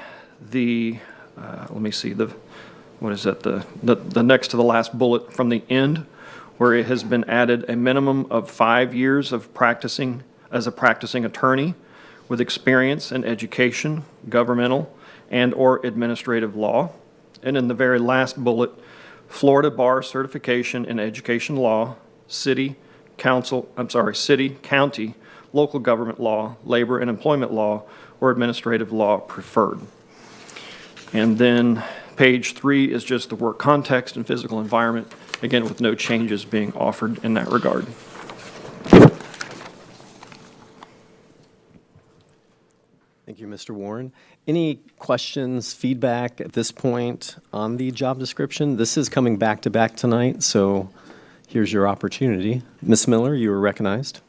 the, what is that, the next to the last bullet from the end, where it has been added a minimum of 5 years of practicing as a practicing attorney with experience in education, governmental, and/or administrative law. And in the very last bullet, Florida Bar certification in education law, city, county, local government law, labor and employment law, or administrative law preferred. And then page 3 is just the work context and physical environment, again with no changes being offered in that regard. Thank you, Mr. Warren. Any questions, feedback at this point on the job description? This is coming back to back tonight, so here's your opportunity. Ms. Miller, you were recognized.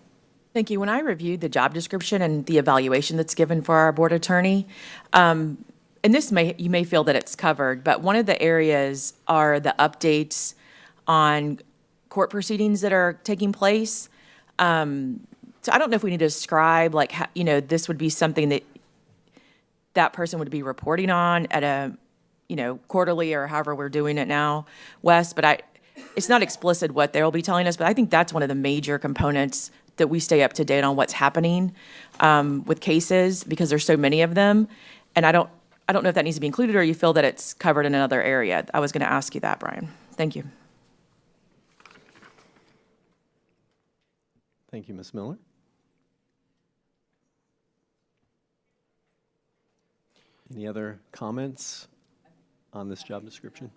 Thank you. When I reviewed the job description and the evaluation that's given for our board attorney, and you may feel that it's covered, but one of the areas are the updates on court proceedings that are taking place. So I don't know if we need to describe, like, how, this would be something that person would be reporting on at a, quarterly or however we're doing it now, Wes, but it's not explicit what they'll be telling us, but I think that's one of the major components that we stay up to date on what's happening with cases, because there's so many of them. And I don't know if that needs to be included, or you feel that it's covered in another area. I was going to ask you that, Brian. Thank you. Thank you, Ms. Miller. Any other comments on this job description?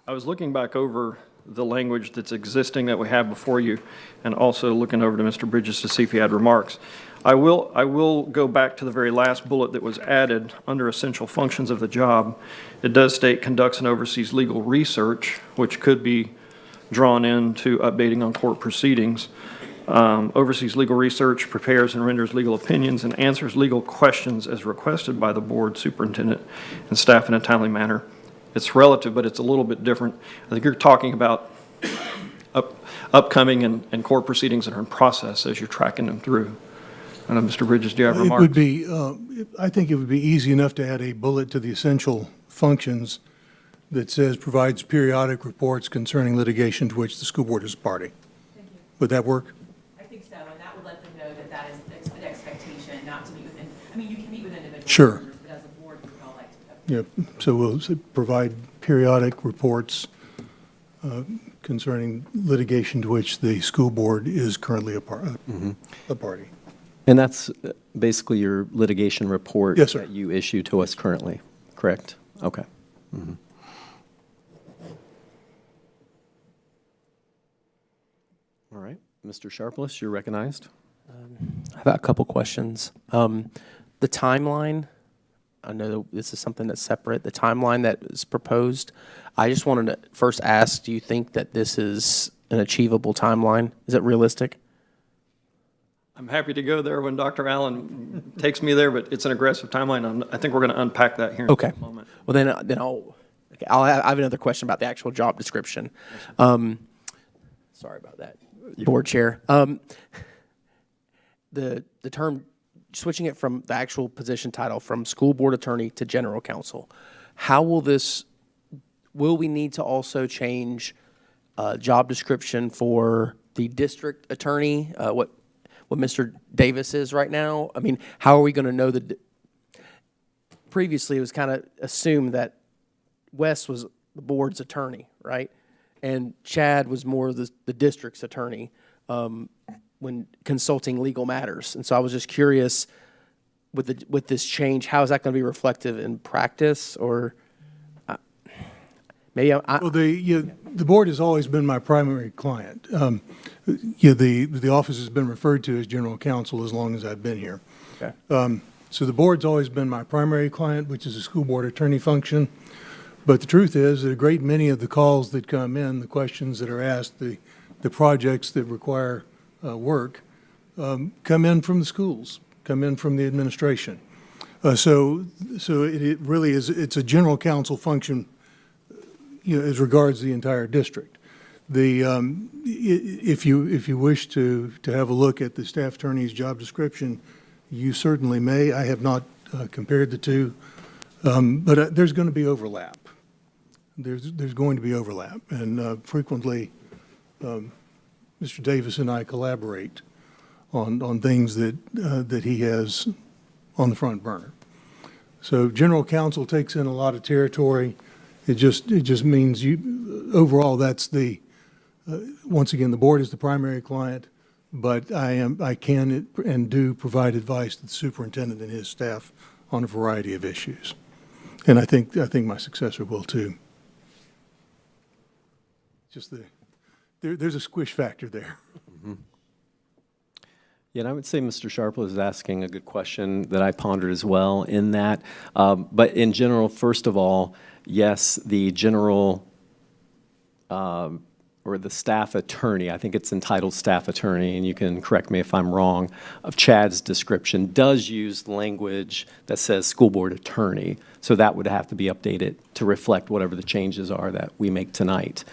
I was looking back over the language that's existing that we have before you, and also looking over to Mr. Bridges to see if he had remarks. I will go back to the very last bullet that was added under essential functions of the job. It does state conducts and oversees legal research, which could be drawn into updating on court proceedings. Oversees legal research, prepares and renders legal opinions, and answers legal questions as requested by the board, superintendent, and staff in a timely manner. It's relative, but it's a little bit different. I think you're talking about upcoming and court proceedings that are in process as you're tracking them through. I know, Mr. Bridges, do you have remarks? It would be, I think it would be easy enough to add a bullet to the essential functions that says provides periodic reports concerning litigation to which the school board is a party. Thank you. Would that work? I think so, and that would let them know that that is an expectation, not to meet with, you can meet with individual Sure. members, but as a board, we would all like to. Yeah, so we'll say provide periodic reports concerning litigation to which the school board is currently a party. And that's basically your litigation report? Yes, sir. That you issue to us currently, correct? Okay. All right, Mr. Sharpless, you're recognized. I've got a couple questions. The timeline, I know this is something that's separate. The timeline that is proposed, I just wanted to first ask, do you think that this is an achievable timeline? Is it realistic? I'm happy to go there when Dr. Allen takes me there, but it's an aggressive timeline. I think we're going to unpack that here in Okay. a moment. Well, then I have another question about the actual job description. Sorry about that, Board Chair. The term, switching it from the actual position title from school board attorney to general counsel, how will we need to also change job description for the district attorney, what Mr. Davis is right now? I mean, how are we going to know that? Previously, it was kind of assumed that Wes was the board's attorney, right? And Chad was more the district's attorney when consulting legal matters. And so I was just curious, with this change, how is that going to be reflective in practice? Or maybe Well, the board has always been my primary client. The office has been referred to as general counsel as long as I've been here. Okay. So the board's always been my primary client, which is a school board attorney function. But the truth is that a great many of the calls that come in, the questions that are asked, the projects that require work, come in from the schools, come in from the administration. So it really is, it's a general counsel function, as regards the entire district. If you wish to have a look at the staff attorney's job description, you certainly may. I have not compared the two, but there's going to be overlap. There's going to be overlap, and frequently, Mr. Davis and I collaborate on things that he has on the front burner. So general counsel takes in a lot of territory. It just means overall that's once again, the board is the primary client, but I can and do provide advice to the superintendent and his staff on a variety of issues. And I think my successor will too. Just there's a squish factor there. Yeah, and I would say Mr. Sharpless is asking a good question that I pondered as well in that. But in general, first of all, yes, the general or the staff attorney, I think it's entitled staff attorney, and you can correct me if I'm wrong, of Chad's description does use language that says school board attorney. So that would have to be updated to reflect whatever the changes are that we make tonight.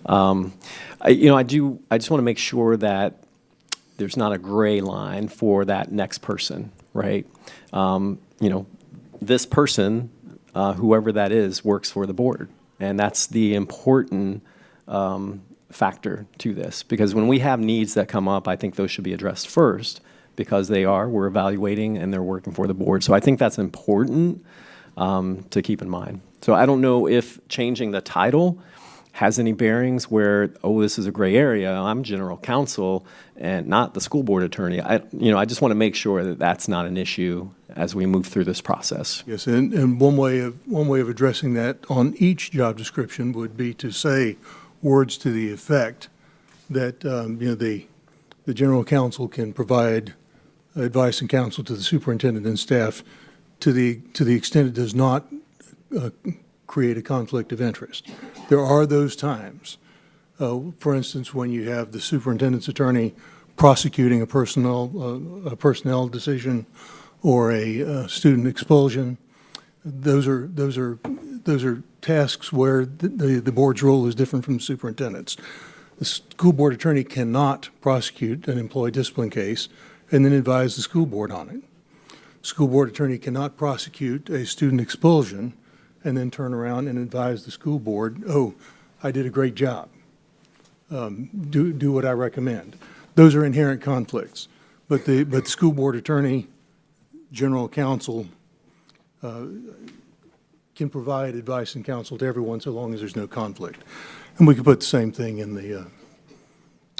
I just want to make sure that there's not a gray line for that next person, right? This person, whoever that is, works for the board. And that's the important factor to this. Because when we have needs that come up, I think those should be addressed first because we're evaluating and they're working for the board. So I think that's important to keep in mind. So I don't know if changing the title has any bearings where, this is a gray area, I'm general counsel and not the school board attorney. I just want to make sure that that's not an issue as we move through this process. Yes, and one way of addressing that on each job description would be to say words to the effect that the general counsel can provide advice and counsel to the superintendent and staff to the extent it does not create a conflict of interest. There are those times, for instance, when you have the superintendent's attorney prosecuting a personnel decision or a student expulsion. Those are tasks where the board's role is different from the superintendent's. The school board attorney cannot prosecute an employee discipline case and then advise the school board on it. School board attorney cannot prosecute a student expulsion and then turn around and advise the school board, I did a great job. Do what I recommend. Those are inherent conflicts. But the school board attorney, general counsel, can provide advice and counsel to everyone so long as there's no conflict. And we could put the same thing in the,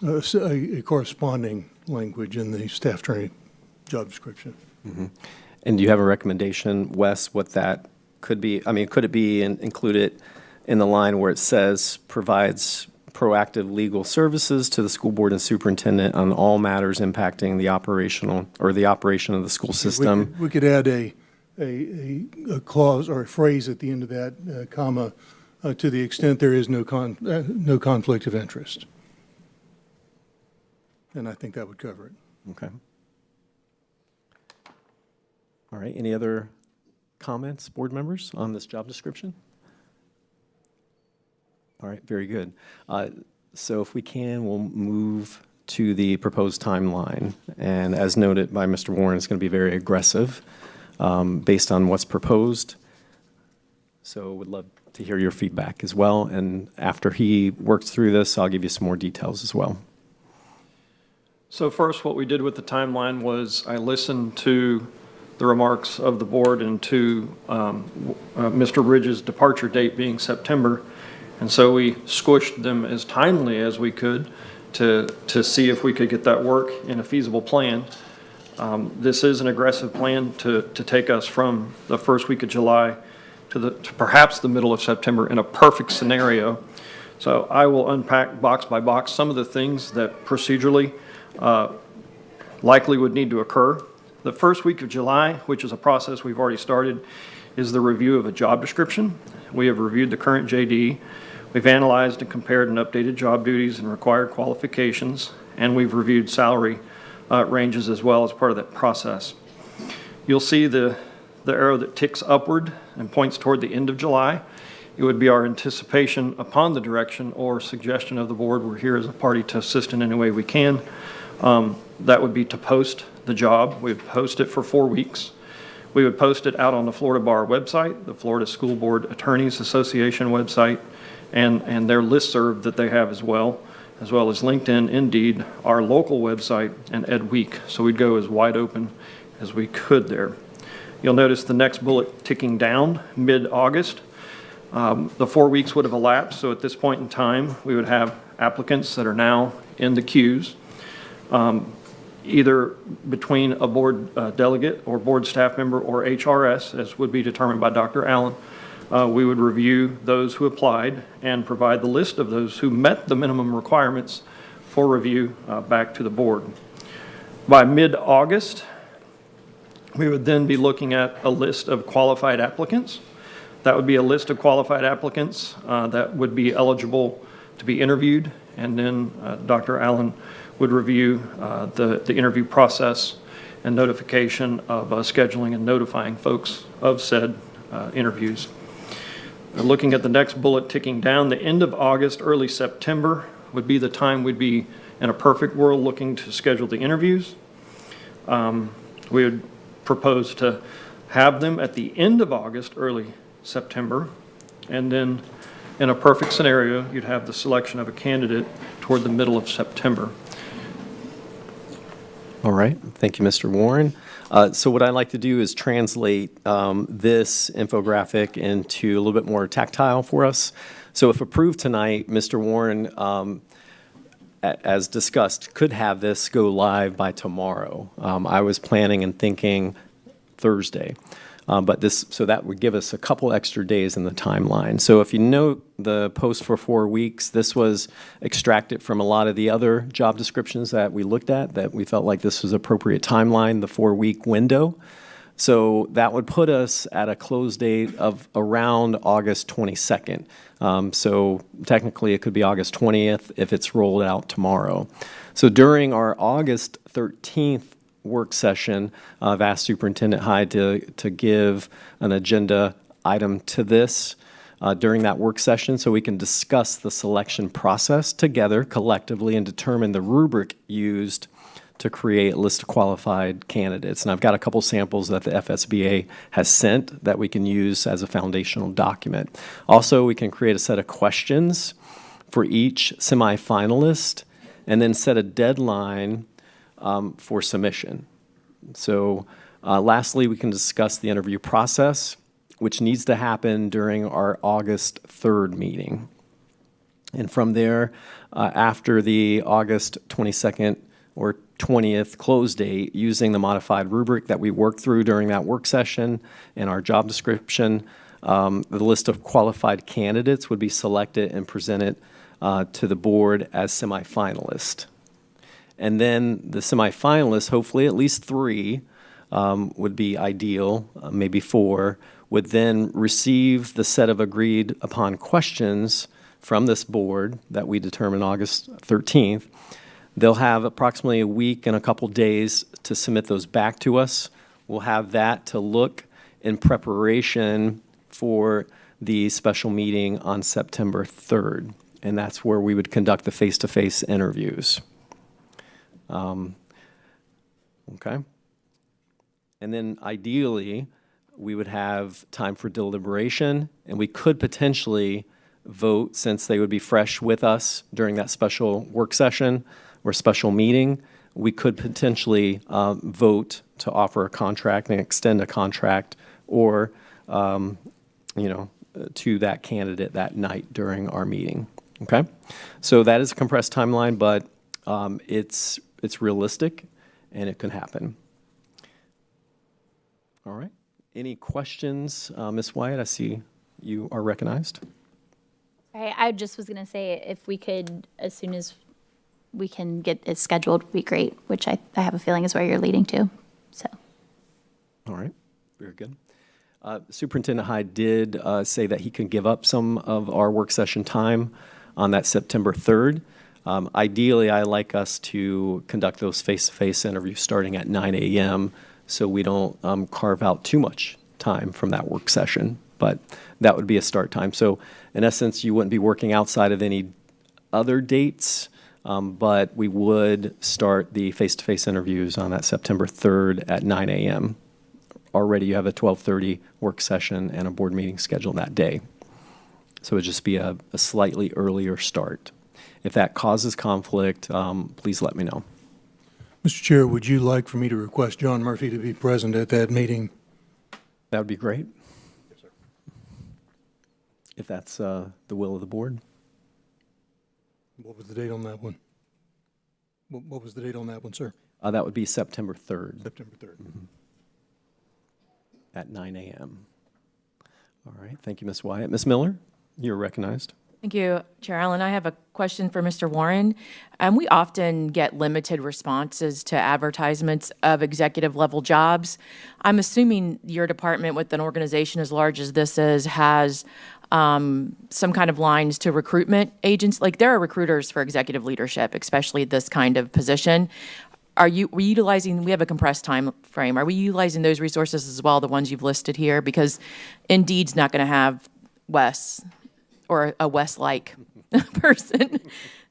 a corresponding language in the staff training job description. And do you have a recommendation, Wes, what that could be? I mean, could it be included in the line where it says provides proactive legal services to the school board and superintendent on all matters impacting the operational or the operation of the school system? We could add a clause or a phrase at the end of that, comma, to the extent there is no conflict of interest. And I think that would cover it. Okay. All right, any other comments, board members, on this job description? All right, very good. So if we can, we'll move to the proposed timeline. And as noted by Mr. Warren, it's going to be very aggressive based on what's proposed. So would love to hear your feedback as well. And after he works through this, I'll give you some more details as well. So first, what we did with the timeline was I listened to the remarks of the board and to Mr. Ridge's departure date being September. And so we squished them as timely as we could to see if we could get that work in a feasible plan. This is an aggressive plan to take us from the first week of July to perhaps the middle of September in a perfect scenario. So I will unpack box by box some of the things that procedurally likely would need to occur. The first week of July, which is a process we've already started, is the review of a job description. We have reviewed the current JD. We've analyzed and compared and updated job duties and required qualifications, and we've reviewed salary ranges as well as part of that process. You'll see the arrow that ticks upward and points toward the end of July. It would be our anticipation upon the direction or suggestion of the board. We're here as a party to assist in any way we can. That would be to post the job. We'd post it for 4 weeks. We would post it out on the Florida Bar website, the Florida School Board Attorneys Association website, and their listserv that they have as well as LinkedIn, Indeed, our local website, and Ed Week. So we'd go as wide open as we could there. You'll notice the next bullet ticking down, mid-August. The 4 weeks would have elapsed, so at this point in time, we would have applicants that are now in the queues, either between a board delegate or board staff member or HRS, as would be determined by Dr. Allen. We would review those who applied and provide the list of those who met the minimum requirements for review back to the board. By mid-August, we would then be looking at a list of qualified applicants. That would be a list of qualified applicants that would be eligible to be interviewed, and then Dr. Allen would review the interview process and notification of scheduling and notifying folks of said interviews. Looking at the next bullet ticking down, the end of August, early September would be the time we'd be in a perfect world looking to schedule the interviews. We would propose to have them at the end of August, early September, and then in a perfect scenario, you'd have the selection of a candidate toward the middle of September. All right, thank you, Mr. Warren. So what I'd like to do is translate this infographic into a little bit more tactile for us. So if approved tonight, Mr. Warren, as discussed, could have this go live by tomorrow. I was planning and thinking Thursday. So that would give us a couple extra days in the timeline. So if you note the post for 4 weeks, this was extracted from a lot of the other job descriptions that we looked at, that we felt like this was appropriate timeline, the 4-week window. So that would put us at a close date of around August 22nd. So technically it could be August 20th if it's rolled out tomorrow. So during our August 13th work session, I've asked Superintendent Hyde to give an agenda item to this during that work session so we can discuss the selection process together collectively and determine the rubric used to create a list of qualified candidates. And I've got a couple samples that the FSBA has sent that we can use as a foundational document. Also, we can create a set of questions for each semifinalist and then set a deadline for submission. So lastly, we can discuss the interview process, which needs to happen during our August 3rd meeting. And from there, after the August 22nd or 20th close date, using the modified rubric that we worked through during that work session and our job description, the list of qualified candidates would be selected and presented to the board as semifinalists. And then the semifinalists, hopefully at least 3, would be ideal, maybe 4, would then receive the set of agreed upon questions from this board that we determine August 13th. They'll have approximately a week and a couple days to submit those back to us. We'll have that to look in preparation for the special meeting on September 3rd. And that's where we would conduct the face-to-face interviews. Okay. And then ideally, we would have time for deliberation, and we could potentially vote, since they would be fresh with us during that special work session or special meeting, we could potentially vote to offer a contract and extend a contract or, to that candidate that night during our meeting. Okay? So that is a compressed timeline, but it's realistic and it can happen. All right. Any questions, Ms. Wyatt? I see you are recognized. I just was going to say, if we could, as soon as we can get it scheduled, would be great, which I have a feeling is where you're leading to. So. All right. Very good. Superintendent Hyde did say that he can give up some of our work session time on that September 3rd. Ideally, I like us to conduct those face-to-face interviews starting at 9 a.m. so we don't carve out too much time from that work session, but that would be a start time. So in essence, you wouldn't be working outside of any other dates, but we would start the face-to-face interviews on that September 3rd at 9 a.m. Already you have a 12:30 work session and a board meeting scheduled that day. So it would just be a slightly earlier start. If that causes conflict, please let me know. Mr. Chair, would you like for me to request John Murphy to be present at that meeting? That would be great. Yes, sir. If that's the will of the board. What was the date on that one? What was the date on that one, sir? That would be September 3rd. September 3rd. Mm-hmm. At 9 a.m. All right. Thank you, Ms. Wyatt. Ms. Miller, you're recognized. Thank you, Chair Allen. I have a question for Mr. Warren. We often get limited responses to advertisements of executive level jobs. I'm assuming your department, with an organization as large as this is, has some kind of lines to recruitment agents. Like, there are recruiters for executive leadership, especially this kind of position. We have a compressed time frame. Are we utilizing those resources as well, the ones you've listed here? Because Indeed's not going to have Wes or a Wes-like person.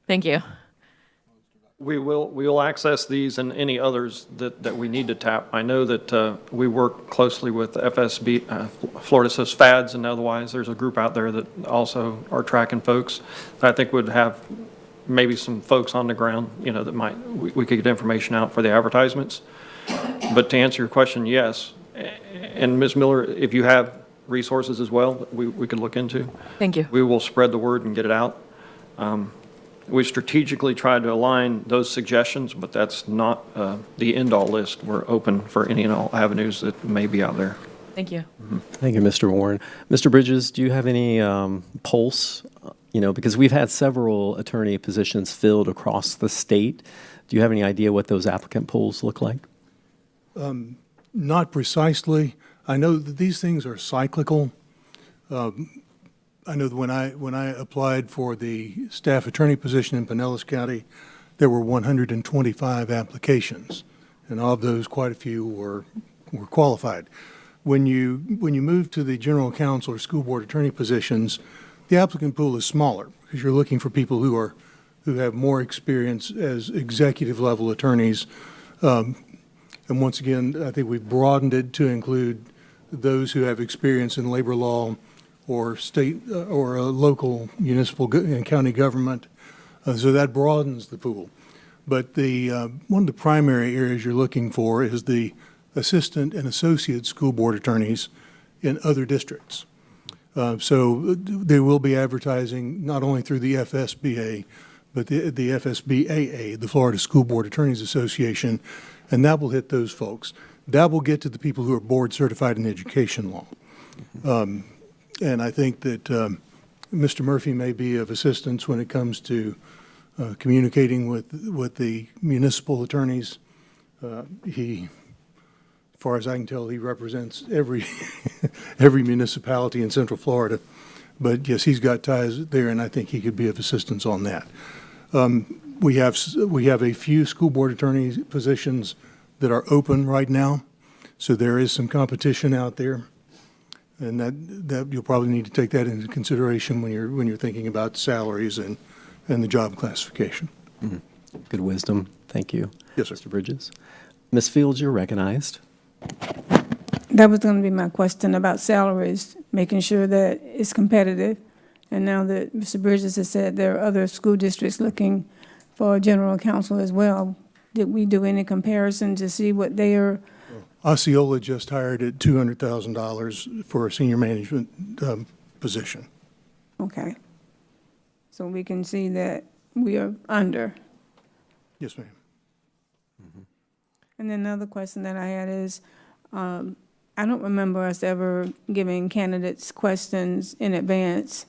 Thank you. We will access these and any others that we need to tap. I know that we work closely with FSB, Florida Assist FADS, and otherwise there's a group out there that also are tracking folks that I think would have maybe some folks on the ground, that we could get information out for the advertisements. But to answer your question, yes. And Ms. Miller, if you have resources as well, we could look into. Thank you. We will spread the word and get it out. We strategically tried to align those suggestions, but that's not the end-all list. We're open for any and all avenues that may be out there. Thank you. Mm-hmm. Thank you, Mr. Warren. Mr. Bridges, do you have any pulse? Because we've had several attorney positions filled across the state. Do you have any idea what those applicant pools look like? Not precisely. I know that these things are cyclical. I know that when I applied for the staff attorney position in Pinellas County, there were 125 applications, and of those, quite a few were qualified. When you move to the general counsel or school board attorney positions, the applicant pool is smaller because you're looking for people who have more experience as executive level attorneys. And once again, I think we've broadened it to include those who have experience in labor law or state or local municipal and county government. So that broadens the pool. But one of the primary areas you're looking for is the assistant and associate school board attorneys in other districts. So they will be advertising not only through the FSBA, but the FSBAA, the Florida School Board Attorneys Association, and that will hit those folks. That will get to the people who are board certified in education law. And I think that Mr. Murphy may be of assistance when it comes to communicating with the municipal attorneys. He, as far as I can tell, he represents every every municipality in Central Florida. But yes, he's got ties there, and I think he could be of assistance on that. We have a few school board attorney positions that are open right now, so there is some competition out there, and that you'll probably need to take that into consideration when you're thinking about salaries and the job classification. Good wisdom. Thank you. Yes, sir. Mr. Bridges. Ms. Fields, you're recognized. That was going to be my question about salaries, making sure that it's competitive. And now that Mr. Bridges has said there are other school districts looking for a general counsel as well, did we do any comparison to see what they are? Osceola just hired at $200,000 for a senior management position. Okay. So we can see that we are under. Yes, ma'am. And then another question that I had is, I don't remember us ever giving candidates questions in advance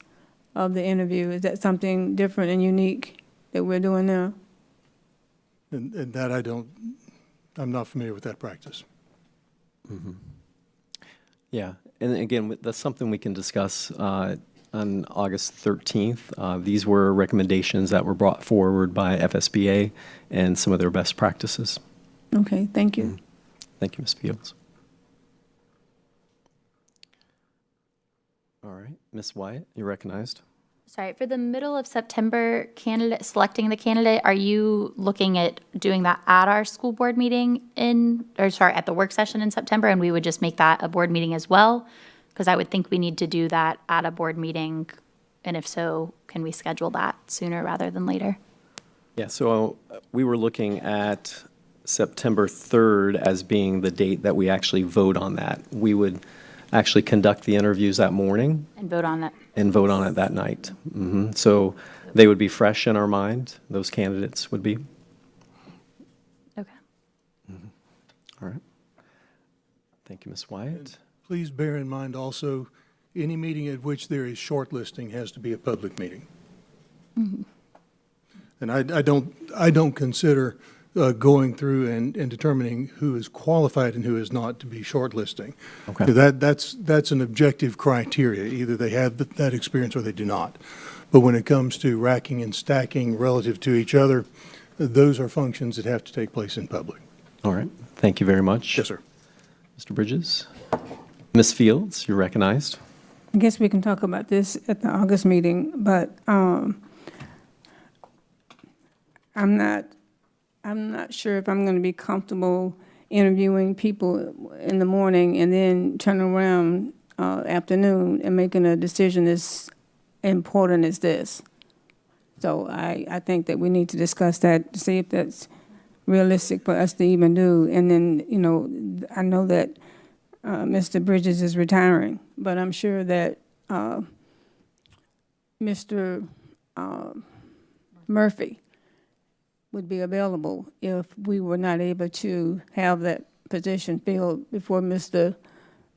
of the interview. Is that something different and unique that we're doing now? And that I'm not familiar with that practice. Yeah, and again, that's something we can discuss on August 13th. These were recommendations that were brought forward by FSBA and some of their best practices. Okay, thank you. Thank you, Ms. Fields. All right, Ms. Wyatt, you're recognized. Sorry, for the middle of September candidate, selecting the candidate, are you looking at doing that at our school board meeting at the work session in September, and we would just make that a board meeting as well? Because I would think we need to do that at a board meeting, and if so, can we schedule that sooner rather than later? Yeah, so we were looking at September 3rd as being the date that we actually vote on that. We would actually conduct the interviews that morning And vote on it? and vote on it that night. So they would be fresh in our mind, those candidates would be. Okay. All right. Thank you, Ms. Wyatt. Please bear in mind also, any meeting at which there is shortlisting has to be a public meeting. And I don't consider going through and determining who is qualified and who is not to be shortlisting. Okay. That's an objective criteria. Either they have that experience or they do not. But when it comes to racking and stacking relative to each other, those are functions that have to take place in public. All right. Thank you very much. Yes, sir. Mr. Bridges. Ms. Fields, you're recognized. I guess we can talk about this at the August meeting, but I'm not sure if I'm going to be comfortable interviewing people in the morning and then turning around afternoon and making a decision as important as this. So I think that we need to discuss that to see if that's realistic for us to even do. And then, I know that Mr. Bridges is retiring, but I'm sure that Mr. Murphy would be available if we were not able to have that position filled before Mr.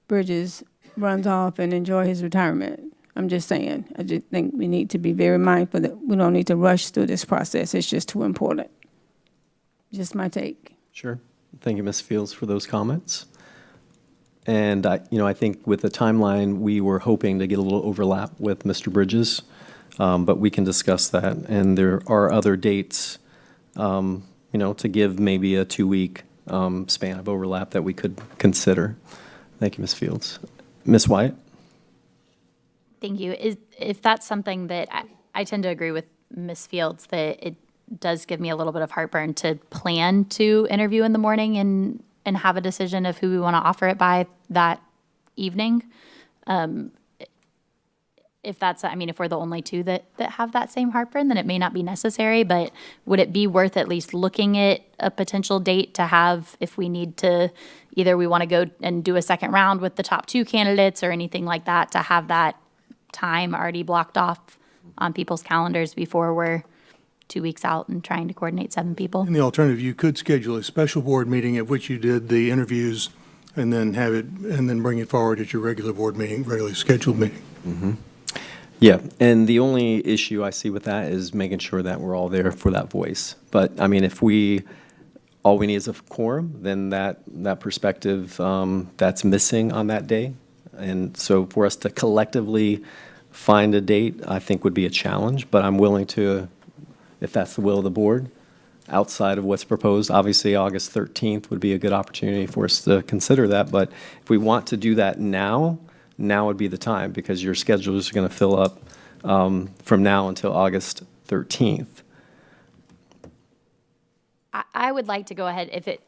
Bridges runs off and enjoy his retirement. I'm just saying, I just think we need to be very mindful that we don't need to rush through this process. It's just too important. Just my take. Sure. Thank you, Ms. Fields, for those comments. And I think with the timeline, we were hoping to get a little overlap with Mr. Bridges, but we can discuss that. And there are other dates, to give maybe a 2-week span of overlap that we could consider. Thank you, Ms. Fields. Ms. Wyatt? Thank you. If that's something that I tend to agree with Ms. Fields, that it does give me a little bit of heartburn to plan to interview in the morning and have a decision of who we want to offer it by that evening. if that's, I mean, if we're the only two that have that same heartburn, then it may not be necessary, but would it be worth at least looking at a potential date to have, if we need to, either we want to go and do a second round with the top two candidates or anything like that, to have that time already blocked off on people's calendars before we're 2 weeks out and trying to coordinate 7 people? And the alternative, you could schedule a special board meeting at which you did the interviews and then have it, and then bring it forward at your regular board meeting, regularly scheduled meeting. Yeah, and the only issue I see with that is making sure that we're all there for that voice. But, I mean, if all we need is a quorum, then that perspective, that's missing on that day. And so for us to collectively find a date, I think would be a challenge, but I'm willing to, if that's the will of the board, outside of what's proposed. Obviously, August 13th would be a good opportunity for us to consider that, but if we want to do that now would be the time, because your schedule is going to fill up from now until August 13th. I would like to go ahead,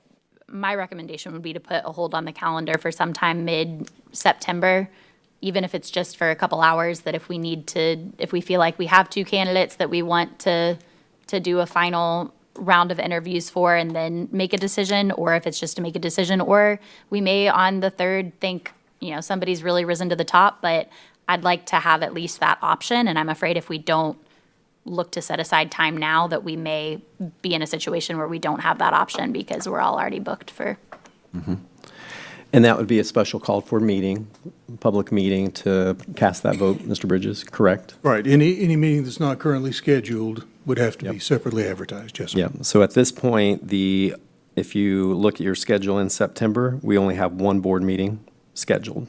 my recommendation would be to put a hold on the calendar for sometime mid-September, even if it's just for a couple hours, that if we feel like we have 2 candidates that we want to do a final round of interviews for and then make a decision, or if it's just to make a decision, or we may on the 3rd think, somebody's really risen to the top, but I'd like to have at least that option, and I'm afraid if we don't look to set aside time now, that we may be in a situation where we don't have that option because we're all already booked for. And that would be a special called for meeting, public meeting to cast that vote, Mr. Bridges, correct? Right. Any meeting that's not currently scheduled would have to be separately advertised, yes, sir. Yeah, so at this point, if you look at your schedule in September, we only have 1 board meeting scheduled.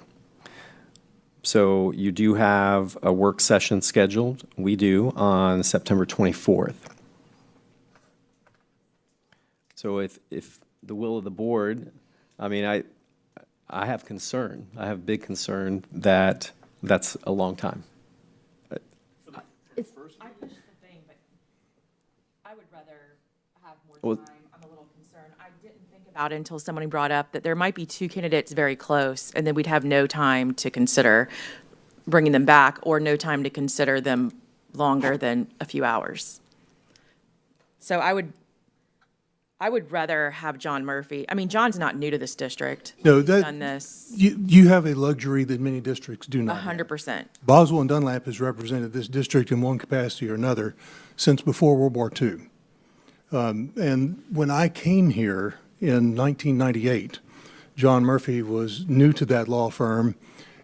So you do have a work session scheduled, we do, on September 24th. So if the will of the board, I mean, I have concern, I have big concern that that's a long time. I pushed the thing, but I would rather have more time. I'm a little concerned. I didn't think about it until somebody brought up that there might be 2 candidates very close, and then we'd have no time to consider bringing them back, or no time to consider them longer than a few hours. So I would rather have John Murphy. I mean, John's not new to this district. No, He's done this you have a luxury that many districts do not have. 100%. Boswell and Dunlap has represented this district in one capacity or another since before World War II. And when I came here in 1998, John Murphy was new to that law firm,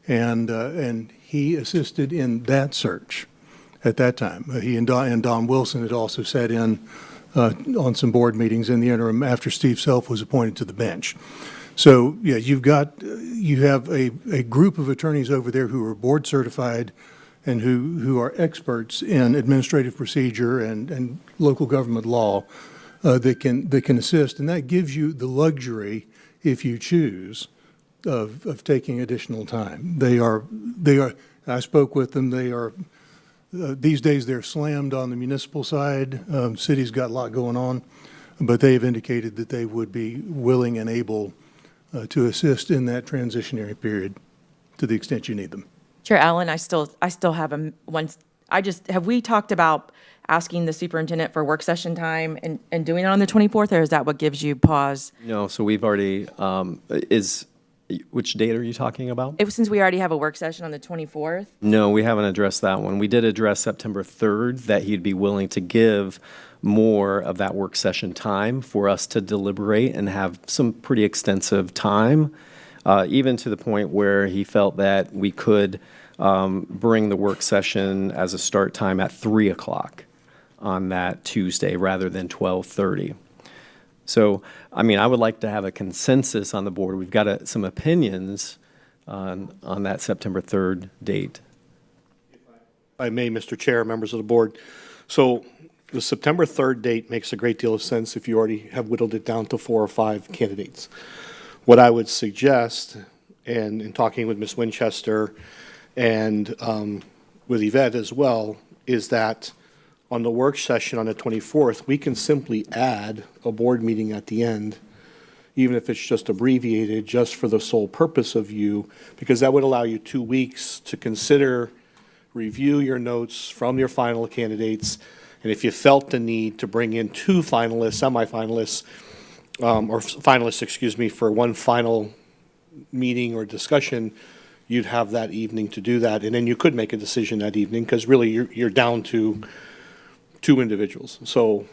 and he assisted in that search at that time. He and Don Wilson had also sat in on some board meetings in the interim after Steve Self was appointed to the bench. So, yeah, you have a group of attorneys over there who are board certified and who are experts in administrative procedure and local government law that can assist, and that gives you the luxury, if you choose, of taking additional time. They are. I spoke with them. They are. These days, they're slammed on the municipal side. City's got a lot going on, but they have indicated that they would be willing and able to assist in that transitionary period to the extent you need them. Chair Allen, I still have have we talked about asking the superintendent for work session time and doing it on the 24th, or is that what gives you pause? No, so we've already, which date are you talking about? Since we already have a work session on the 24th? No, we haven't addressed that one. We did address September 3rd, that he'd be willing to give more of that work session time for us to deliberate and have some pretty extensive time, even to the point where he felt that we could bring the work session as a start time at 3 o'clock on that Tuesday rather than 12:30. So, I mean, I would like to have a consensus on the board. We've got some opinions on that September 3rd date. If I may, Mr. Chair, members of the board. So the September 3rd date makes a great deal of sense if you already have whittled it down to 4 or 5 candidates. What I would suggest, and in talking with Ms. Winchester and with Yvette as well, is that on the work session on the 24th, we can simply add a board meeting at the end, even if it's just abbreviated, just for the sole purpose of you, because that would allow you 2 weeks to consider review your notes from your final candidates, and if you felt the need to bring in two finalists, semifinalists, or finalists, excuse me, for one final meeting or discussion, you'd have that evening to do that, and then you could make a decision that evening, because really you're down to two individuals. So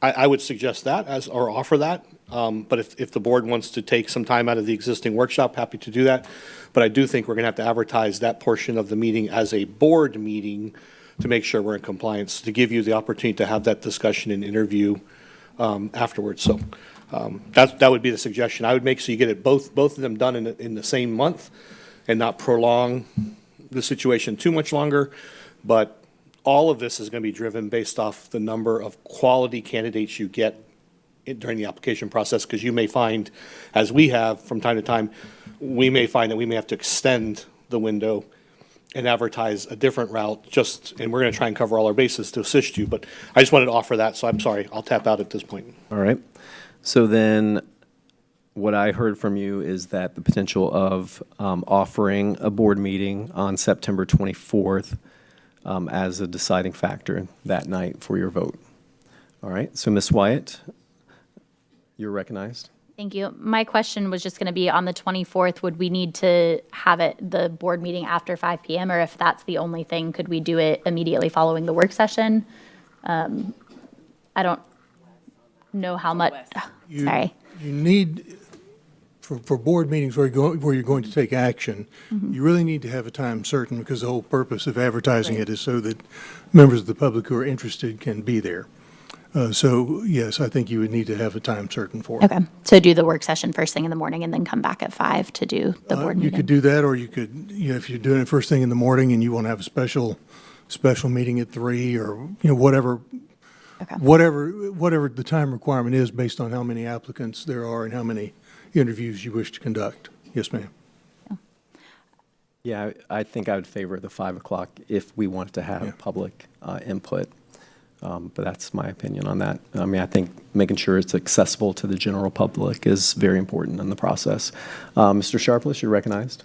I would suggest that or offer that, but if the board wants to take some time out of the existing workshop, happy to do that. But I do think we're going to have to advertise that portion of the meeting as a board meeting to make sure we're in compliance, to give you the opportunity to have that discussion and interview afterwards. So that would be the suggestion I would make, so you get it both of them done in the same month and not prolong the situation too much longer. But all of this is going to be driven based off the number of quality candidates you get during the application process, because you may find, as we have from time to time, we may find that we may have to extend the window and advertise a different route, and we're going to try and cover all our bases to assist you. But I just wanted to offer that, so I'm sorry, I'll tap out at this point. All right. So then what I heard from you is that the potential of offering a board meeting on September 24th as a deciding factor that night for your vote. All right. So Ms. Wyatt, you're recognized. Thank you. My question was just going to be on the 24th, would we need to have the board meeting after 5 p.m. or if that's the only thing, could we do it immediately following the work session? I don't know how much, sorry. You need, for board meetings where you're going to take action, you really need to have a time certain, because the whole purpose of advertising it is so that members of the public who are interested can be there. So, yes, I think you would need to have a time certain for it. Okay, so do the work session first thing in the morning and then come back at 5 to do the board meeting? You could do that, or you could, if you're doing it first thing in the morning and you want to have a special meeting at 3, or, whatever, Okay. whatever the time requirement is based on how many applicants there are and how many interviews you wish to conduct. Yes, ma'am. Yeah, I think I would favor the 5 o'clock if we wanted to have public input. But that's my opinion on that. I mean, I think making sure it's accessible to the general public is very important in the process. Mr. Sharpless, you're recognized.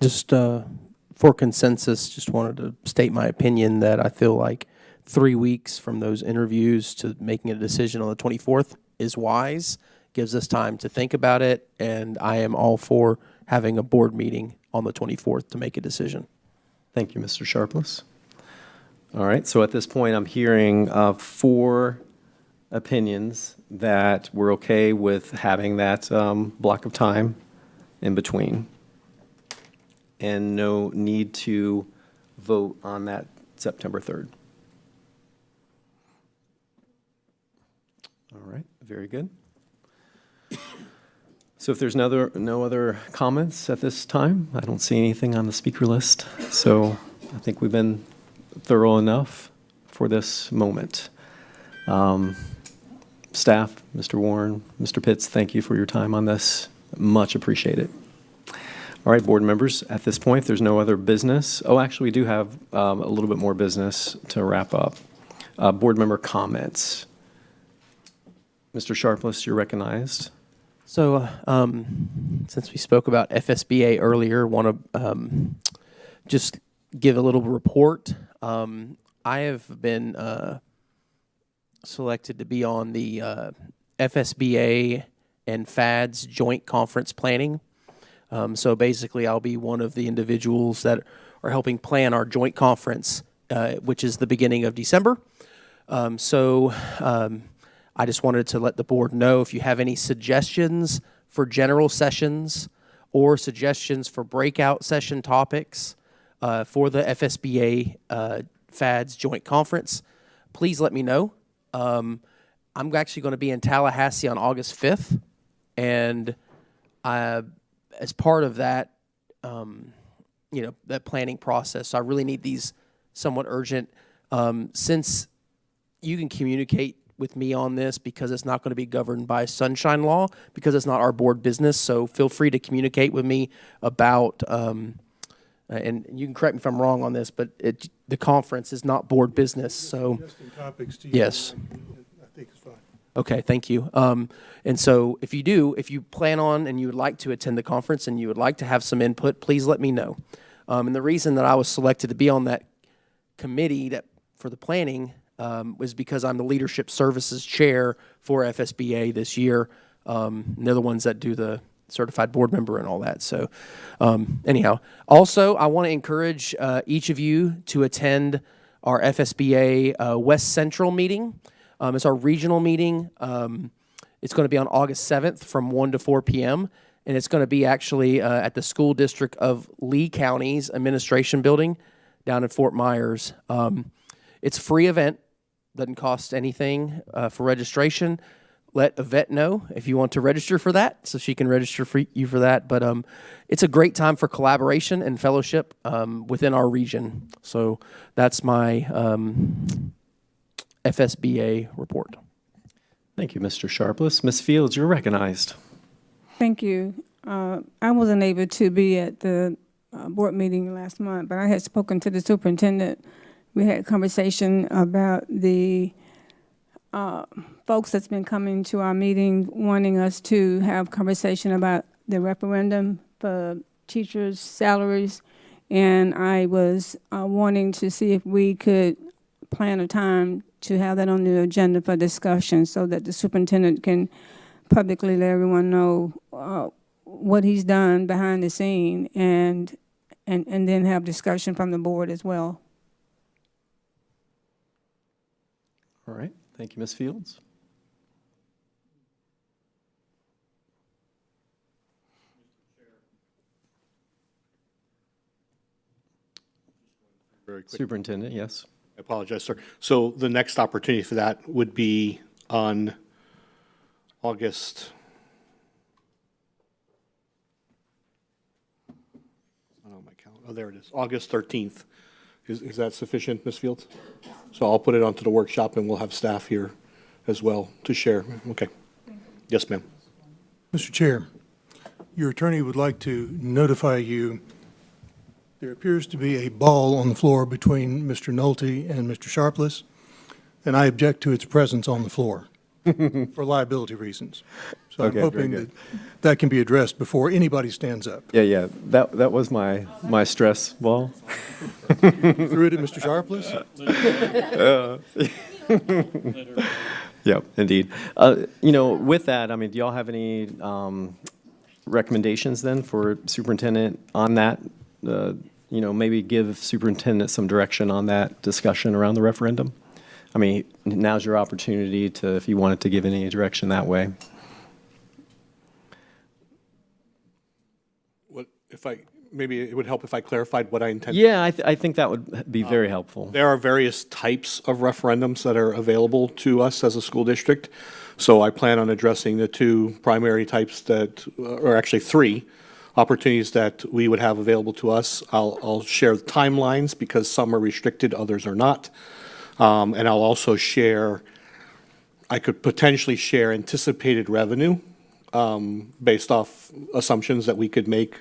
Just for consensus, just wanted to state my opinion that I feel like 3 weeks from those interviews to making a decision on the 24th is wise, gives us time to think about it, and I am all for having a board meeting on the 24th to make a decision. Thank you, Mr. Sharpless. All right, so at this point, I'm hearing 4 opinions that we're okay with having that block of time in between, and no need to vote on that September 3rd. All right, very good. So if there's no other comments at this time, I don't see anything on the speaker list. So I think we've been thorough enough for this moment. Staff, Mr. Warren, Mr. Pitts, thank you for your time on this. Much appreciated. All right, board members, at this point, there's no other business. Oh, actually, we do have a little bit more business to wrap up. Board member comments. Mr. Sharpless, you're recognized. So since we spoke about FSBA earlier, want to just give a little report. I have been selected to be on the FSBA and FADS joint conference planning. So basically, I'll be one of the individuals that are helping plan our joint conference, which is the beginning of December. I just wanted to let the board know if you have any suggestions for general sessions or suggestions for breakout session topics for the FSBA FADS joint conference, please let me know. I'm actually going to be in Tallahassee on August 5th, and as part of that, that planning process, so I really need these somewhat urgent. Since you can communicate with me on this, because it's not going to be governed by sunshine law, because it's not our board business, so feel free to communicate with me about, and you can correct me if I'm wrong on this, but the conference is not board business, so. Suggesting topics to you, Yes. I think it's fine. Okay, thank you. And so if you plan on and you would like to attend the conference and you would like to have some input, please let me know. And the reason that I was selected to be on that committee for the planning was because I'm the leadership services chair for FSBA this year. And they're the ones that do the certified board member and all that. So anyhow, also I want to encourage each of you to attend our FSBA West Central meeting. It's our regional meeting. It's going to be on August 7th from 1 to 4 p.m. And it's going to be actually at the School District of Lee County's Administration Building down in Fort Myers. It's a free event, doesn't cost anything for registration. Let Yvette know if you want to register for that, so she can register for you for that. But it's a great time for collaboration and fellowship within our region. So that's my FSBA report. Thank you, Mr. Sharpless. Ms. Fields, you're recognized. Thank you. I wasn't able to be at the board meeting last month, but I had spoken to the superintendent. We had a conversation about the folks that's been coming to our meeting wanting us to have conversation about the referendum for teachers' salaries. And I was wanting to see if we could plan a time to have that on the agenda for discussion so that the superintendent can publicly let everyone know what he's done behind the scene and then have discussion from the board as well. All right. Thank you, Ms. Fields. Very quick. Superintendent, yes. I apologize, sir. So the next opportunity for that would be on August. I don't know my calendar. Oh, there it is. August 13th. Is that sufficient, Ms. Fields? So I'll put it onto the workshop and we'll have staff here as well to share. Okay. Yes, ma'am. Mr. Chair, your attorney would like to notify you there appears to be a ball on the floor between Mr. Nolte and Mr. Sharpless, and I object to its presence on the floor for liability reasons. So I'm Okay, very hoping good. that can be addressed before anybody stands up. Yeah. That was my stress ball. You threw it at Mr. Sharpless? Yep, indeed. With that, I mean, do y'all have any recommendations then for superintendent on that? Maybe give superintendent some direction on that discussion around the referendum? I mean, now's your opportunity to, if you wanted to give any direction that way. Maybe it would help if I clarified what I intended. Yeah, I think that would be very helpful. There are various types of referendums that are available to us as a school district. So I plan on addressing the two primary types or actually three opportunities that we would have available to us. I'll share the timelines because some are restricted, others are not. And I'll also I could potentially share anticipated revenue based off assumptions that we could make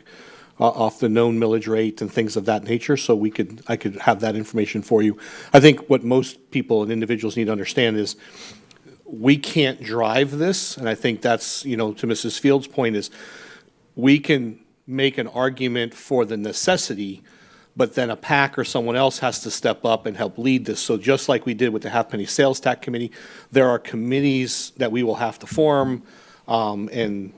off the known millage rate and things of that nature, so I could have that information for you. I think what most people and individuals need to understand is we can't drive this, and I think that's, to Mrs. Fields' point is we can make an argument for the necessity, but then a PAC or someone else has to step up and help lead this. So just like we did with the half-penny sales tax committee, there are committees that we will have to form, and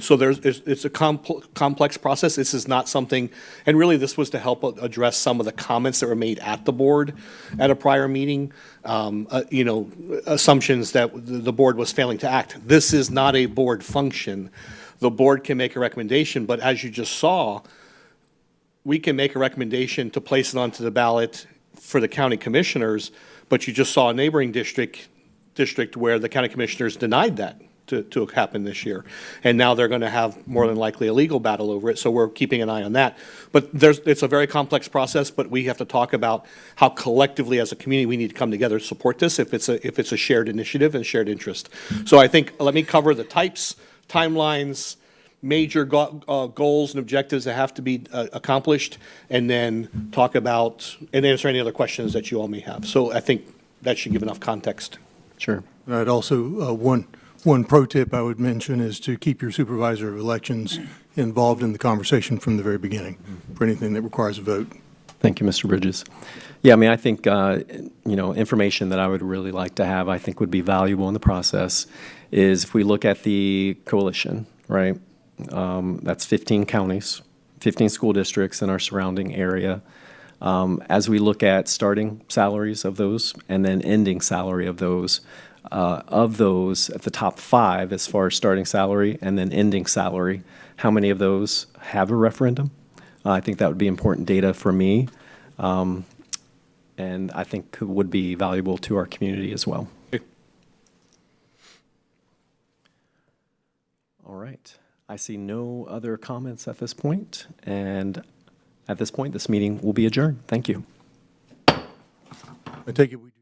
so it's a complex process. This is not something, and really this was to help address some of the comments that were made at the board at a prior meeting, assumptions that the board was failing to act. This is not a board function. The board can make a recommendation, but as you just saw, we can make a recommendation to place it onto the ballot for the county commissioners, but you just saw a neighboring district where the county commissioners denied that to happen this year. And now they're going to have more than likely a legal battle over it, so we're keeping an eye on that. But it's a very complex process, but we have to talk about how collectively as a community we need to come together to support this if it's a shared initiative and shared interest. So I think, let me cover the types, timelines, major goals and objectives that have to be accomplished, and then talk about and answer any other questions that you all may have. So I think that should give enough context. Sure. And I'd also, one pro tip I would mention is to keep your supervisor of elections involved in the conversation from the very beginning for anything that requires a vote. Thank you, Mr. Bridges. Yeah, I mean, I think, information that I would really like to have, I think would be valuable in the process, is if we look at the coalition, right? That's 15 counties, 15 school districts in our surrounding area. As we look at starting salaries of those and then ending salary of those at the top 5 as far as starting salary and then ending salary, how many of those have a referendum? I think that would be important data for me, and I think would be valuable to our community as well. All right. I see no other comments at this point, and at this point, this meeting will be adjourned. Thank you. I take it we do.